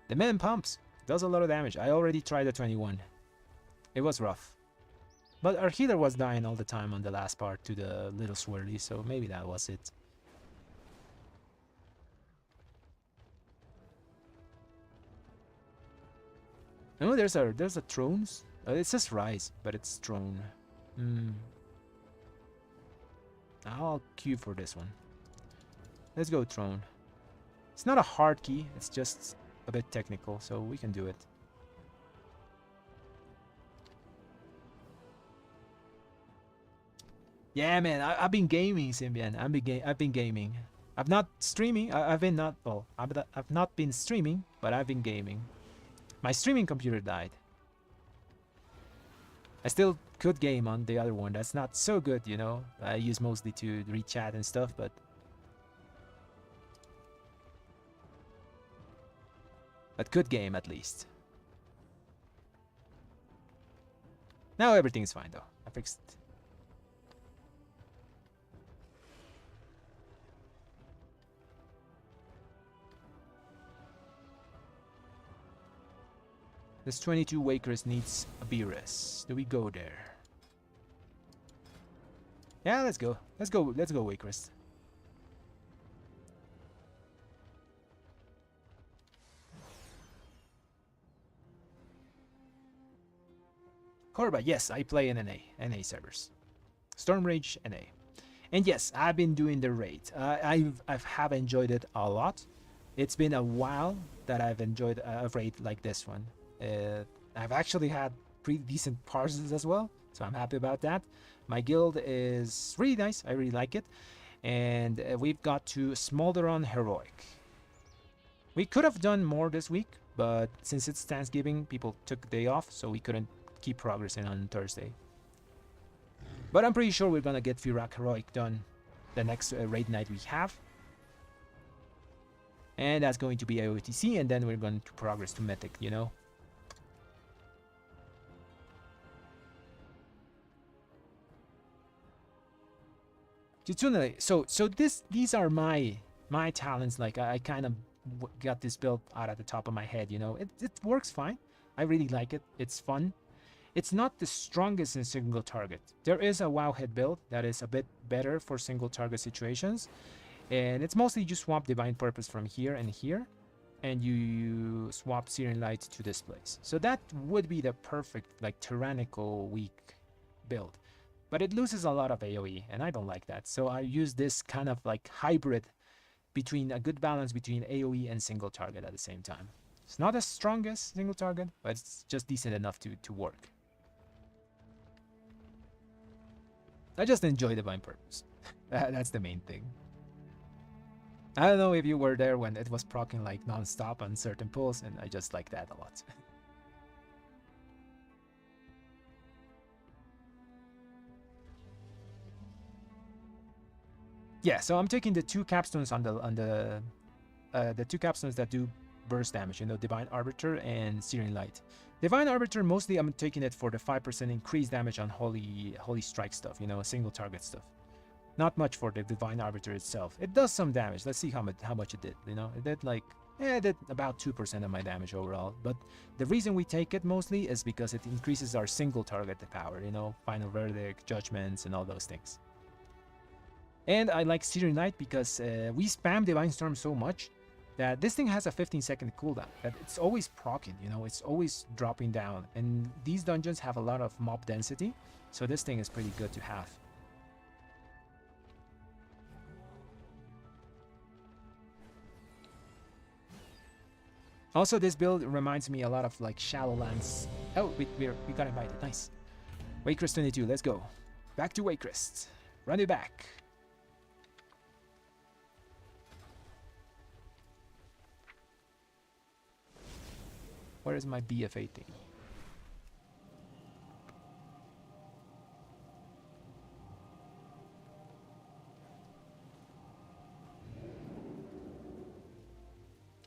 The man pumps, does a lot of damage. I already tried the 21. It was rough. But our healer was dying all the time on the last part to the little swirly, so maybe that was it. Oh, there's a thrones. It says rise, but it's throne. I'll queue for this one. Let's go throne. It's not a hard key, it's just a bit technical, so we can do it. Yeah, man, I've been gaming, Symbian. I've been gaming. I've not streaming. I've not been streaming, but I've been gaming. My streaming computer died. I still could game on the other one. That's not so good, you know. I use mostly to read chat and stuff, but could game at least. Now everything's fine though. I fixed it. This 22 Waycrest needs a Beerus. Do we go there? Yeah, let's go. Let's go Waycrest. Korba, yes, I play in NA servers. Storm Rage NA. And yes, I've been doing the raid. I have enjoyed it a lot. It's been a while that I've enjoyed a raid like this one. I've actually had pretty decent parses as well, so I'm happy about that. My guild is really nice. I really like it. And we've got to Smolder on Heroic. We could have done more this week, but since it's Thanksgiving, people took a day off, so we couldn't keep progressing on Thursday. But I'm pretty sure we're gonna get Firak Heroic done the next raid night we have. And that's going to be AOTC, and then we're going to progress to Mythic, you know? So these are my talents. Like I kind of got this build out at the top of my head, you know. It works fine. I really like it. It's fun. It's not the strongest in single target. There is a Wowhead build that is a bit better for single target situations, and it's mostly you swap Divine Purpose from here and here, and you swap Searing Light to this place. So that would be the perfect like tyrannical weak build. But it loses a lot of AoE, and I don't like that. So I use this kind of like hybrid between a good balance between AoE and single target at the same time. It's not the strongest single target, but it's just decent enough to work. I just enjoy Divine Purpose. That's the main thing. I don't know if you were there when it was proccing like non-stop on certain pulls, and I just like that a lot. Yeah, so I'm taking the two capstones on the two capstones that do burst damage, you know, Divine Arbiter and Searing Light. Divine Arbiter, mostly I'm taking it for the 5% increased damage on Holy Strike stuff, you know, single target stuff. Not much for the Divine Arbiter itself. It does some damage. Let's see how much it did, you know. It did like, it did about 2% of my damage overall. But the reason we take it mostly is because it increases our single target power, you know, Final Verdict, Judgments, and all those things. And I like Searing Light because we spam Divine Storm so much that this thing has a 15-second cooldown. That it's always proccing, you know, it's always dropping down. And these dungeons have a lot of mob density, so this thing is pretty good to have. Also, this build reminds me a lot of like Shadowlands. Oh, we got invited. Nice. Waycrest 22, let's go. Back to Waycrest. Run it back. Where is my BFA thing?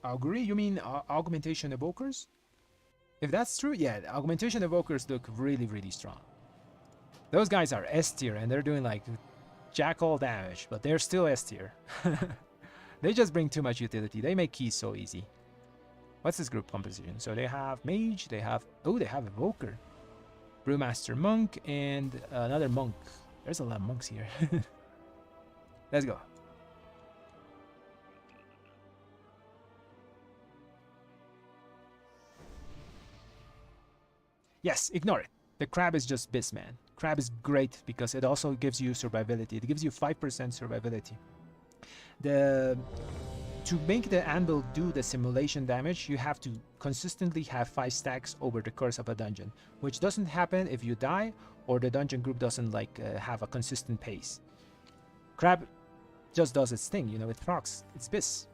Augury? You mean augmentation evokers? If that's true, yeah, the augmentation evokers look really, really strong. Those guys are S tier and they're doing like jackal damage, but they're still S tier. They just bring too much utility. They make keys so easy. What's this group composition? So they have mage, they have evoker, brewmaster monk, and another monk. There's a lot of monks here. Let's go. Yes, ignore it. The crab is just bis, man. Crab is great because it also gives you survivability. It gives you 5% survivability. To make the anvil do the simulation damage, you have to consistently have 5 stacks over the course of a dungeon, which doesn't happen if you die or the dungeon group doesn't like have a consistent pace. Crab just does its thing, you know, it procs. It's bis.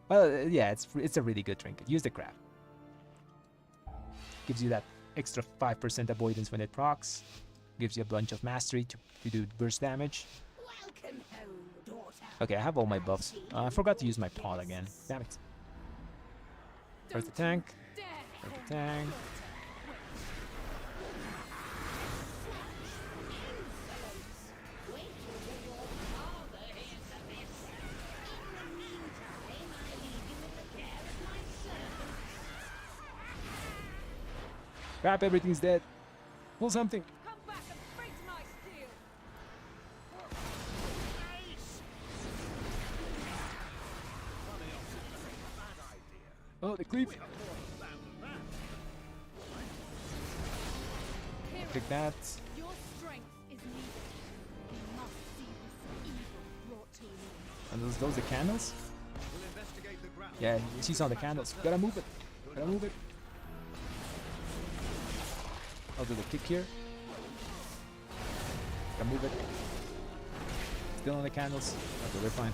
Well, yeah, it's a really good trinket. Use the crab. Gives you that extra 5% avoidance when it procs. Gives you a bunch of mastery to do burst damage. Welcome home, daughter. Okay, I have all my buffs. I forgot to use my pod again. Damn it. Hurt the tank. Hurt the tank. Crap, everything's dead. Pull something. Come back and fight my steel. Oh, the creep. Take that. Your strength is needed. We must see this evil brought to an end. And those the candles? We'll investigate the ground. Yeah, you see some of the candles. Gotta move it. Gotta move it. I'll do the kick here. Gotta move it. Still on the candles. Okay, we're fine.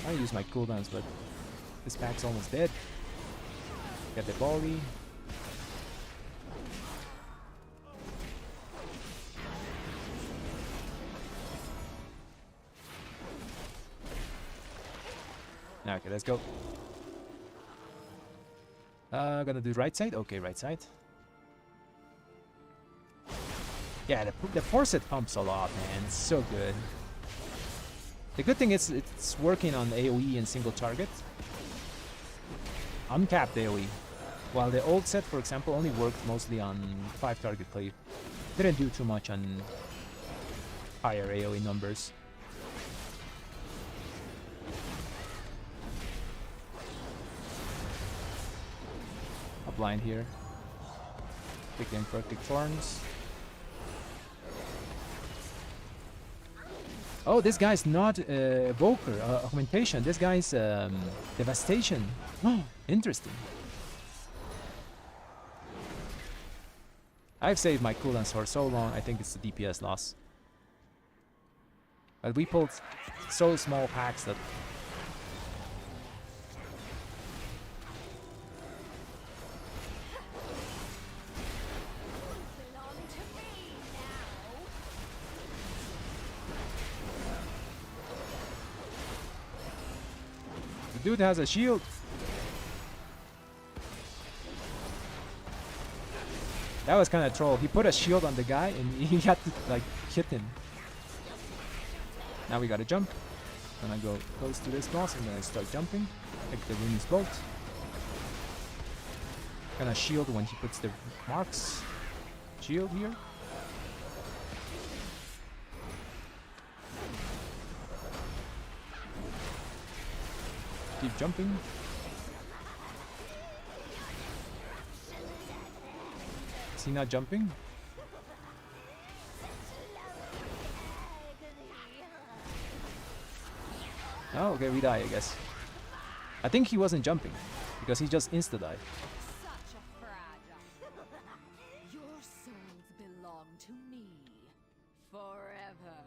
I use my cooldowns, but this pack's almost dead. Got the volley. Okay, let's go. Gonna do right side? Okay, right side. Yeah, the force pumps a lot, man. It's so good. The good thing is it's working on AoE and single target. Uncapped AoE. While the old set, for example, only worked mostly on 5 target play. Didn't do too much on higher AoE numbers. A blind here. Take the Infected Thorns. Oh, this guy's not Evoker, Augmentation. This guy's Devastation. Oh, interesting. I've saved my cooldowns for so long, I think it's the DPS loss. But we pulled so small packs that... Belong to me now. The dude has a shield. That was kind of troll. He put a shield on the guy and he had to like hit him. Now we gotta jump. And I go close to this boss and then I start jumping. Like the Rune's Bolt. Gonna shield when he puts the marks. Shield here. Keep jumping. Is he not jumping? Oh, okay, we die, I guess. I think he wasn't jumping, because he just insta-died. Such a fragile. Your souls belong to me forever.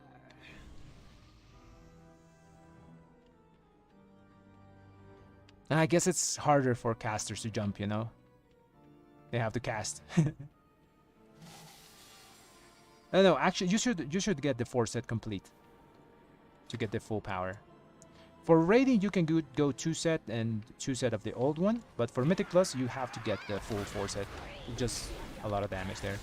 I guess it's harder for casters to jump, you know? They have to cast. No, actually, you should get the 4 set complete. to get the full power. For raiding, you can go 2 set and 2 set of the old one, but for Mythic Plus, you have to get the full 4 set. Just a lot of damage there.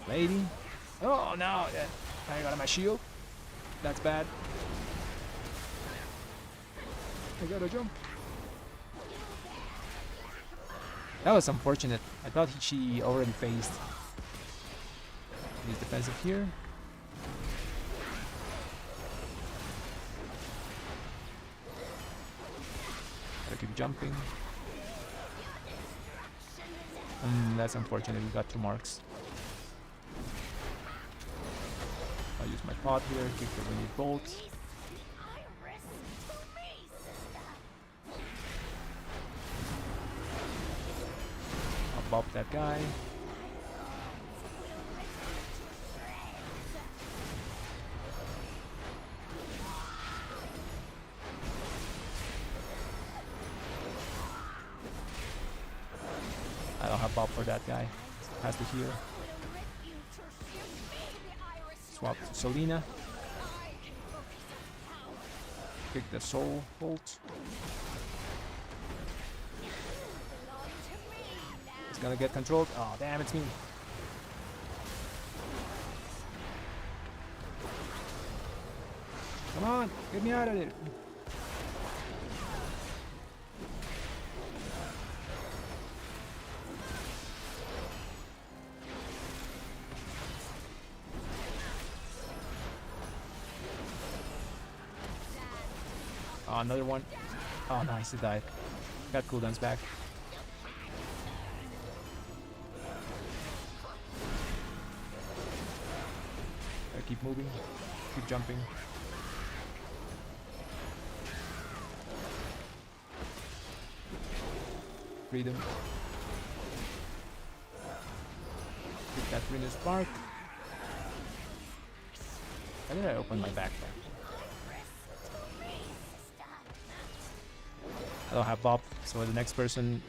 Lady. Oh no! I got my shield. That's bad. I gotta jump. That was unfortunate. I thought she already phased. He's defensive here. Gotta keep jumping. That's unfortunate. We got 2 marks. I'll use my pot here, kick the renewed bolt. I'll bop that guy. I don't have bop for that guy. Has to heal. Swap to Selena. Kick the soul bolt. It's gonna get controlled. Oh damn, it's me. Come on, get me out of there. Oh, another one. Oh, nice, it died. Got cooldowns back. Gotta keep moving, keep jumping. Freedom. Keep that Venus Spark. Why did I open my backpack? I don't have Bob, so the next person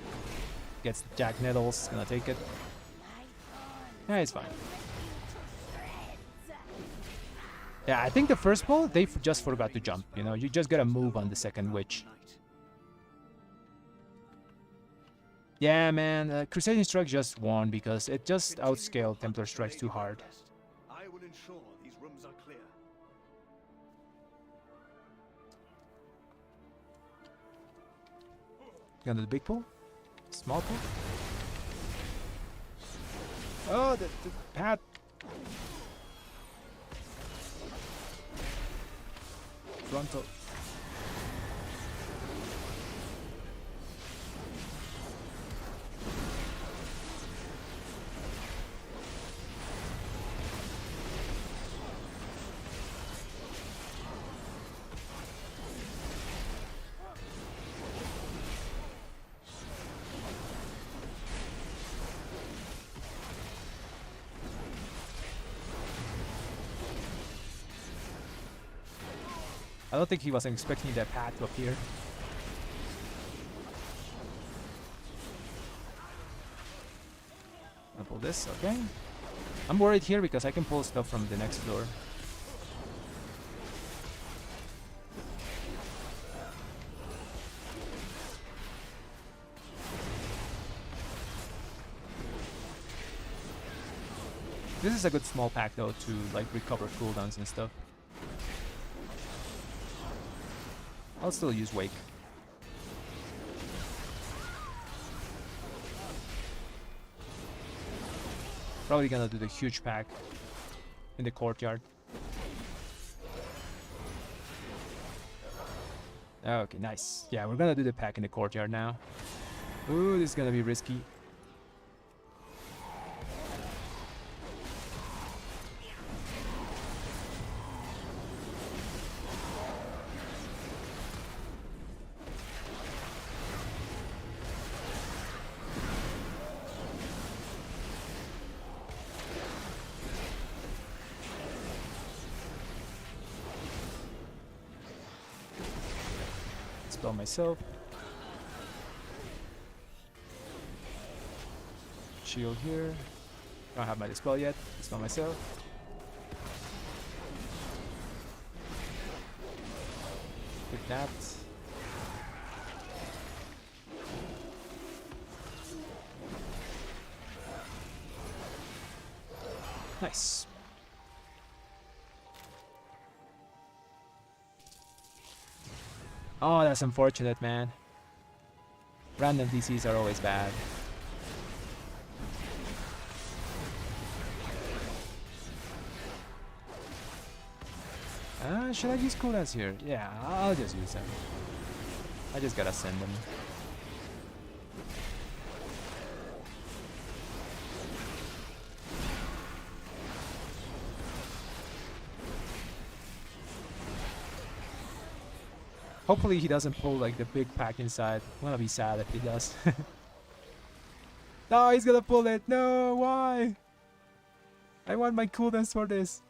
gets Jack Nettles, gonna take it. Yeah, it's fine. Yeah, I think the first ball, they just forgot to jump, you know? You just gotta move on the second witch. Yeah, man, Crusading Strike just won because it just outscaled Templar Strikes too hard. I will ensure these rooms are clear. Gonna do the big pull? Small pull? Oh, the pad. Frontal. I don't think he wasn't expecting that pad to appear. I'll pull this, okay. I'm worried here because I can pull stuff from the next floor. This is a good small pack though to like recover cooldowns and stuff. I'll still use Wake. Probably gonna do the huge pack in the courtyard. Okay, nice. Yeah, we're gonna do the pack in the courtyard now. Ooh, this is gonna be risky. Spell myself. Shield here. Don't have my dispel yet. Dispel myself. With that. Nice. Oh, that's unfortunate, man. Random DCs are always bad. Should I use cooldowns here? Yeah, I'll just use them. I just gotta send them. Hopefully he doesn't pull like the big pack inside. I'm gonna be sad if he does. No, he's gonna pull it. No, why? I want my cooldowns for this.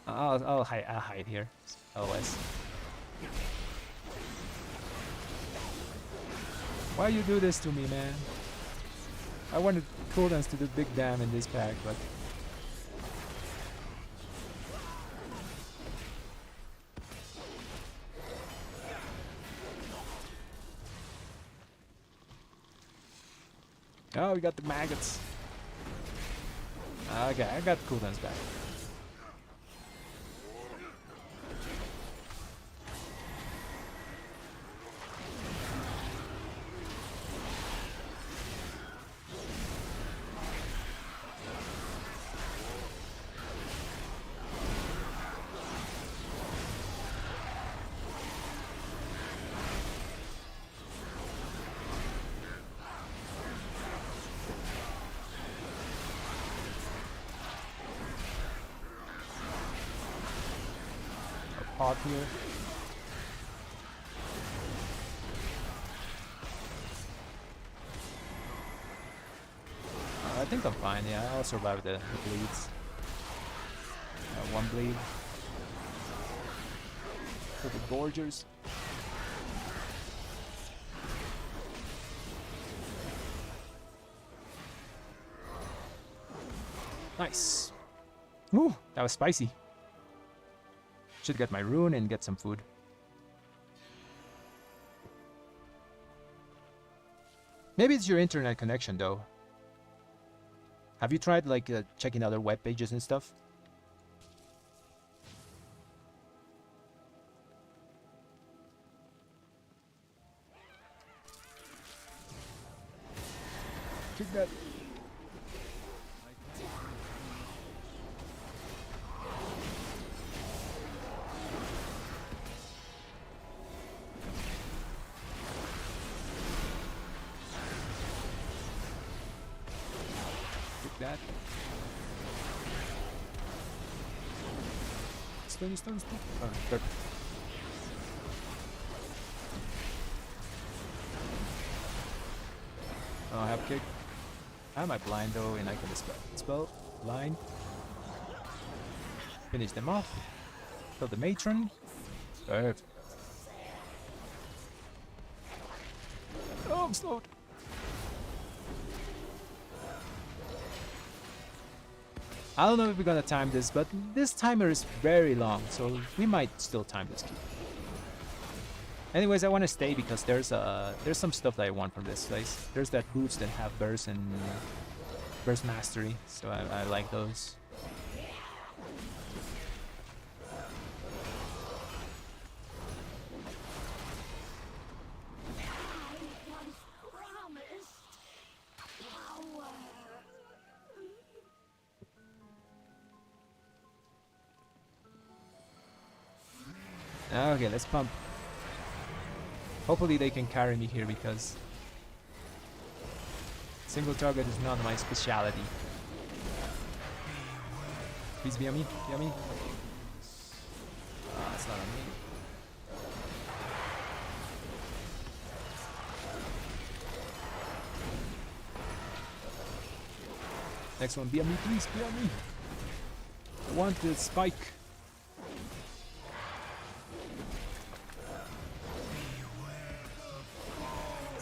I'll hide here. Otherwise. Why you do this to me, man? I wanted cooldowns to do big damn in this pack, but oh, we got the maggots. Okay, I got cooldowns back. Pot here. I think I'm fine. Yeah, I'll survive the bleeds. One bleed. For the gorgers. Nice. Ooh, that was spicy. Should get my rune and get some food. Maybe it's your internet connection though. Have you tried like checking other web pages and stuff? Kick that. That. Stone. Oh, perfect. Oh, I have kick. I have my blind though, and I can spell blind. Finish them off. Kill the matron. Perfect. Oh, I'm slowed. I don't know if we're gonna time this, but this timer is very long, so we might still time this key. Anyways, I want to stay because there's some stuff that I want from this place. There's that boots that have burst and burst mastery, so I like those. Okay, let's pump. Hopefully they can carry me here because single target is not my specialty. Please be on me, be on me. It's not on me. Next one, be on me, please, be on me. I want the spike.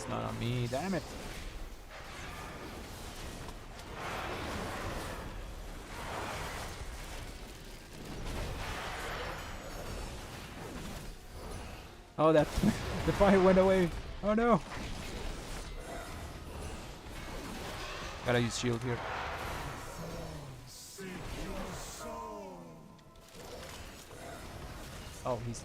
It's not on me, damn it. Oh, that the fire went away. Oh no. Gotta use shield here. Oh, he's...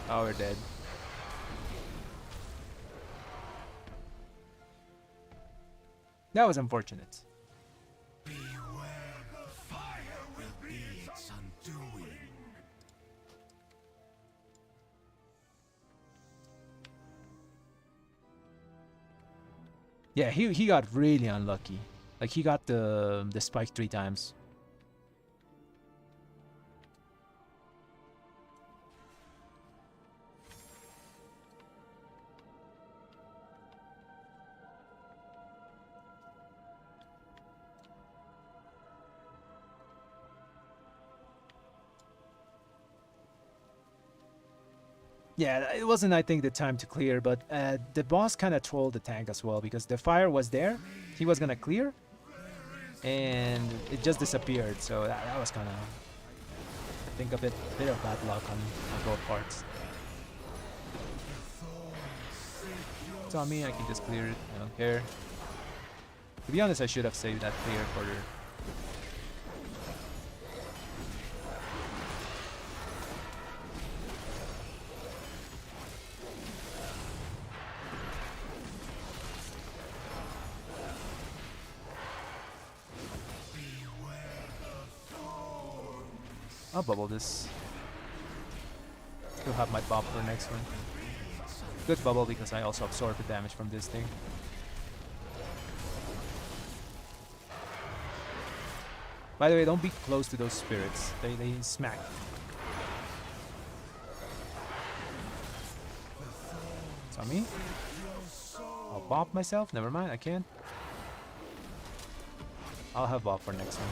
Oh, we're dead. That was unfortunate. Yeah, he got really unlucky. Like, he got the spike 3 times. Yeah, it wasn't, I think, the time to clear, but the boss kind of trolled the tank as well, because the fire was there, he was gonna clear, and it just disappeared, so that was kind of, I think, a bit of bad luck on both parts. It's on me, I can just clear it, I don't care. To be honest, I should have saved that clear for the... I'll bubble this. Still have my bob for next one. Good bubble because I also absorb the damage from this thing. By the way, don't be close to those spirits. They smack. It's on me. I'll bob myself. Never mind, I can't. I'll have bob for next one.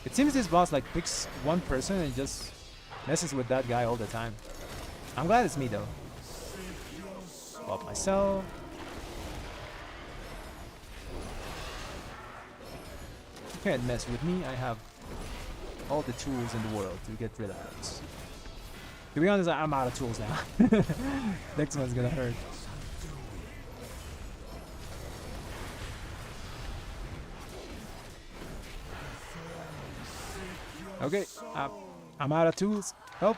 It seems this boss like picks one person and just messes with that guy all the time. I'm glad it's me though. Bob myself. You can't mess with me. I have all the tools in the world to get rid of those. To be honest, I'm out of tools now. Next one's gonna hurt. Okay, I'm out of tools. Help!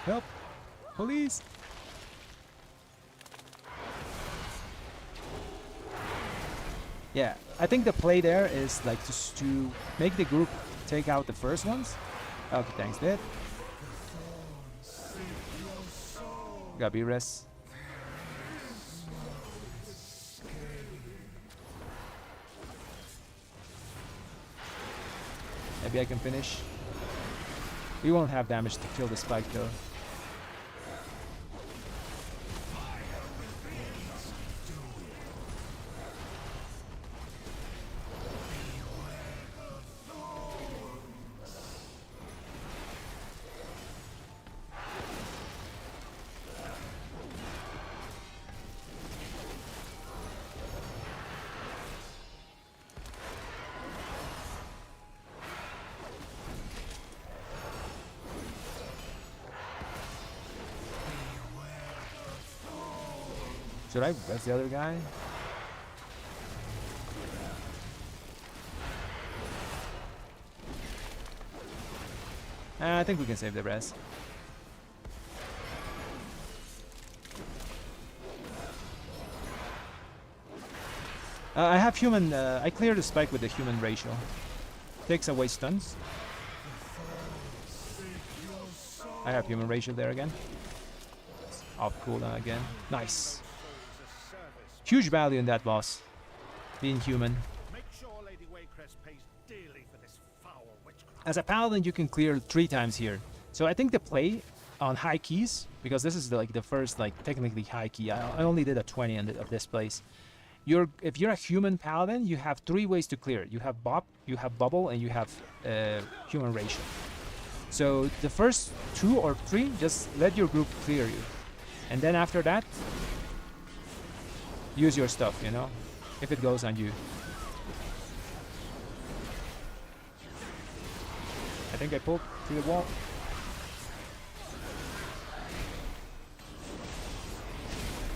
Help! Police! Yeah, I think the play there is like just to make the group take out the first ones. Okay, thanks, dead. Gotta be rest. Maybe I can finish. We won't have damage to kill the spike though. Should I res the other guy? I think we can save the res. I have human, I clear the spike with the human ratio. Takes away stuns. I have human ratio there again. Off cooldown again. Nice. Huge value in that boss. Being human. Make sure Lady Waycrest pays dearly for this foul witchcraft. As a paladin, you can clear 3 times here. So I think the play on high keys, because this is like the first like technically high key. I only did a 20 of this place. If you're a human paladin, you have 3 ways to clear. You have bop, you have bubble, and you have human ratio. So the first 2 or 3, just let your group clear you, and then after that, use your stuff. You know, if it goes on you. I think I pulled through the wall.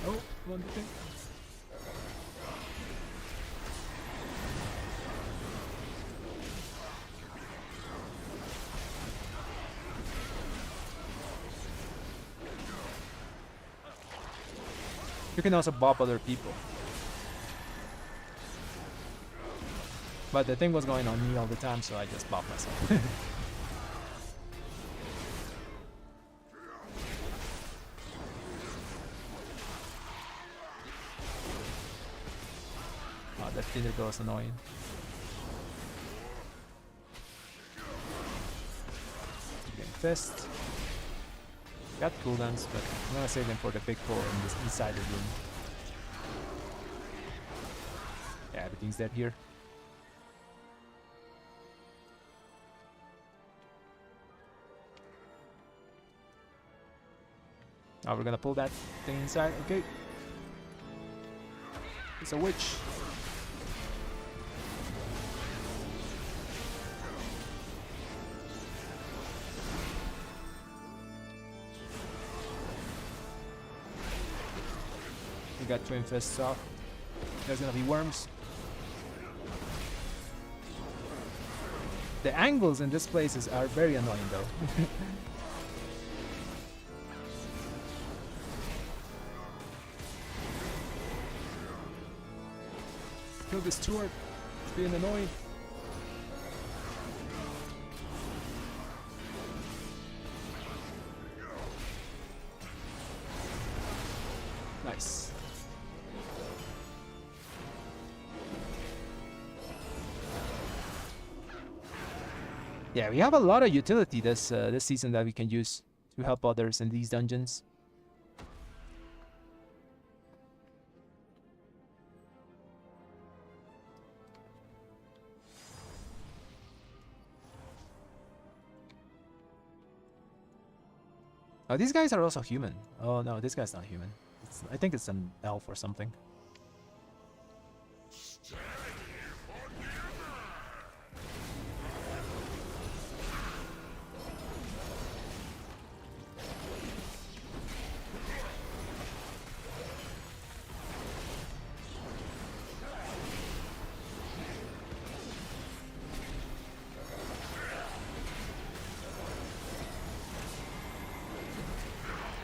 Oh, one thing. You can also bop other people. But the thing was going on me all the time, so I just bopped myself. Oh, that Tinder girl is annoying. Getting fist. Got cooldowns, but I'm gonna save them for the big pull in this inside the room. Yeah, everything's dead here. Now we're gonna pull that thing inside. Okay. It's a witch. We got twin fists off. There's gonna be worms. The angles in this place are very annoying though. Kill this turret. It's being annoying. Nice. Yeah, we have a lot of utility this season that we can use to help others in these dungeons. Oh, these guys are also human. Oh no, this guy's not human. I think it's an elf or something.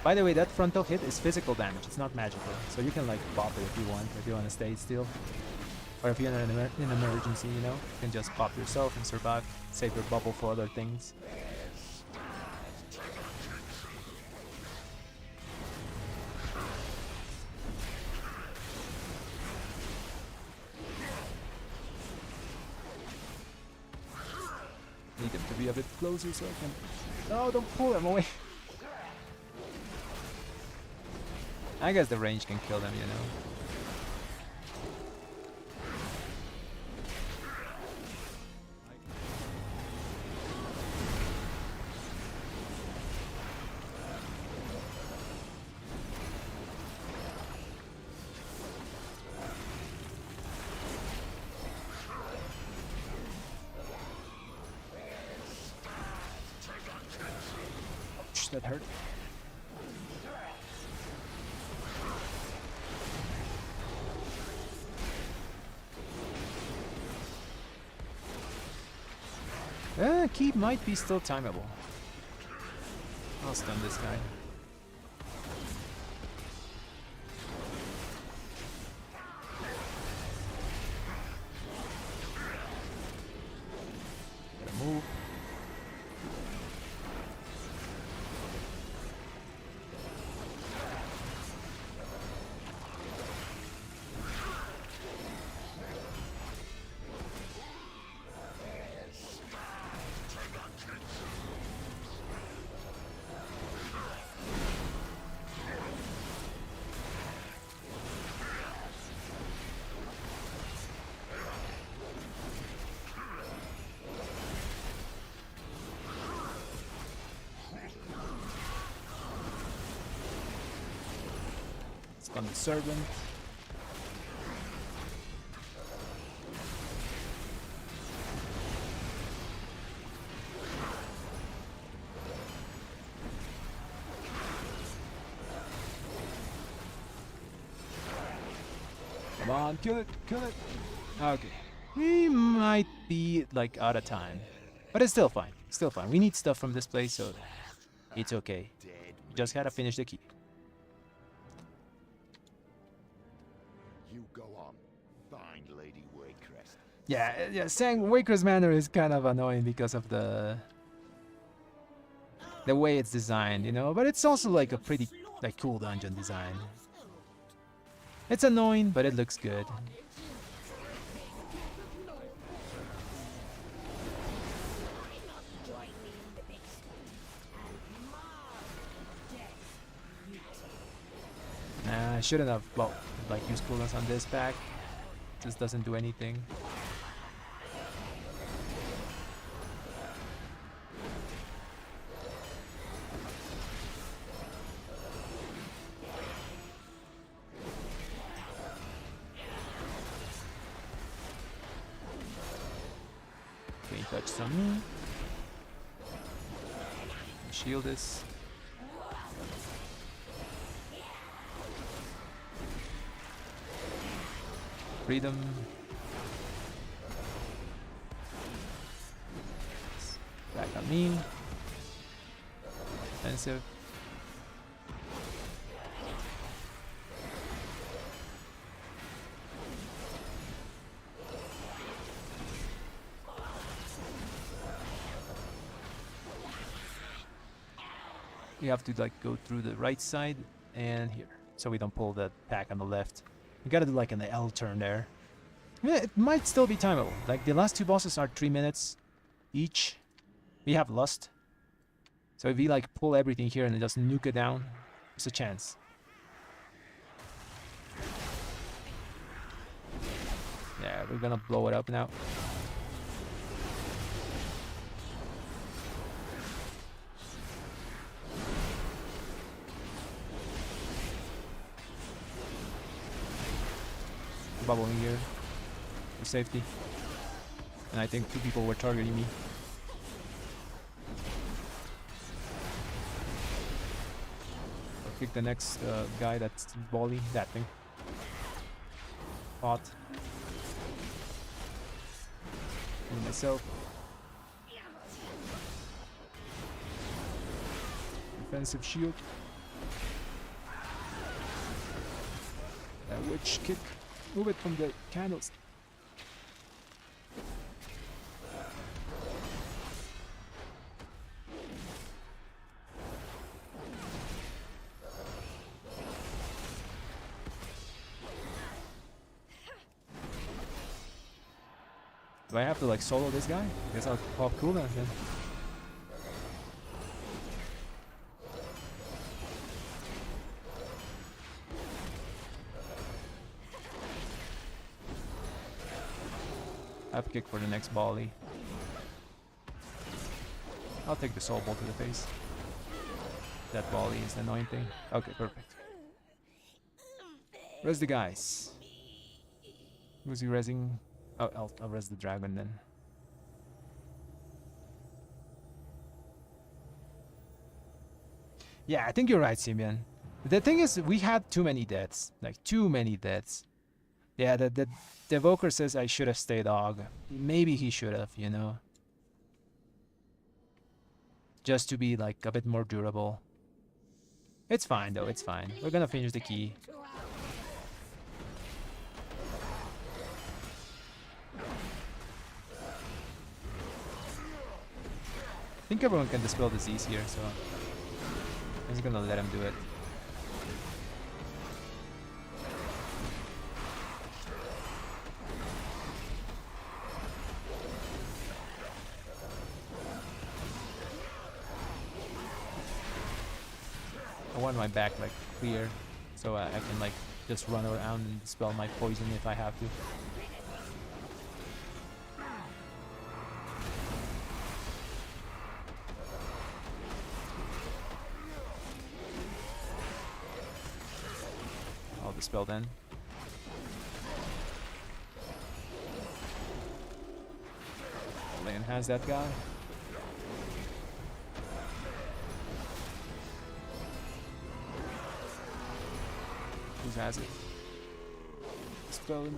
By the way, that frontal hit is physical damage, it's not magical. So you can like pop it if you want to stay still. Or if you're in an emergency, you know, you can just pop yourself and survive. Save your bubble for other things. Need them to be a bit closer so I can... No, don't pull them away. I guess the range can kill them, you know. Ouch, that hurt. Keep might be still timeable. I'll stun this guy. Gotta move. Stun the servant. Come on, kill it, kill it. Okay. We might be like out of time. But it's still fine. Still fine. We need stuff from this place, so it's okay. Just gotta finish the key. You go on. Find Lady Waycrest. Yeah, saying Waycrest Manor is kind of annoying because of the way it's designed, you know, but it's also like a pretty like cool dungeon design. It's annoying, but it looks good. Nah, I shouldn't have, well, like used coolness on this pack. Just doesn't do anything. Okay, touch on me. Shield this. Freedom. Back on me. Defensive. We have to like go through the right side and here, so we don't pull the pack on the left. We gotta do like an L turn there. Yeah, it might still be timeable. Like the last two bosses are 3 minutes each. We have Lust, so if we like pull everything here and then just nuke it down, there's a chance. Yeah, we're gonna blow it up now. Bubbling here for safety, and I think 2 people were targeting me. I'll kick the next guy that's volley, that thing. Pot. And myself. Defensive shield. That witch kick. Move it from the candles. Do I have to like solo this guy? I guess I'll pop cooldown then. Up kick for the next volley. I'll take the soul bolt to the face. That volley is the annoying thing. Okay, perfect. Res the guys. Who's he resing? Oh, I'll res the dragon then. Yeah, I think you're right, Simeon. The thing is, we had too many deaths. Like, too many deaths. Yeah, the evoker says I should have stayed Dog. Maybe he should have, you know. Just to be like a bit more durable. It's fine though, it's fine. We're gonna finish the key. I think everyone can dispel disease here, so I'm just gonna let him do it. I want my back like clear, so I can like just run around and dispel my poison if I have to. the spell then. Only enhance that guy. Who has it? Spell.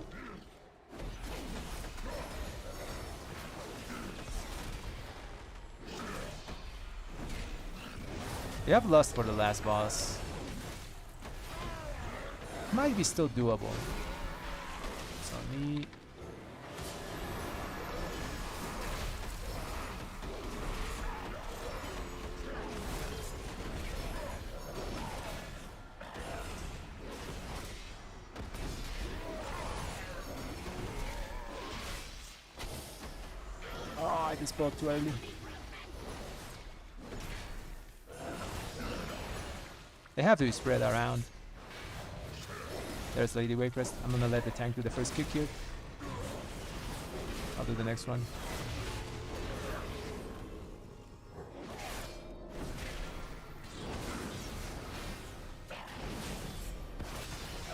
They have lust for the last boss. Might be still doable. So me. Oh, I just spoke too early. They have to be spread around. There's Lady Waycrest. I'm gonna let the tank do the first kick here. I'll do the next one.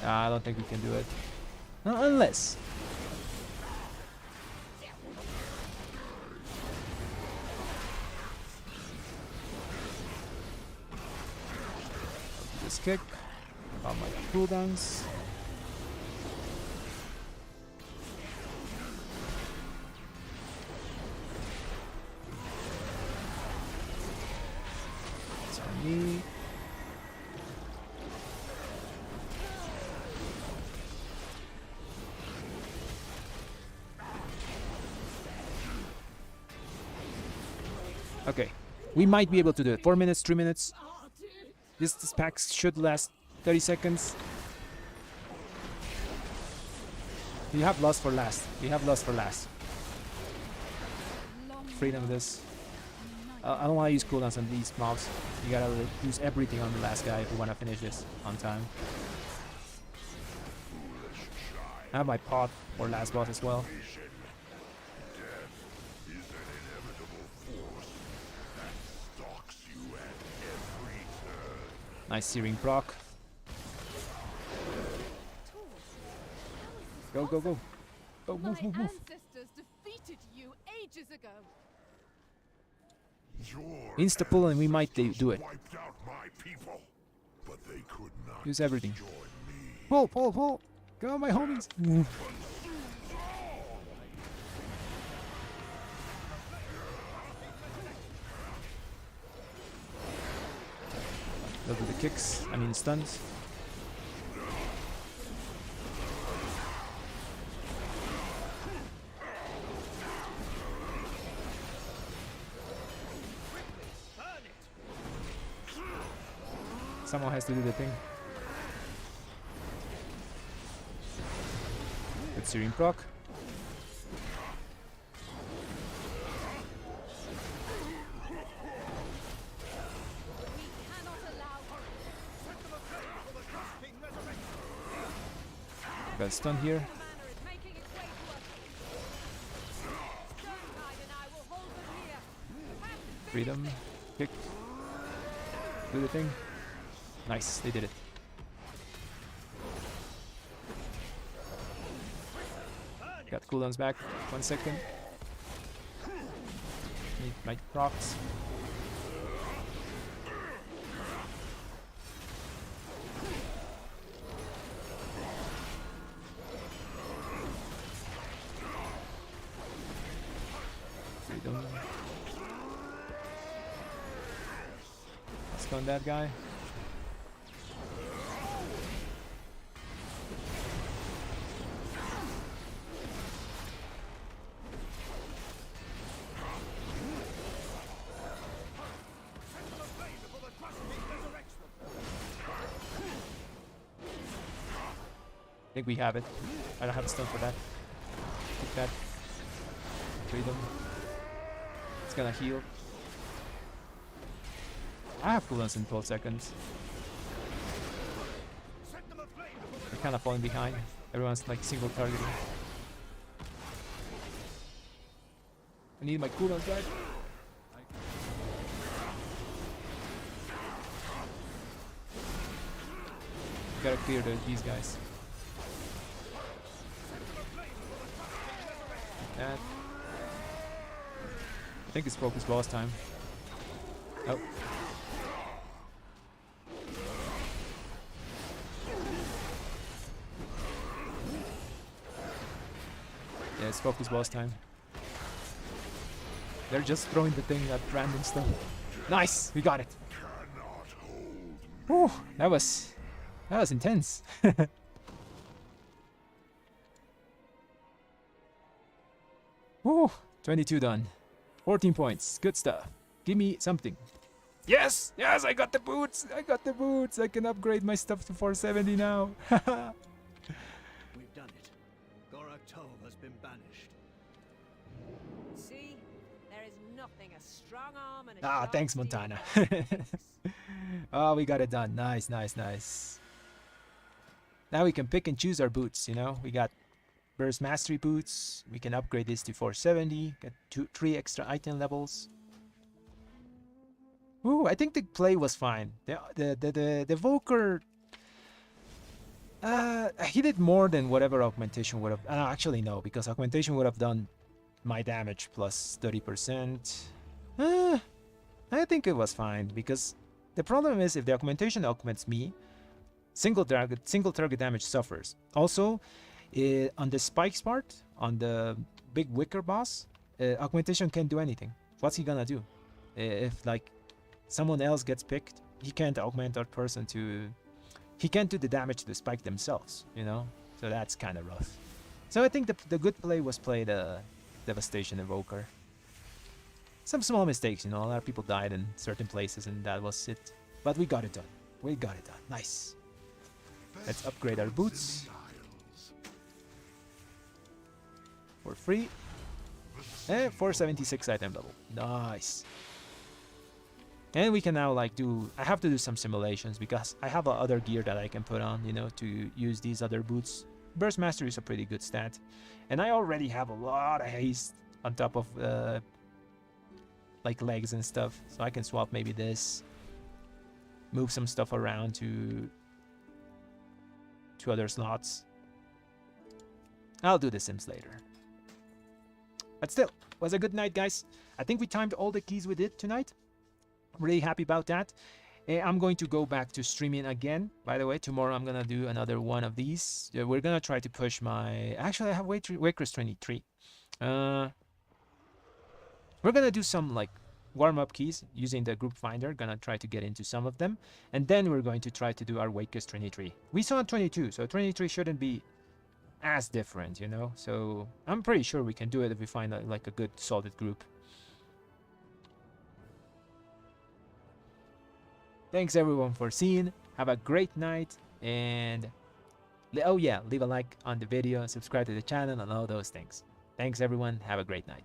I don't think we can do it. Unless. This kick. About my cooldowns. It's on me. Okay, we might be able to do it. 4 minutes, 3 minutes. This pack should last 30 seconds. We have lost for last. We have lost for last. Freedom this. I don't want to use cooldowns on these mobs. You gotta use everything on the last guy if you want to finish this on time. I have my pot for last boss as well. Nice searing proc. Go, go, go. Go, move, move, move. ancestors defeated you ages ago. Insta pull and we might do it. Wiped out my people, but they could not Use everything. destroy me. Pull, pull, pull. Go on, my homies. Look at the kicks. I mean stuns. Someone has to do the thing. Good searing proc. Got stun here. Freedom. Kick. Do the thing. Nice, they did it. Got cooldowns back. 1 second. Need my procs. Freedom. Stun that guy. I think we have it. I don't have a stun for that. Take that. Freedom. It's gonna heal. I have cooldowns in 12 seconds. They're kind of falling behind. Everyone's like single targeting. I need my cooldowns back. gotta clear these guys. That. I think it's focus boss time. Oh. Yeah, it's focus boss time. They're just throwing the thing at random stuff. Nice, we got it. Whew, that was intense. Whew, 22 done. 14 points. Good stuff. Give me something. Yes! Yes, I got the boots! I got the boots! I can upgrade my stuff to 470 now. We've done it. Gorak Tov has been banished. See? There is nothing a strong arm and a Ah, sharp thanks, steel Montana. can't fix. Oh, we got it done. Nice, nice, nice. Now we can pick and choose our boots, you know? We got Burst Mastery boots. We can upgrade this to 470. Get 3 extra item levels. Ooh, I think the play was fine. The Evoker... he did more than whatever augmentation would have... actually, no, because augmentation would have done my damage plus 30%. I think it was fine, because the problem is if the augmentation augments me, single target damage suffers. Also, on the spikes part, on the big wicker boss, augmentation can't do anything. What's he gonna do? If like someone else gets picked, he can't augment that person to... He can't do the damage to the spike themselves, you know? So that's kind of rough. So I think the good play was play the Devastation Evoker. Some small mistakes, you know, a lot of people died in certain places and that was it. But we got it done. We got it done. Nice. Let's upgrade our boots. For free. And 476 item level. Nice. And we can now like do... I have to do some simulations because I have other gear that I can put on, you know, to use these other boots. Burst Mastery is a pretty good stat. And I already have a lot of haste on top of like legs and stuff. So I can swap maybe this. Move some stuff around to other slots. I'll do the sims later. But still, was a good night, guys. I think we timed all the keys we did tonight. Really happy about that. I'm going to go back to streaming again. By the way, tomorrow I'm gonna do another one of these. We're gonna try to push my... Actually, I have Waycrest 23. We're gonna do some like warm-up keys using the group finder. Gonna try to get into some of them, and then we're going to try to do our Waycrest 23. We saw 22, so 23 shouldn't be as different, you know. So I'm pretty sure we can do it if we find like a good solid group. Thanks everyone for seeing. Have a great night, and oh yeah, leave a like on the video, subscribe to the channel, and all those things. Thanks everyone. Have a great night.